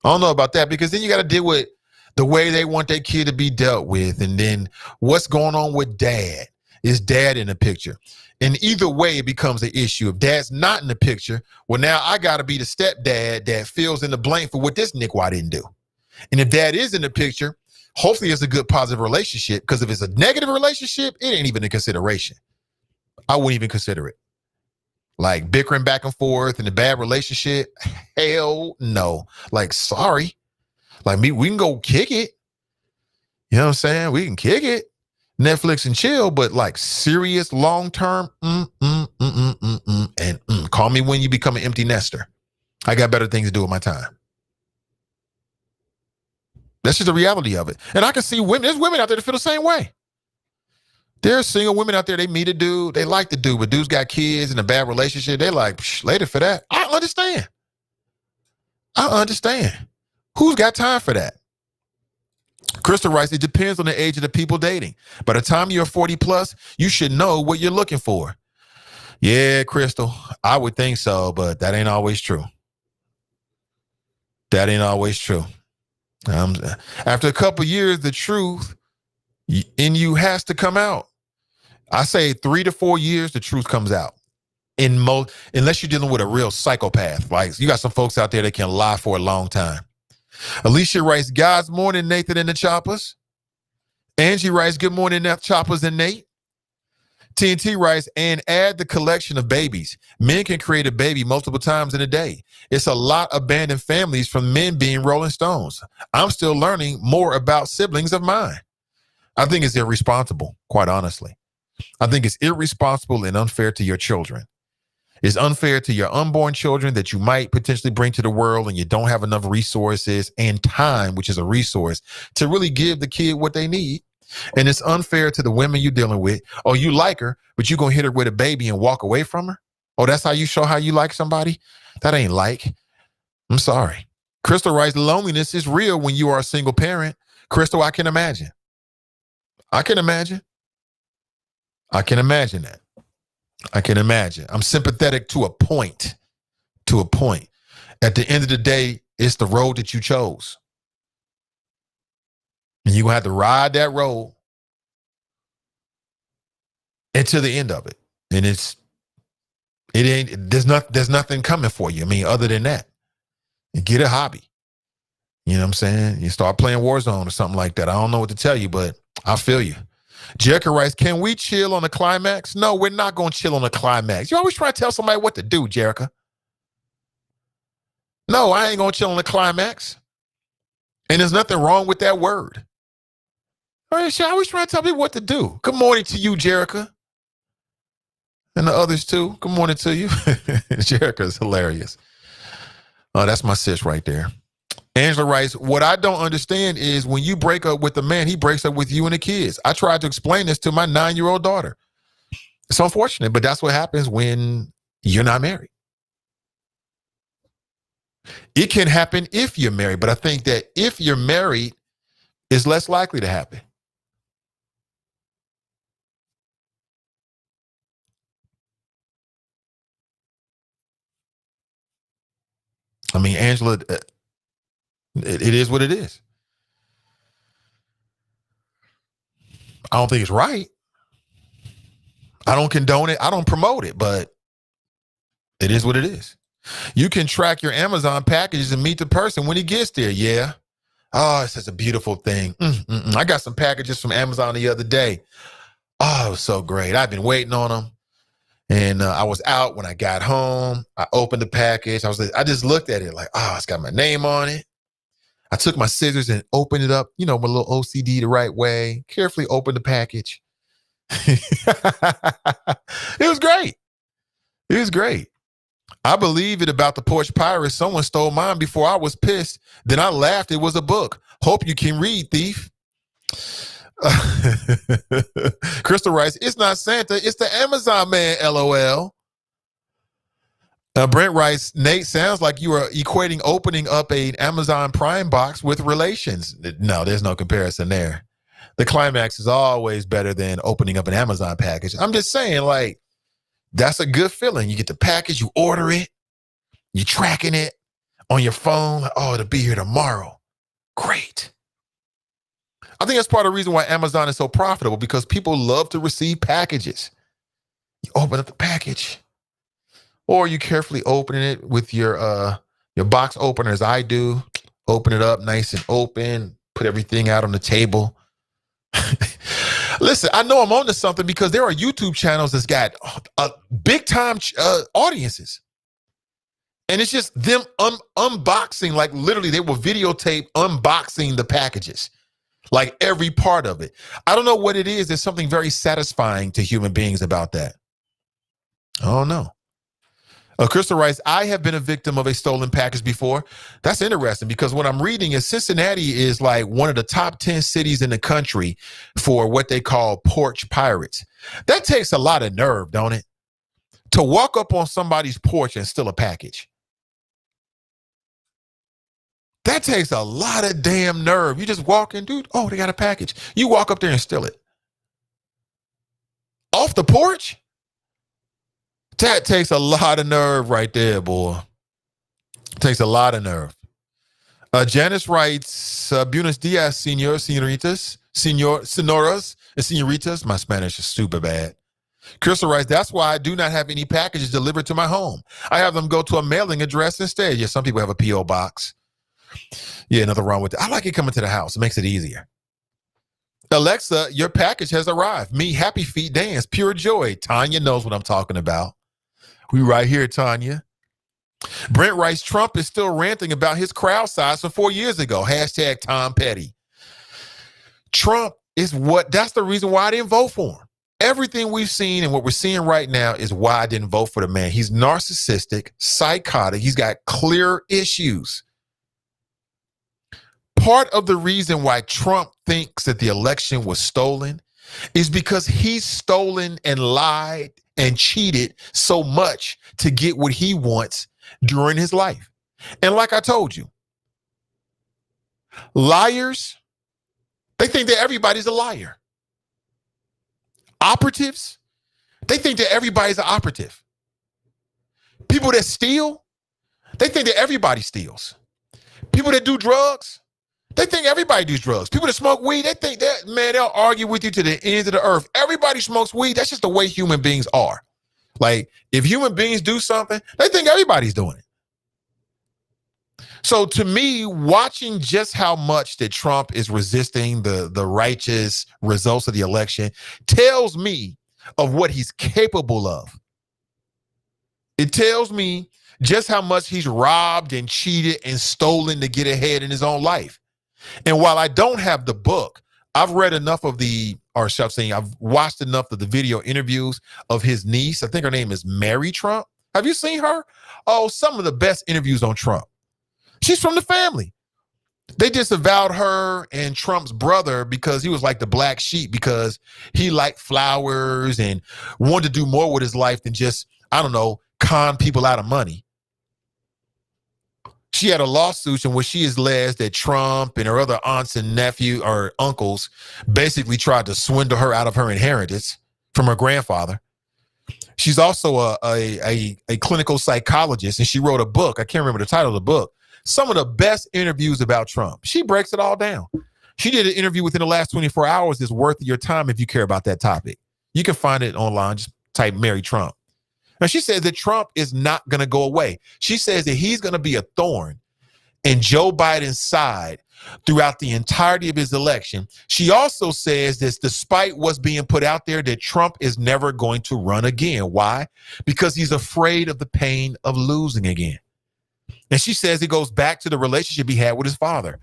I don't know about that, because then you got to deal with the way they want their kid to be dealt with. And then what's going on with dad? Is dad in the picture? And either way, it becomes an issue. If dad's not in the picture, well, now I got to be the stepdad that fills in the blank for what this Nick White didn't do. And if dad is in the picture, hopefully it's a good, positive relationship, because if it's a negative relationship, it ain't even a consideration. I wouldn't even consider it. Like bickering back and forth and a bad relationship, hell no. Sorry. We can go kick it. You know what I'm saying? We can kick it. Netflix and chill, but serious long-term, call me when you become an empty nester. I got better things to do with my time. That's just the reality of it. And I can see women, there's women out there that feel the same way. There's single women out there, they meet a dude, they like the dude, but dude's got kids and a bad relationship. They later for that. I understand. Who's got time for that? Crystal writes, it depends on the age of the people dating. By the time you're 40 plus, you should know what you're looking for. Yeah, Crystal, I would think so, but that ain't always true. That ain't always true. After a couple years, the truth in you has to come out. I say 3 to 4 years, the truth comes out. Unless you're dealing with a real psychopath. You got some folks out there that can lie for a long time. Alicia writes, God's morning, Nathan and the Choppers. Angie writes, good morning, Choppers and Nate. TNT writes, and add the collection of babies. Men can create a baby multiple times in a day. It's a lot of abandoned families from men being Rolling Stones. I'm still learning more about siblings of mine. I think it's irresponsible, quite honestly. I think it's irresponsible and unfair to your children. It's unfair to your unborn children that you might potentially bring to the world, and you don't have enough resources and time, which is a resource, to really give the kid what they need. And it's unfair to the women you're dealing with. Oh, you like her, but you're going to hit her with a baby and walk away from her? Oh, that's how you show how you like somebody? That ain't like. I'm sorry. Crystal writes, loneliness is real when you are a single parent. Crystal, I can imagine. I can imagine that. I can imagine. I'm sympathetic to a point. At the end of the day, it's the road that you chose. And you're going to have to ride that road until the end of it. And there's nothing coming for you. I mean, other than that, get a hobby. You know what I'm saying? You start playing Warzone or something like that. I don't know what to tell you, but I feel you. Jerica writes, can we chill on the climax? No, we're not going to chill on the climax. You always try to tell somebody what to do, Jerica. No, I ain't going to chill on the climax. And there's nothing wrong with that word. All right, I always try to tell people what to do. Good morning to you, Jerica. And the others too. Good morning to you. Jerica's hilarious. Oh, that's my sis right there. Angela writes, what I don't understand is when you break up with a man, he breaks up with you and the kids. I tried to explain this to my 9-year-old daughter. It's unfortunate, but that's what happens when you're not married. It can happen if you're married, but I think that if you're married, it's less likely to happen. I mean, Angela, it is what it is. I don't think it's right. I don't condone it. I don't promote it, but it is what it is. You can track your Amazon packages and meet the person when he gets there. Yeah. Oh, it's such a beautiful thing. I got some packages from Amazon the other day. Oh, it was so great. I've been waiting on them. And I was out when I got home. I opened the package. I just looked at it like, oh, it's got my name on it. I took my scissors and opened it up, you know, my little OCD the right way. Carefully opened the package. It was great. It was great. I believe it about the Porch Pirates. Someone stole mine before I was pissed. Then I laughed. It was a book. Hope you can read, thief. Crystal writes, it's not Santa, it's the Amazon man, LOL. Brent writes, Nate, sounds like you are equating opening up an Amazon Prime box with relations. No, there's no comparison there. The climax is always better than opening up an Amazon package. I'm just saying, like, that's a good feeling. You get the package, you order it, you're tracking it on your phone. Like, oh, it'll be here tomorrow. Great. I think that's part of the reason why Amazon is so profitable, because people love to receive packages. You open up the package, or you carefully open it with your box opener, as I do. Open it up nice and open, put everything out on the table. Listen, I know I'm onto something because there are YouTube channels that's got big time audiences. And it's just them unboxing, like literally they will videotape unboxing the packages. Like every part of it. I don't know what it is. There's something very satisfying to human beings about that. I don't know. Crystal writes, I have been a victim of a stolen package before. That's interesting because what I'm reading is Cincinnati is like one of the top 10 cities in the country for what they call porch pirates. That takes a lot of nerve, don't it? To walk up on somebody's porch and steal a package. That takes a lot of damn nerve. You just walk in, dude, oh, they got a package. You walk up there and steal it. Off the porch? That takes a lot of nerve right there, boy. Takes a lot of nerve. Janice writes, Buenos dias, señoritas, senoras, and señoritas. My Spanish is super bad. Crystal writes, that's why I do not have any packages delivered to my home. I have them go to a mailing address instead. Yeah, some people have a P.O. box. Yeah, nothing wrong with it. I like it coming to the house. It makes it easier. Alexa, your package has arrived. Me, happy feet dance, pure joy. Tanya knows what I'm talking about. We right here, Tanya. Brent writes, Trump is still ranting about his crowd size from 4 years ago. Hashtag Tom Petty. Trump is that's the reason why I didn't vote for him. Everything we've seen and what we're seeing right now is why I didn't vote for the man. He's narcissistic, psychotic. He's got clear issues. Part of the reason why Trump thinks that the election was stolen is because he's stolen and lied and cheated so much to get what he wants during his life. And like I told you, liars, they think that everybody's a liar. Operatives, they think that everybody's an operative. People that steal, they think that everybody steals. People that do drugs, they think everybody does drugs. People that smoke weed, they think that, man, they'll argue with you to the ends of the earth. Everybody smokes weed. That's just the way human beings are. Like, if human beings do something, they think everybody's doing it. So to me, watching just how much that Trump is resisting the righteous results of the election tells me of what he's capable of. It tells me just how much he's robbed and cheated and stolen to get ahead in his own life. And while I don't have the book, I've read enough of I've watched enough of the video interviews of his niece. I think her name is Mary Trump. Have you seen her? Oh, some of the best interviews on Trump. She's from the family. They disavowed her and Trump's brother because he was like the black sheep, because he liked flowers and wanted to do more with his life than just, I don't know, con people out of money. She had a lawsuit in which she is alleged that Trump and her other aunts and nephew or uncles basically tried to swindle her out of her inheritance from her grandfather. She's also a clinical psychologist, and she wrote a book. I can't remember the title of the book. Some of the best interviews about Trump. She breaks it all down. She did an interview within the last 24 hours that's worth your time if you care about that topic. You can find it online. Just type Mary Trump. Now, she says that Trump is not going to go away. She says that he's going to be a thorn in Joe Biden's side throughout the entirety of his election. She also says this, despite what's being put out there, that Trump is never going to run again. Why? Because he's afraid of the pain of losing again. And she says it goes back to the relationship he had with his father.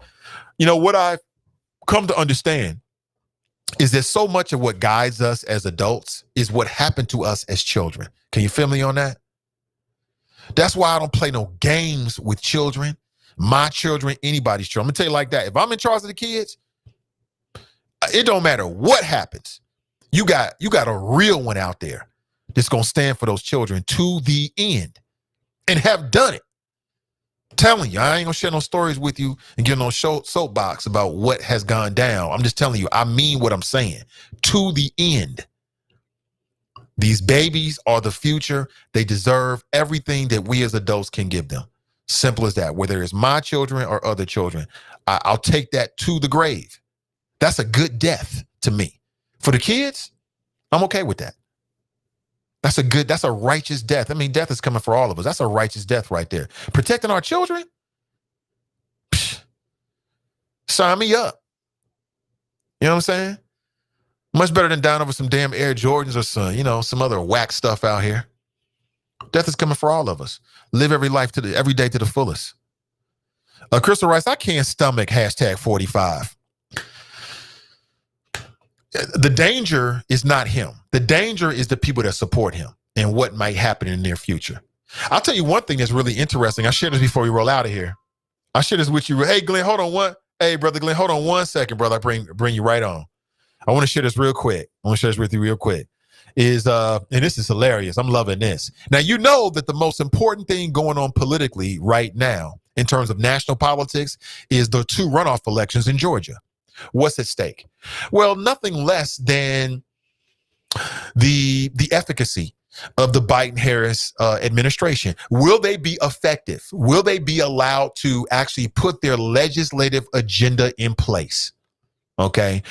You know, what I've come to understand is that so much of what guides us as adults is what happened to us as children. Can you feel me on that? That's why I don't play no games with children, my children, anybody's children. I'm gonna tell you like that. If I'm in charge of the kids, it don't matter what happens. You got a real one out there that's gonna stand for those children to the end and have done it. Telling you, I ain't gonna share no stories with you and give no soapbox about what has gone down. I'm just telling you, I mean what I'm saying. To the end. These babies are the future. They deserve everything that we as adults can give them. Simple as that. Whether it's my children or other children, I'll take that to the grave. That's a good death to me. For the kids, I'm okay with that. That's a righteous death. I mean, death is coming for all of us. That's a righteous death right there. Protecting our children? Psh, sign me up. You know what I'm saying? Much better than dying over some damn Air Jordans or some other whack stuff out here. Death is coming for all of us. Live every day to the fullest. Crystal Rice, I can't stomach #45. The danger is not him. The danger is the people that support him and what might happen in the near future. I'll tell you one thing that's really interesting. I shared this before we roll out of here. I shared this with you. Hey, Glenn, hold on brother Glenn, hold on 1 second, brother. I bring you right on. I want to share this real quick. And this is hilarious. I'm loving this. Now, you know that the most important thing going on politically right now in terms of national politics is the 2 runoff elections in Georgia. What's at stake? Well, nothing less than the efficacy of the Biden-Harris administration. Will they be effective? Will they be allowed to actually put their legislative agenda in place? Okay.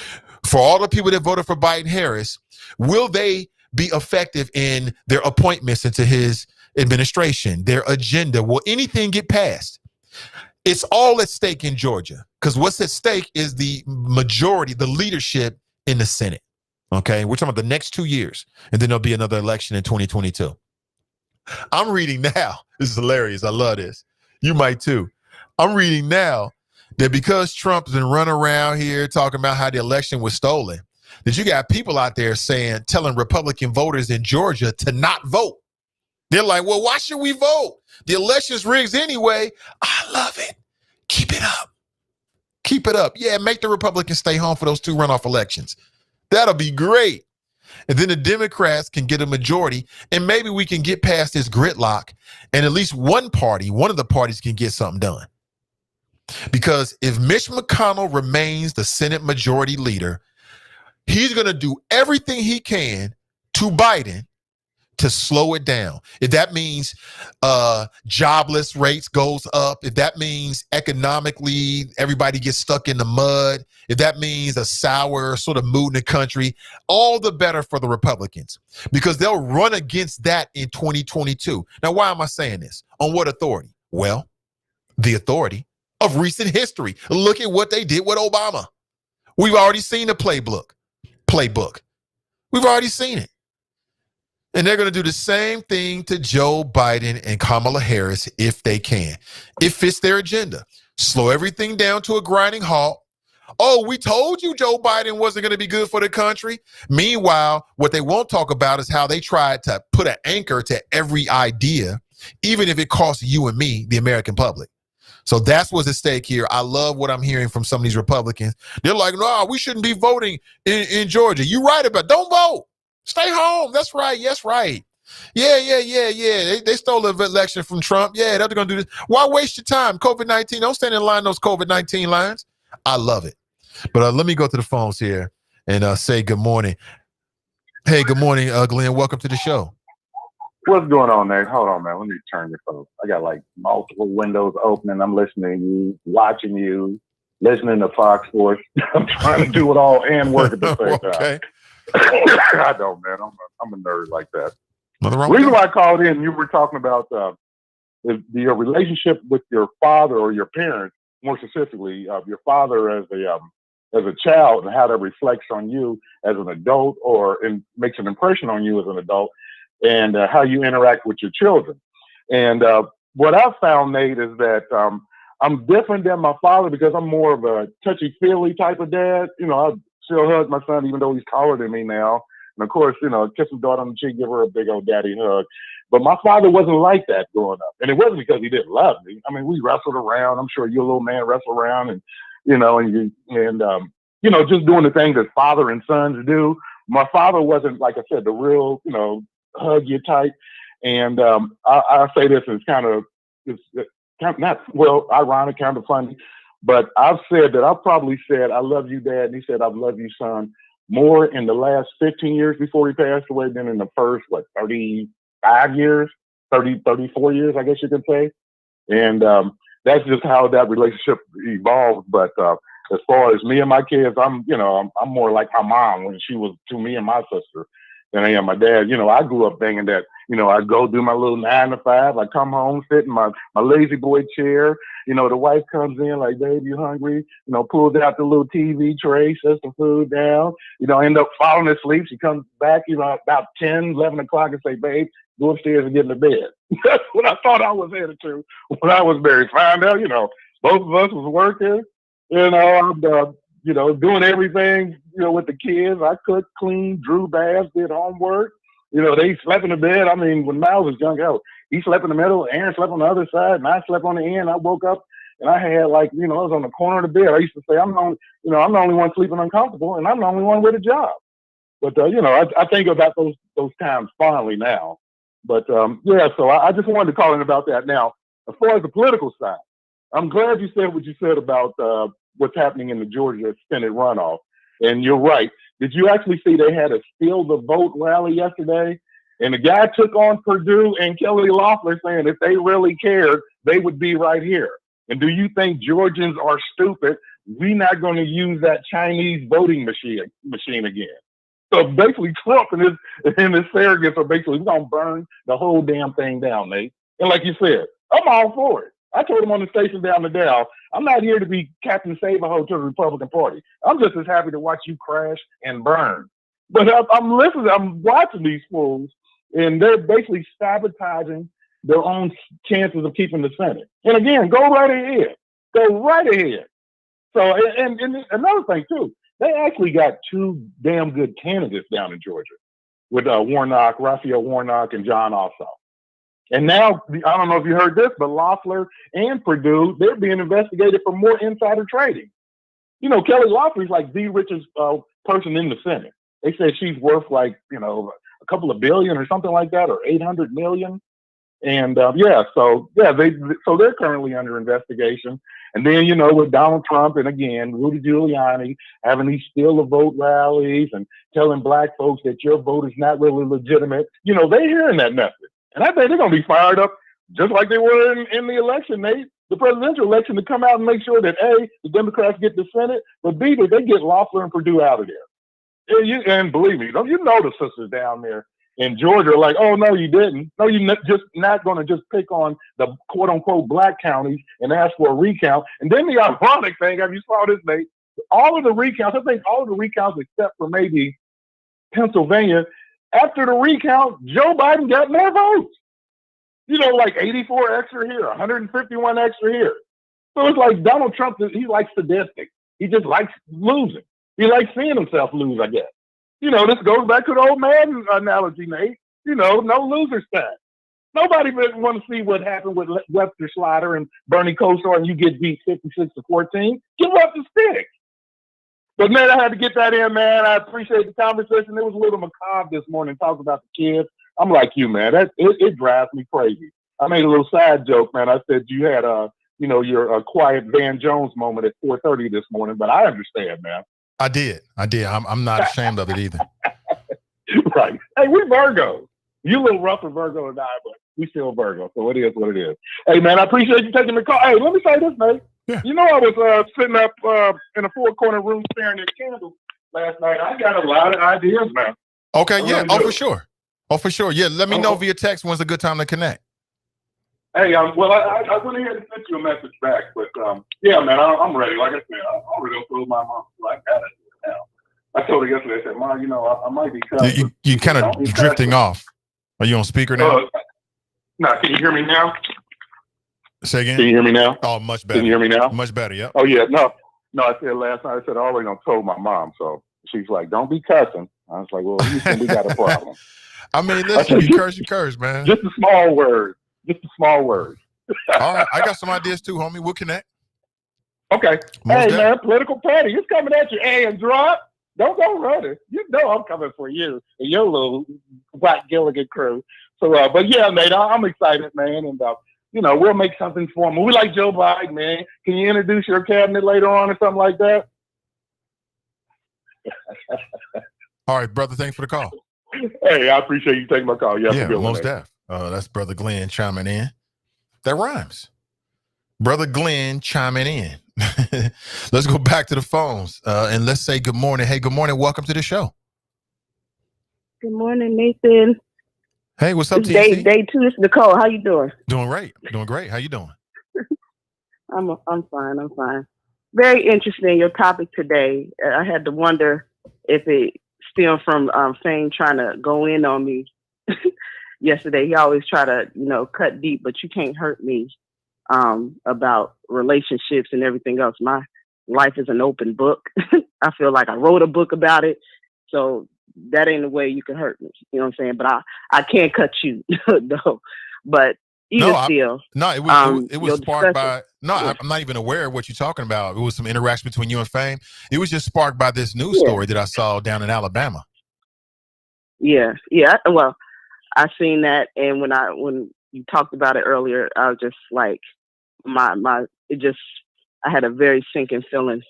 For all the people that voted for Biden-Harris, will they be effective in their appointments into his administration, their agenda? Will anything get passed? It's all at stake in Georgia, because what's at stake is the majority, the leadership in the Senate. Okay, we're talking about the next 2 years, and then there'll be another election in 2022. I'm reading now. This is hilarious. I love this. You might too. I'm reading now that because Trump's been running around here talking about how the election was stolen, that you got people out there telling Republican voters in Georgia to not vote. They're like, well, why should we vote? The election's rigged anyway. I love it. Keep it up. Keep it up. Yeah, make the Republicans stay home for those 2 runoff elections. That'll be great. And then the Democrats can get a majority, and maybe we can get past this gridlock, and at least one of the parties can get something done. Because if Mitch McConnell remains the Senate majority leader, he's going to do everything he can to Biden to slow it down. If that means jobless rates goes up, if that means economically everybody gets stuck in the mud, if that means a sour sort of mood in the country, all the better for the Republicans, because they'll run against that in 2022. Now, why am I saying this? On what authority? Well, the authority of recent history. Look at what they did with Obama. We've already seen the playbook. We've already seen it. And they're going to do the same thing to Joe Biden and Kamala Harris if they can. It fits their agenda. Slow everything down to a grinding halt. Oh, we told you Joe Biden wasn't going to be good for the country. Meanwhile, what they won't talk about is how they tried to put an anchor to every idea, even if it costs you and me, the American public. So that's what's at stake here. I love what I'm hearing from some of these Republicans. They're like, no, we shouldn't be voting in Georgia. You're right about it. Don't vote. Stay home. That's right. Yes, right. Yeah. They stole the election from Trump. Yeah, they're going to do this. Why waste your time? COVID-19. Don't stand in line those COVID-19 lines. I love it. But let me go to the phones here and say good morning. Hey, good morning, Glenn. Welcome to the show. What's going on, Nate? Hold on, man. Let me turn this off. I got like multiple windows open and I'm listening to you, watching you, listening to Fox Sports. I'm trying to do it all and work at the same time. I don't, man. I'm a nerd like that. Nothing wrong The reason with why I called in, you were talking about your relationship with your father or your parents, more specifically, your father as a child and how that reflects on you as an adult or makes an impression on you as an adult and how you interact with your children. And what I've found, Nate, is that I'm different than my father because I'm more of a touchy-feely type of dad. You know, I still hug my son even though he's taller than me now. And of course, you know, kiss his daughter on the cheek, give her a big old daddy hug. But my father wasn't like that growing up. And it wasn't because he didn't love me. I mean, we wrestled around. I'm sure you little man wrestle around and, you know, just doing the things that father and sons do. My father wasn't, like I said, the real, you know, hug you type. And I say this is kind of not, well, ironic, kind of funny. But I've probably said, I love you, Dad. And he said, I love you, son, more in the last 15 years before he passed away than in the first, 35 years, 34 years, I guess you could say. And that's just how that relationship evolved. But as far as me and my kids, I'm more like my mom when she was to me and my sister than I am my dad. You know, I grew up thinking that, you know, I go do my little 9 to 5. I come home, sit in my lazy boy chair. You know, the wife comes in like, babe, you hungry? You know, pulls out the little TV tray, sets the food down. You know, end up falling asleep. She comes back, you know, about 10, 11 o'clock and say, babe, go upstairs and get in the bed. That's what I thought I was headed to when I was married. Find out, you know, both of us was working. You know, I'm, doing everything, you know, with the kids. I cooked, cleaned, drew baths, did homework. You know, they slept in the bed. I mean, when Miles was young, he slept in the middle, Aaron slept on the other side, and I slept on the end. I woke up and I had I was on the corner of the bed. I used to say, I'm the only one sleeping uncomfortable, and I'm the only one with a job. But, I think about those times fondly now. But, so I just wanted to call in about that. Now, as far as the political side, I'm glad you said what you said about what's happening in the Georgia Senate runoff. And you're right. Did you actually see they had a Steal the Vote rally yesterday? And the guy took on Perdue and Kelly Loeffler saying if they really cared, they would be right here. And do you think Georgians are stupid? We're not going to use that Chinese voting machine again. So basically Trump and his surrogates are basically, we're going to burn the whole damn thing down, Nate. And like you said, I'm all for it. I told him on the station down the Dow, I'm not here to be Captain Save-A-Ho to the Republican Party. I'm just as happy to watch you crash and burn. But I'm listening, I'm watching these fools, and they're basically sabotaging their own chances of keeping the Senate. And again, go right ahead. Go right ahead. So, and another thing, too, they actually got 2 damn good candidates down in Georgia with Raphael Warnock, and John Ossoff. And now, I don't know if you heard this, but Loeffler and Perdue, they're being investigated for more insider trading. You know, Kelly Loeffler is like the richest person in the Senate. They said she's worth a couple of billion or something like that, or 800 million. And so they're currently under investigation. And then, you know, with Donald Trump and again, Rudy Giuliani having these Steal the Vote rallies and telling black folks that your vote is not really legitimate, you know, they're hearing that message. And I think they're going to be fired up just like they were in the election, Nate, the presidential election, to come out and make sure that A, the Democrats get the Senate, but B, that they get Loeffler and Perdue out of there. And believe me, you know the sisters down there in Georgia are like, oh, no, you didn't. No, you're just not going to just pick on the quote unquote black counties and ask for a recount. And then the ironic thing, have you saw this, Nate? All of the recounts, I think all of the recounts except for maybe Pennsylvania, after the recount, Joe Biden got more votes. You know, like 84 extra here, 151 extra here. So it's like Donald Trump, he likes statistics. He just likes losing. He likes seeing himself lose, I guess. You know, this goes back to the old man analogy, Nate. You know, no loser stat. Nobody want to see what happened with Webster Schleider and Bernie Kosar and you get beat 56-14. Give up the stick. But, man, I had to get that in, man. I appreciate the conversation. It was a little macabre this morning talking about the kids. I'm like you, man. It drives me crazy. I made a little side joke, man. I said you had your quiet Van Jones moment at 4:30 this morning, but I understand, man. I did. I'm not ashamed of it either. Right. Hey, we're Virgos. You a little rougher Virgo than I, but we still Virgo, so it is what it is. Hey, man, I appreciate you taking the call. Hey, let me say this, mate. Yeah. You know, I was sitting up in a four-corner room staring at candles last night. I got a lot of ideas, man. Okay, yeah. For sure. Oh, for sure. Yeah, let me know via text when's a good time to connect. Hey, I went ahead and sent you a message back, but yeah, man, I'm ready. Like I said, I'm already gonna throw my mom. Like that now. I told her yesterday. I said, "Mom, you know, I might be cussing." You kind of drifting off. Are you on speaker now? No, can you hear me now? Say again. Can you hear me now? Oh, much better. Can you hear me now? Much better. Yep. Oh yeah, no. I said last night. I said I already done told my mom, so she's like, "Don't be cussing." I was like, "Well, Houston, we got a problem." I mean, listen, you curse, man. Just a small word. Just a small word. All right, I got some ideas too, homie. We'll connect. Okay. Hey, man, political party. It's coming at you. Hey, and drop. Don't go running. You know I'm coming for you and your little White Gilligan crew. So, but yeah, mate, I'm excited, man. And, you know, we'll make something for him. We like Joe Biden, man. Can you introduce your cabinet later on or something like that? All right, brother. Thanks for the call. Hey, I appreciate you taking my call. Yeah, most def. That's Brother Glenn chiming in. That rhymes. Brother Glenn chiming in. Let's go back to the phones and let's say good morning. Hey, good morning. Welcome to the show. Good morning, Nathan. Hey, what's up, TC? Day 2. It's Nicole. How you doing? Doing great. Doing great. How you doing? I'm fine. I'm fine. Very interesting, your topic today. I had to wonder if it stemmed from Fame trying to go in on me yesterday. He always try to, cut deep, but you can't hurt me about relationships and everything else. My life is an open book. I feel like I wrote a book about it. So that ain't the way you can hurt me. You know what I'm saying? But I can't cut you, though. But it was sparked by, I'm not even aware of what you're talking about. It was some interaction between you and Fame. It was just sparked by this news story that I saw down in Alabama. Yeah. Well, I seen that, and when you talked about it earlier, I was just like, I had a very sinking feeling.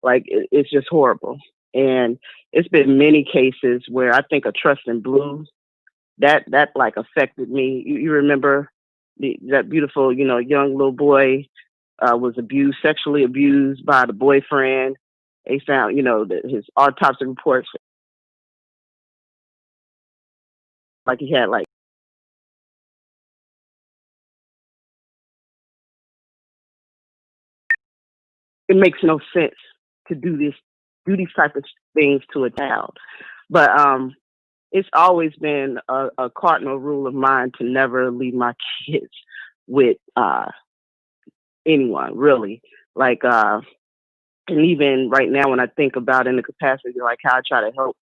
Like it's just horrible. And it's been many cases where I think a Trust in Blue that like affected me. You remember that beautiful, young little boy was sexually abused by the boyfriend. They found, his autopsy reports, like he had it makes no sense to do these type of things to a child. But it's always been a cardinal rule of mine to never leave my kids with anyone, really. Like, and even right now when I think about in the capacity, like how I try to help,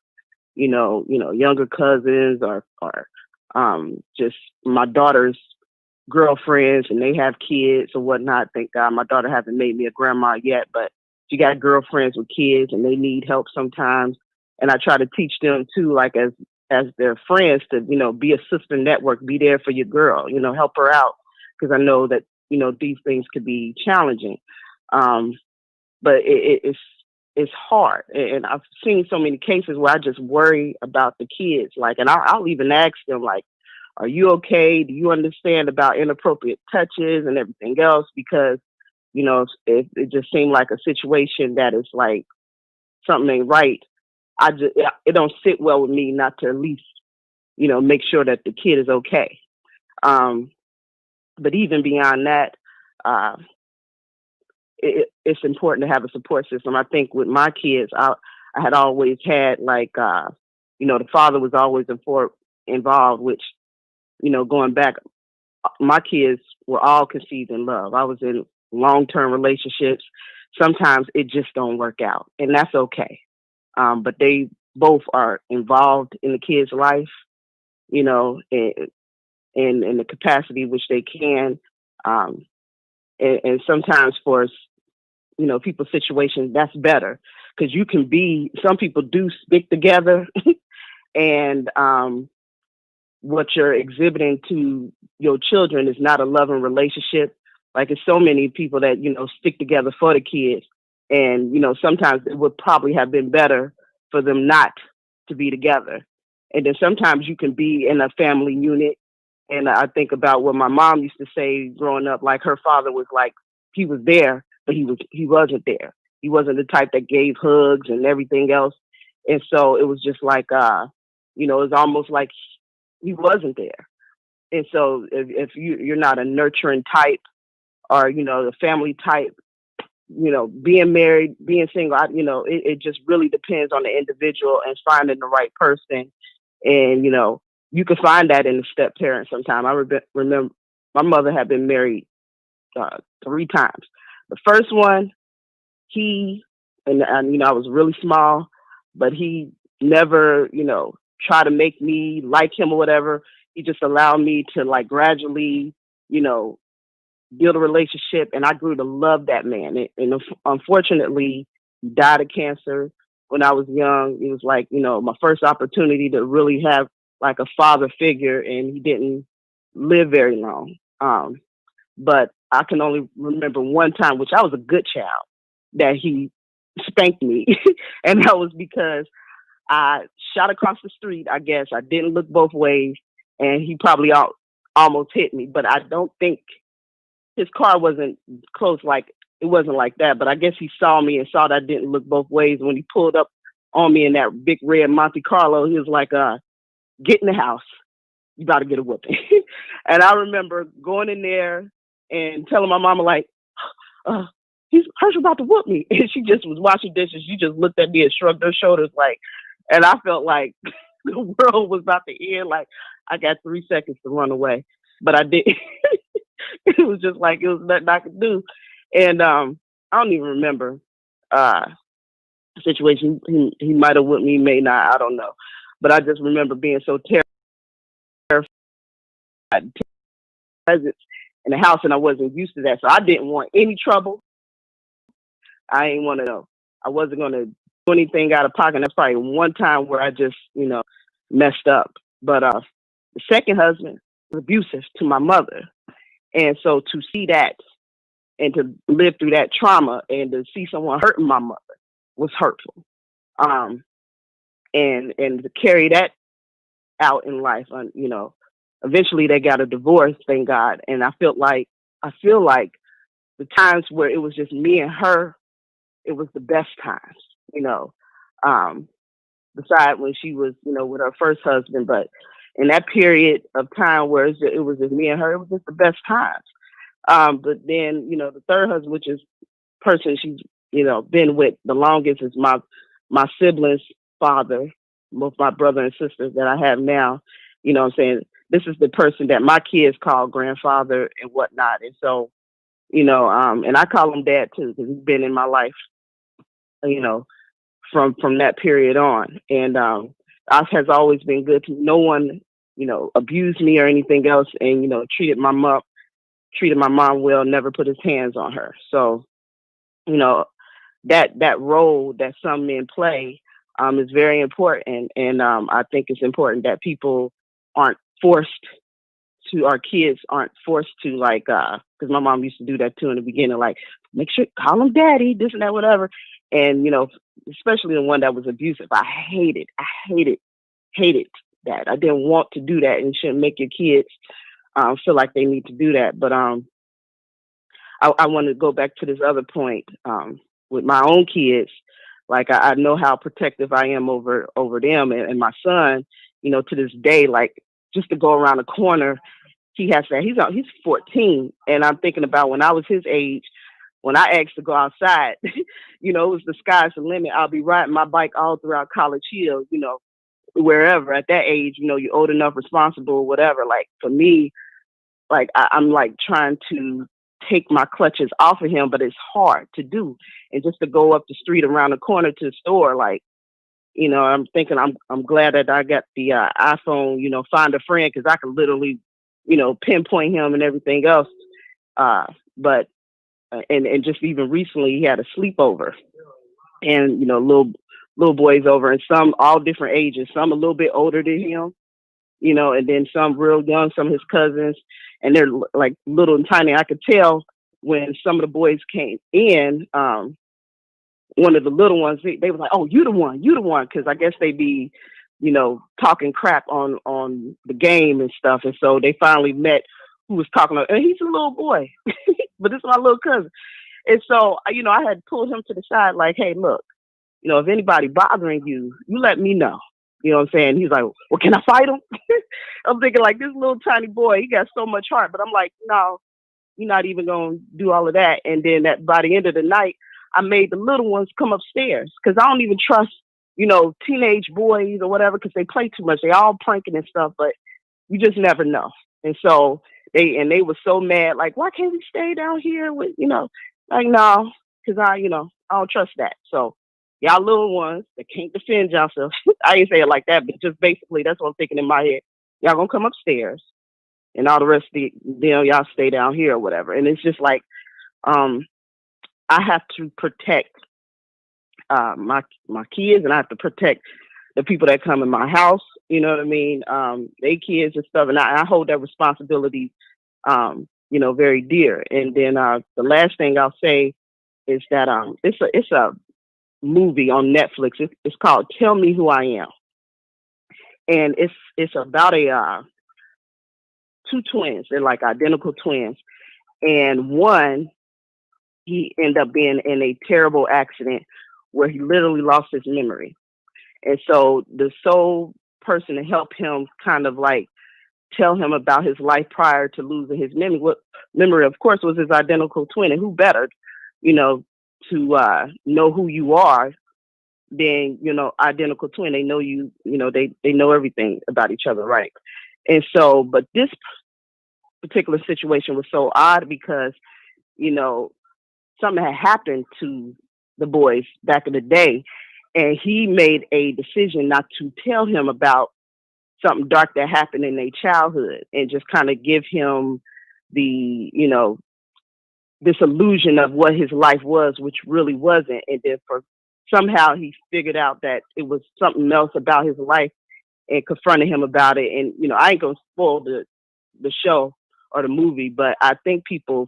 younger cousins or just my daughter's girlfriends, and they have kids or whatnot. Thank God my daughter hasn't made me a grandma yet, but she got girlfriends with kids and they need help sometimes. And I try to teach them too, like as their friends, to, be a sister network, be there for your girl, help her out. Because I know that, these things could be challenging. But it's hard. And I've seen so many cases where I just worry about the kids. Like, and I'll even ask them, like, are you okay? Do you understand about inappropriate touches and everything else? Because, if it just seemed like a situation that is like something ain't right, it don't sit well with me not to at least, make sure that the kid is okay. But even beyond that, it's important to have a support system. I think with my kids, I had always had the father was always involved, which, going back, my kids were all conceived in love. I was in long-term relationships. Sometimes it just don't work out, and that's okay. But they both are involved in the kid's life, in the capacity which they can. And sometimes for, people's situations, that's better, because some people do stick together and what you're exhibiting to your children is not a loving relationship. Like, it's so many people that, stick together for the kids. And, sometimes it would probably have been better for them not to be together. And then sometimes you can be in a family unit. And I think about what my mom used to say growing up, like her father was like, he was there, but he wasn't there. He wasn't the type that gave hugs and everything else. And so it was just like, it was almost like he wasn't there. And so if you're not a nurturing type, or, the family type, being married, being single, it just really depends on the individual and finding the right person. And, you can find that in the step parent sometime. I remember my mother had been married 3 times. The first one, I was really small, but he never, try to make me like him or whatever. He just allowed me to gradually, build a relationship, and I grew to love that man. And unfortunately, he died of cancer when I was young. It was my first opportunity to really have a father figure, and he didn't live very long. But I can only remember one time, which I was a good child, that he spanked me. And that was because I shot across the street, I guess. I didn't look both ways, and he probably almost hit me. But I don't think his car wasn't close, it wasn't like that. But I guess he saw me and saw that I didn't look both ways. When he pulled up on me in that big red Monte Carlo, he was like, get in the house. You about to get a whooping. And I remember going in there and telling my mama, Herschel about to whoop me. And she just was washing dishes. She just looked at me and shrugged her shoulders, and I felt like the world was about to end. I got 3 seconds to run away, but I did. It was just it was nothing I could do. And I don't even remember the situation. He might have whooped me, may not, I don't know. But I just remember being so terrified presence in the house, and I wasn't used to that. So I didn't want any trouble. I ain't want to know. I wasn't going to do anything out of pocket. That's probably one time where I just, messed up. But the second husband was abusive to my mother. And so to see that and to live through that trauma and to see someone hurting my mother was hurtful. And to carry that out in life, eventually they got a divorce, thank God. And I feel like the times where it was just me and her, it was the best times, besides when she was, with her first husband. But in that period of time where it was just me and her, it was just the best times. But then, the third husband, which is person she's, been with the longest, is my siblings' father, both my brother and sister that I have now. I'm saying, this is the person that my kids call grandfather and whatnot. And so, and I call him dad too, because he's been in my life, from that period on. And us has always been good to me. No one, abused me or anything else, and, treated my mom well, never put his hands on her. So, that role that some men play is very important. And I think it's important that people aren't forced to, our kids aren't forced to, because my mom used to do that too in the beginning, make sure, call him daddy, this and that, whatever. And, especially the one that was abusive, I hated that. I didn't want to do that, and shouldn't make your kids feel like they need to do that. But I want to go back to this other point with my own kids. I know how protective I am over them, and my son, you know, to this day, like just to go around the corner, he has that. He's 14, and I'm thinking about when I was his age. When I asked to go outside, you know, it was the sky's the limit. I'll be riding my bike all throughout College Hill, you know, wherever. At that age, you know, you're old enough, responsible, whatever. Like for me, like I'm like trying to take my clutches off of him, but it's hard to do. And just to go up the street around the corner to the store, like, you know, I'm thinking I'm glad that I got the iPhone, you know, Find a Friend, because I can literally, you know, pinpoint him and everything else. But just even recently, he had a sleepover, and you know, little boys over, and some all different ages. Some a little bit older than him, you know, and then some real young. Some of his cousins, and they're like little and tiny. I could tell when some of the boys came in. One of the little ones, they were like, "Oh, you the one," because I guess they be, you know, talking crap on the game and stuff. And so they finally met who was talking, and he's a little boy, but this is my little cousin. And so, you know, I had pulled him to the side, like, "Hey, look, you know, if anybody bothering you, you let me know." You know what I'm saying? He's like, "Well, can I fight him?" I'm thinking like, this little tiny boy, he got so much heart, but I'm like, no, you're not even going to do all of that. And then by the end of the night, I made the little ones come upstairs, because I don't even trust, you know, teenage boys or whatever, because they play too much. They all pranking and stuff, but you just never know. And so they were so mad, like, "Why can't we stay down here with, you know," like, no, because I don't trust that. So y'all little ones that can't defend yourself. I didn't say it like that, but just basically that's what I'm thinking in my head. Y'all gonna come upstairs, and all the rest of y'all stay down here or whatever. And it's just like, I have to protect my kids, and I have to protect the people that come in my house. You know what I mean? They kids and stuff, and I hold that responsibility, you know, very dear. And then the last thing I'll say is that it's a movie on Netflix. It's called Tell Me Who I Am, and it's about two twins. They're like identical twins, and one, he ended up being in a terrible accident where he literally lost his memory. And so the sole person to help him kind of like tell him about his life prior to losing his memory, of course, was his identical twin. And who better, you know, to know who you are than, you know, identical twin. They know you, you know, they know everything about each other, right? And so, but this particular situation was so odd because, you know, something had happened to the boys back in the day, and he made a decision not to tell him about something dark that happened in their childhood, and just kind of give him the, you know, this illusion of what his life was, which really wasn't. And then somehow he figured out that it was something else about his life and confronted him about it. And, you know, I ain't gonna spoil the show or the movie, but I think people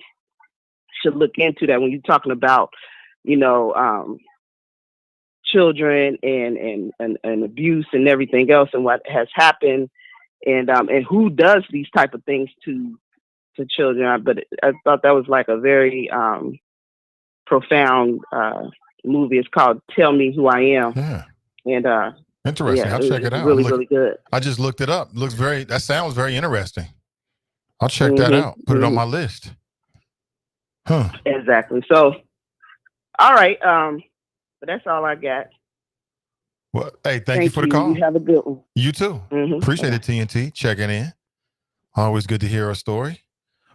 should look into that when you're talking about, you know, children and abuse and everything else, and what has happened, and who does these type of things to children. But I thought that was like a very profound movie. It's called Tell Me Who I Am. Yeah. And interesting. yeah, I'll check it out. Really, really good. I just looked it up. That sounds very interesting. I'll check that out. Put it on my list. Huh. Exactly. So, all right. But that's all I got. Well, hey, thank you for the call. You have a good one. You too. Appreciate it, TNT. Checking in. Always good to hear her story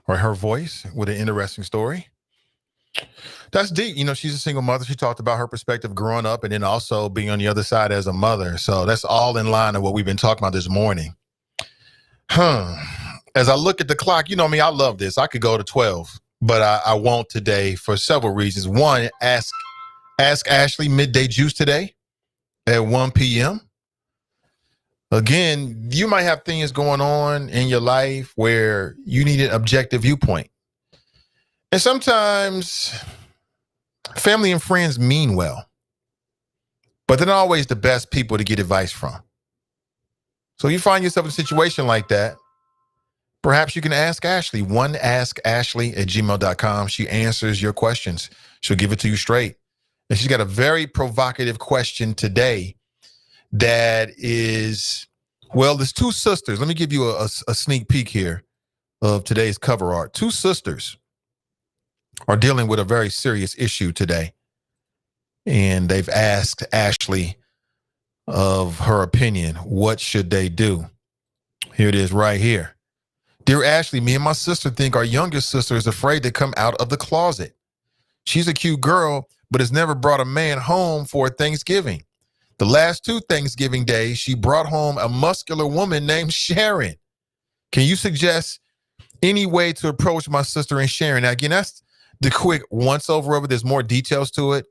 or her voice with an interesting story. That's deep. You know, she's a single mother. She talked about her perspective growing up and then also being on the other side as a mother. So that's all in line of what we've been talking about this morning. As I look at the clock, you know me, I love this. I could go to 12, but I won't today for several reasons. One, Ask Ashley Midday Juice today at 1 p.m. Again, you might have things going on in your life where you need an objective viewpoint. And sometimes family and friends mean well, but they're not always the best people to get advice from. So you find yourself in a situation like that, perhaps you can ask Ashley, askashley@gmail.com. She answers your questions. She'll give it to you straight. And she's got a very provocative question today that is Well, there's two sisters. Let me give you a sneak peek here of today's cover art. Two sisters are dealing with a very serious issue today. And they've asked Ashley of her opinion, what should they do? Here it is right here. Dear Ashley, me and my sister think our youngest sister is afraid to come out of the closet. She's a cute girl, but has never brought a man home for Thanksgiving. The last 2 Thanksgiving days, she brought home a muscular woman named Sharon. Can you suggest any way to approach my sister and Sharon? Now, again, that's the quick once over of it. There's more details to it.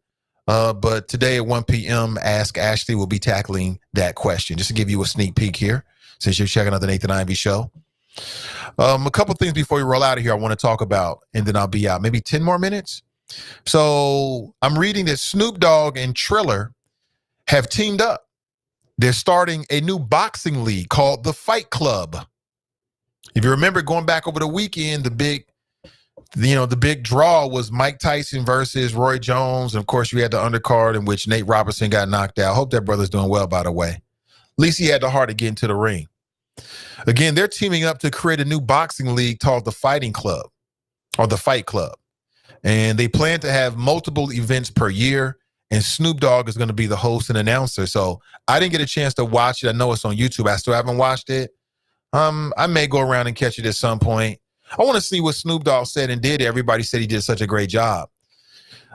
But today at 1 p.m., Ask Ashley will be tackling that question. Just to give you a sneak peek here, since you're checking out the Nathan Ivey Show. A couple things before we roll out of here I want to talk about, and then I'll be out. Maybe 10 more minutes. So I'm reading that Snoop Dogg and Triller have teamed up. They're starting a new boxing league called the Fight Club. If you remember going back over the weekend, the big draw was Mike Tyson versus Roy Jones. And of course, you had the undercard in which Nate Robinson got knocked out. Hope that brother's doing well, by the way. At least he had the heart to get into the ring. Again, they're teaming up to create a new boxing league called the Fighting Club or the Fight Club. And they plan to have multiple events per year. And Snoop Dogg is going to be the host and announcer. So I didn't get a chance to watch it. I know it's on YouTube. I still haven't watched it. I may go around and catch it at some point. I want to see what Snoop Dogg said and did. Everybody said he did such a great job.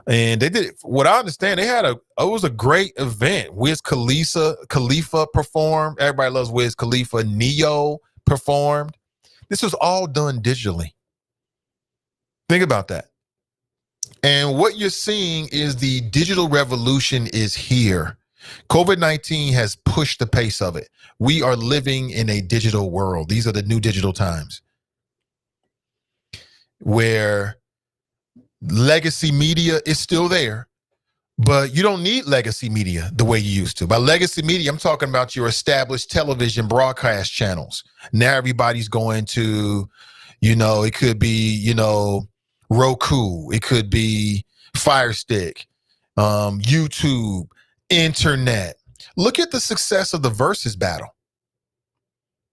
And they did, what I understand, it was a great event. Wiz Khalifa performed. Everybody loves Wiz Khalifa. Neo performed. This was all done digitally. Think about that. And what you're seeing is the digital revolution is here. COVID-19 has pushed the pace of it. We are living in a digital world. These are the new digital times where legacy media is still there, but you don't need legacy media the way you used to. By legacy media, I'm talking about your established television broadcast channels. Now everybody's going to, it could be, Roku, it could be Fire Stick, YouTube, internet. Look at the success of the Versus battle,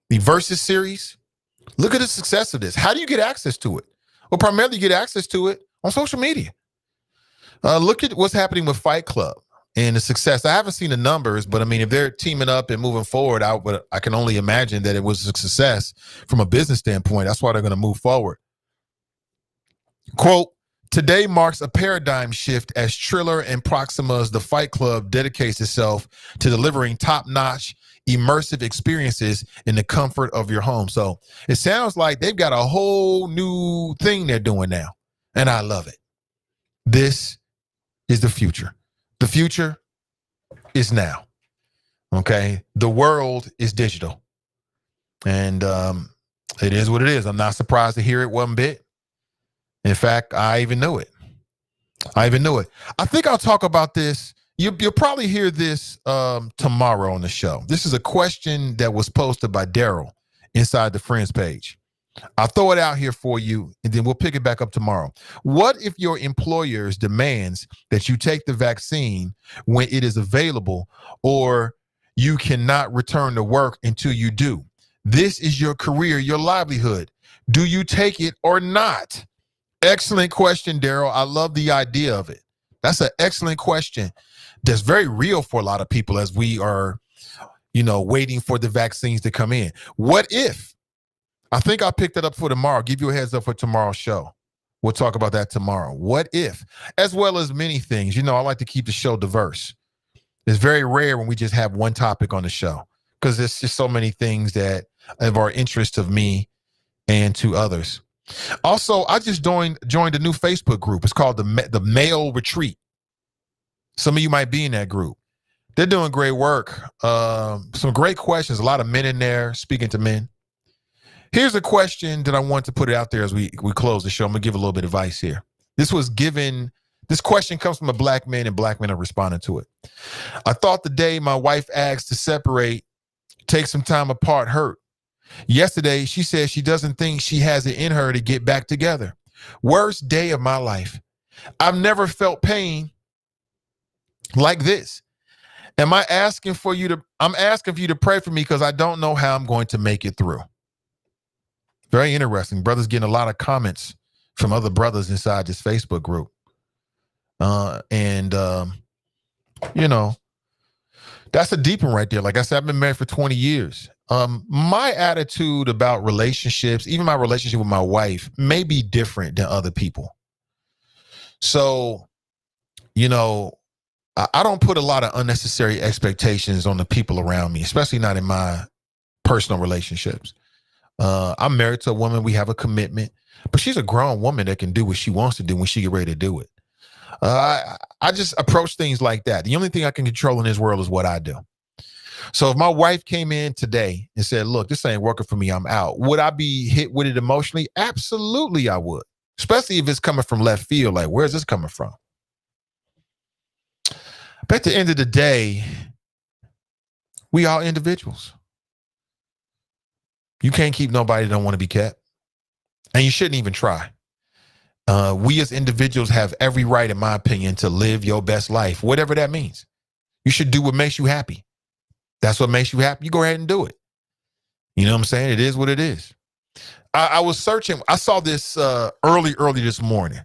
the Versus series. Look at the success of this. How do you get access to it? Well, primarily you get access to it on social media. Look at what's happening with Fight Club and the success. I haven't seen the numbers, but I mean, if they're teaming up and moving forward, I can only imagine that it was a success from a business standpoint. That's why they're going to move forward. Quote, today marks a paradigm shift as Triller and Proxima's The Fight Club dedicates itself to delivering top-notch, immersive experiences in the comfort of your home. So it sounds like they've got a whole new thing they're doing now, and I love it. This is the future. The future is now, okay? The world is digital, and it is what it is. I'm not surprised to hear it one bit. In fact, I even knew it. I think I'll talk about this. You'll probably hear this tomorrow on the show. This is a question that was posted by Daryl inside the Friends page. I'll throw it out here for you, and then we'll pick it back up tomorrow. What if your employer's demands that you take the vaccine when it is available, or you cannot return to work until you do? This is your career, your livelihood. Do you take it or not? Excellent question, Daryl. I love the idea of it. That's an excellent question that's very real for a lot of people as we are, waiting for the vaccines to come in. What if? I think I'll pick that up for tomorrow. Give you a heads up for tomorrow's show. We'll talk about that tomorrow. What if? As well as many things. I like to keep the show diverse. It's very rare when we just have one topic on the show because there's just so many things that of our interest of me and to others. Also, I just joined a new Facebook group. It's called the Male Retreat. Some of you might be in that group. They're doing great work. Some great questions. A lot of men in there speaking to men. Here's a question that I want to put it out there as we close the show. I'm going to give a little bit of advice here. This question comes from a black man, and black men are responding to it. I thought the day my wife asked to separate, take some time apart, hurt. Yesterday, she said she doesn't think she has it in her to get back together. Worst day of my life. I've never felt pain like this. I'm asking for you to pray for me because I don't know how I'm going to make it through. Very interesting. Brothers getting a lot of comments from other brothers inside this Facebook group. You know, that's a deep one right there. Like I said, I've been married for 20 years. My attitude about relationships, even my relationship with my wife, may be different than other people. So, you know, I don't put a lot of unnecessary expectations on the people around me, especially not in my personal relationships. I'm married to a woman. We have a commitment, but she's a grown woman that can do what she wants to do when she get ready to do it. I just approach things like that. The only thing I can control in this world is what I do. So if my wife came in today and said, look, this ain't working for me, I'm out, would I be hit with it emotionally? Absolutely, I would. Especially if it's coming from left field. Like, where's this coming from? But at the end of the day, we all individuals. You can't keep nobody that don't want to be kept. And you shouldn't even try. We as individuals have every right, in my opinion, to live your best life, whatever that means. You should do what makes you happy. That's what makes you happy. You go ahead and do it. You know what I'm saying? It is what it is. I was searching. I saw this early this morning.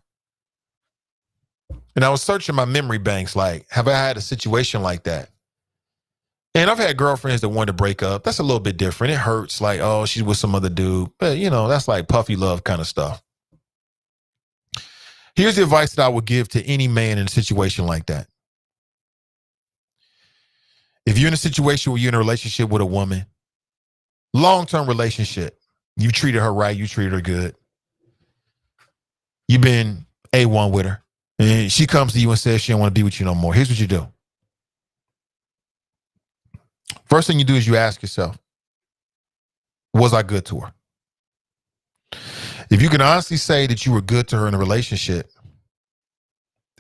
And I was searching my memory banks, like, have I had a situation like that? And I've had girlfriends that wanted to break up. That's a little bit different. It hurts, like, oh, she's with some other dude. But, you know, that's like puffy love kind of stuff. Here's the advice that I would give to any man in a situation like that. If you're in a situation where you're in a relationship with a woman, long-term relationship, you treated her right, you treated her good, you've been A1 with her, and she comes to you and says she don't want to be with you no more. Here's what you do. First thing you do is you ask yourself, was I good to her? If you can honestly say that you were good to her in a relationship,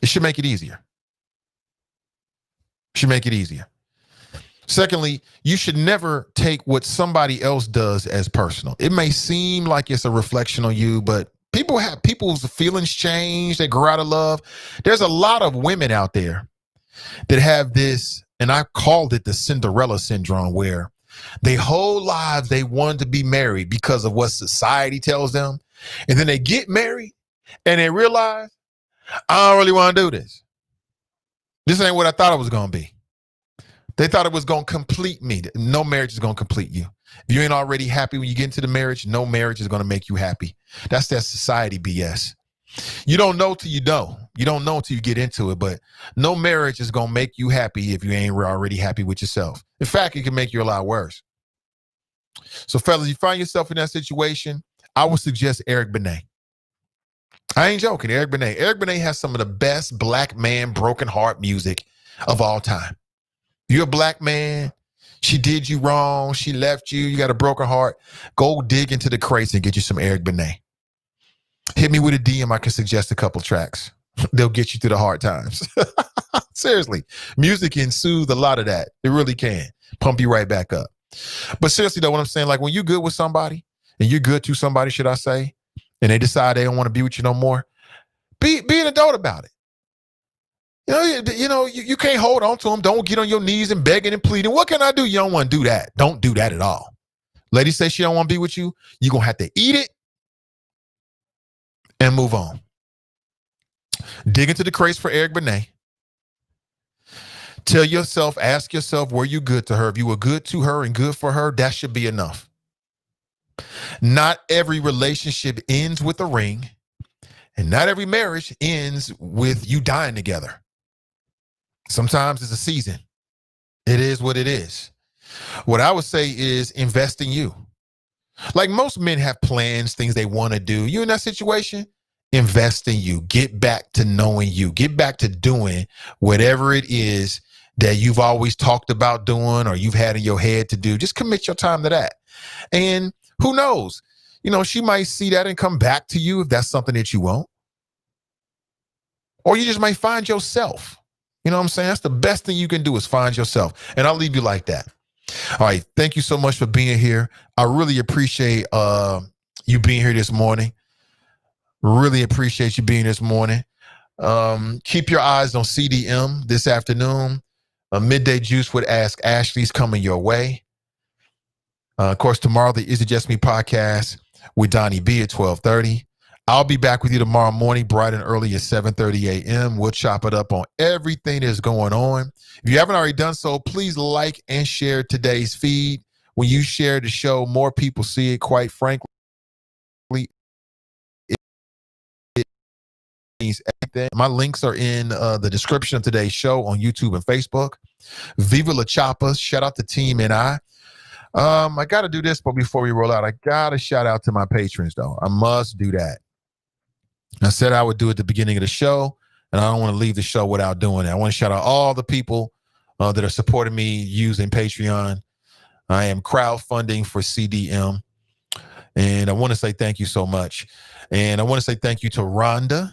it should make it easier. It should make it easier. Secondly, you should never take what somebody else does as personal. It may seem like it's a reflection on you, but people's feelings change. They grow out of love. There's a lot of women out there that have this, and I called it the Cinderella syndrome, where their whole lives they wanted to be married because of what society tells them. And then they get married and they realize, I don't really want to do this. This ain't what I thought it was going to be. They thought it was going to complete me. No marriage is going to complete you. If you ain't already happy when you get into the marriage, no marriage is going to make you happy. That's that society BS. You don't know till you know. You don't know till you get into it, but no marriage is going to make you happy if you ain't already happy with yourself. In fact, it can make you a lot worse. So fellas, you find yourself in that situation, I would suggest Eric Benet. I ain't joking, Eric Benet. Eric Benet has some of the best black man broken heart music of all time. You're a black man, she did you wrong, she left you, you got a broken heart, go dig into the crates and get you some Eric Benet. Hit me with a DM, I can suggest a couple tracks. They'll get you through the hard times. Seriously, music can soothe a lot of that. It really can. Pump you right back up. But seriously though, what I'm saying, like when you're good with somebody, and you're good to somebody, should I say, and they decide they don't want to be with you no more, be an adult about it. You can't hold on to them. Don't get on your knees and begging and pleading. What can I do? You don't want to do that. Don't do that at all. Lady say she don't want to be with you. You're going to have to eat it and move on. Dig into the crates for Eric Benet. Tell yourself, ask yourself, were you good to her? If you were good to her and good for her, that should be enough. Not every relationship ends with a ring, and not every marriage ends with you dying together. Sometimes it's a season. It is what it is. What I would say is invest in you. Like most men have plans, things they want to do. You in that situation, invest in you. Get back to knowing you. Get back to doing whatever it is that you've always talked about doing or you've had in your head to do. Just commit your time to that. And who knows? She might see that and come back to you if that's something that you want. Or you just might find yourself. You know what I'm saying? That's the best thing you can do is find yourself. And I'll leave you like that. All right. Thank you so much for being here. I really appreciate you being here this morning. Really appreciate you being this morning. Keep your eyes on CDM this afternoon. Midday Juice with Ask Ashley's coming your way. Of course, tomorrow, the Is It Just Me podcast with Donnie B at 12:30. I'll be back with you tomorrow morning, bright and early at 7:30 a.m. We'll chop it up on everything that's going on. If you haven't already done so, please like and share today's feed. When you share the show, more people see it, quite frankly. It means everything. My links are in the description of today's show on YouTube and Facebook. Viva La Chapa. Shout out to Team NI. I got to do this, but before we roll out, I got to shout out to my patrons, though. I must do that. I said I would do it at the beginning of the show, and I don't want to leave the show without doing it. I want to shout out all the people that are supporting me using Patreon. I am crowdfunding for CDM, and I want to say thank you so much. And I want to say thank you to Rhonda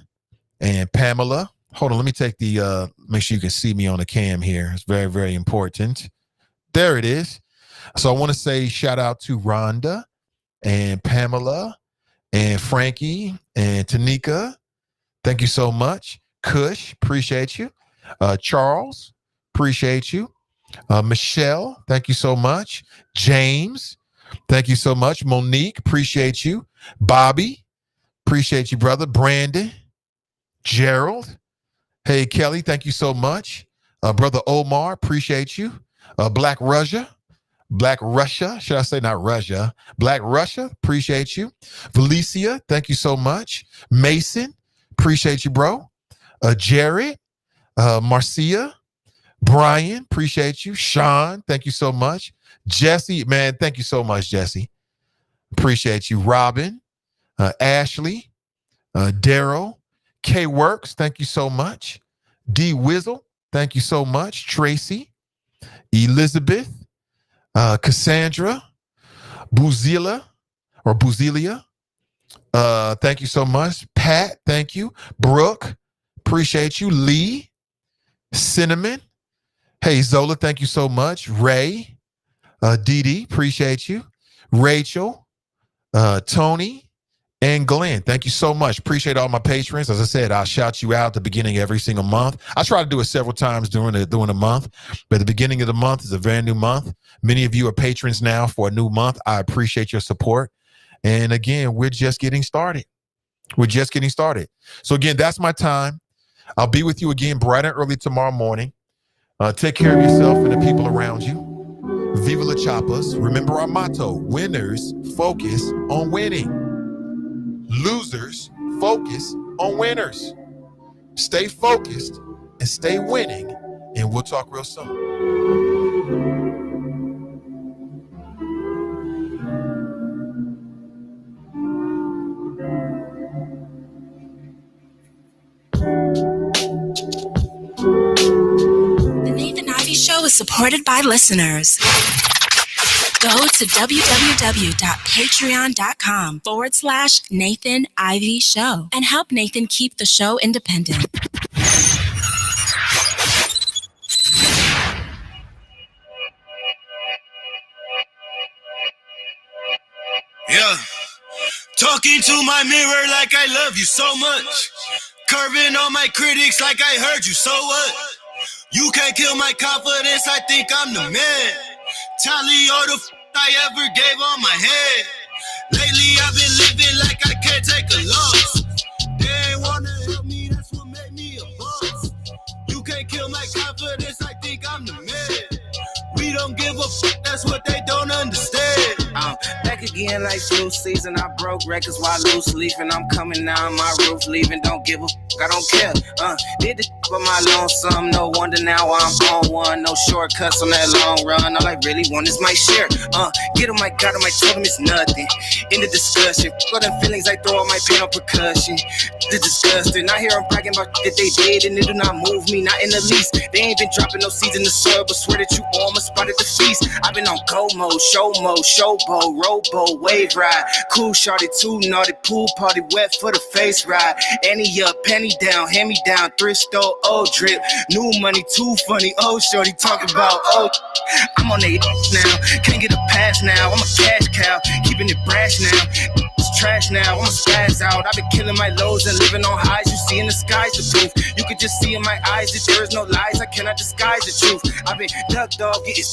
and Pamela. Hold on, let me take the, make sure you can see me on the cam here. It's very, very important. There it is. So I want to say shout out to Rhonda and Pamela and Frankie and Tanika. Thank you so much. Kush, appreciate you. Charles, appreciate you. Michelle, thank you so much. James, thank you so much. Monique, appreciate you. Bobby, appreciate you, brother. Brandon, Gerald. Hey, Kelly, thank you so much. Brother Omar, appreciate you. Black Russia, should I say not Russia? Black Russia, appreciate you. Felicia, thank you so much. Mason, appreciate you, bro. Jared, Marcia, Brian, appreciate you. Sean, thank you so much. Jesse, man, thank you so much, Jesse. Appreciate you. Robin, Ashley, Daryl, K Works, thank you so much. D Wizzle, thank you so much. Tracy, Elizabeth, Cassandra, Buzilia, thank you so much. Pat, thank you. Brooke, appreciate you. Lee, Cinnamon, hey Zola, thank you so much. Ray, Dee Dee, appreciate you. Rachel, Tony, and Glenn, thank you so much. Appreciate all my patrons. As I said, I'll shout you out at the beginning of every single month. I try to do it several times during the month, but the beginning of the month is a very new month. Many of you are patrons now for a new month. I appreciate your support. And again, we're just getting started. So again, that's my time. I'll be with you again bright and early tomorrow morning. Take care of yourself and the people around you. Viva La Chapas. Remember our motto: winners focus on winning. Losers focus on winners. Stay focused and stay winning, and we'll talk real soon. The Nathan Ivey Show is supported by listeners. Go to www.patreon.com/Nathan Ivey Show and help Nathan keep the show independent. Yeah. Talking to my mirror like I love you so much. Curving on my critics like I heard you, so what? You can't kill my confidence, I think I'm the man. Tally all the I ever gave on my head. Lately I've been living like I can't take a loss. They ain't wanna help me, that's what made me a boss. You can't kill my confidence, I think I'm the man. We don't give a fuck, that's what they don't understand. Back again like flu season. I broke records while loose leafing. I'm coming down my roof, leaving. Don't give a fuck, I don't care. Did the for my lonesome. No wonder now I'm on one. No shortcuts on that long run. All I really want is my share. Get on my God, on my told him it's nothing. In the discussion, got them feelings I throw all my pain on percussion. The disgusting. I hear them bragging about that they did, and it do not move me, not in the least. They ain't been dropping no seeds in the soil, but swear that you almost spotted the feast. I've been on go mode, show mode, showboat, rowboat, wave ride. Cool shorty, too naughty, pool party, wet for the face ride. Annie up, penny down, hand me down, thrift store, old drip. New money, too funny, old shorty talking about, oh. I'm on they now, can't get a pass now. I'm a cash cow, keeping it brash now. is trash now, I'ma spaz out. I've been killing my lows and living on highs. You see in the skies the proof. You could just see in my eyes that there is no lies. I cannot disguise the truth. I've been duck dog getting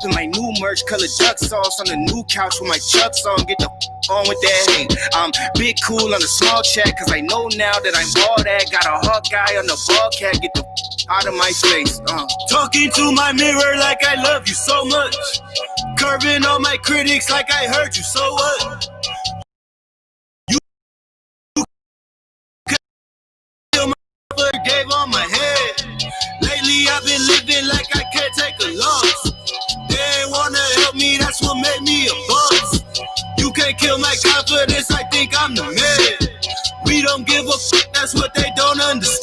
in my new merch, colored duck sauce on the new couch with my Chucks on. Get the on with that hate. I'm big cool on the small chat, cause I know now that I'm all that. Got a Hawkeye on the ball cat. Get the out of my face. Talking to my mirror like I love you so much. Curving on my critics like I heard you, so what? You gave on my head. Lately I've been living like I can't take a loss. They ain't wanna help me, that's what made me a boss. You can't kill my confidence, I think I'm the man. We don't give a fuck, that's what they don't understand.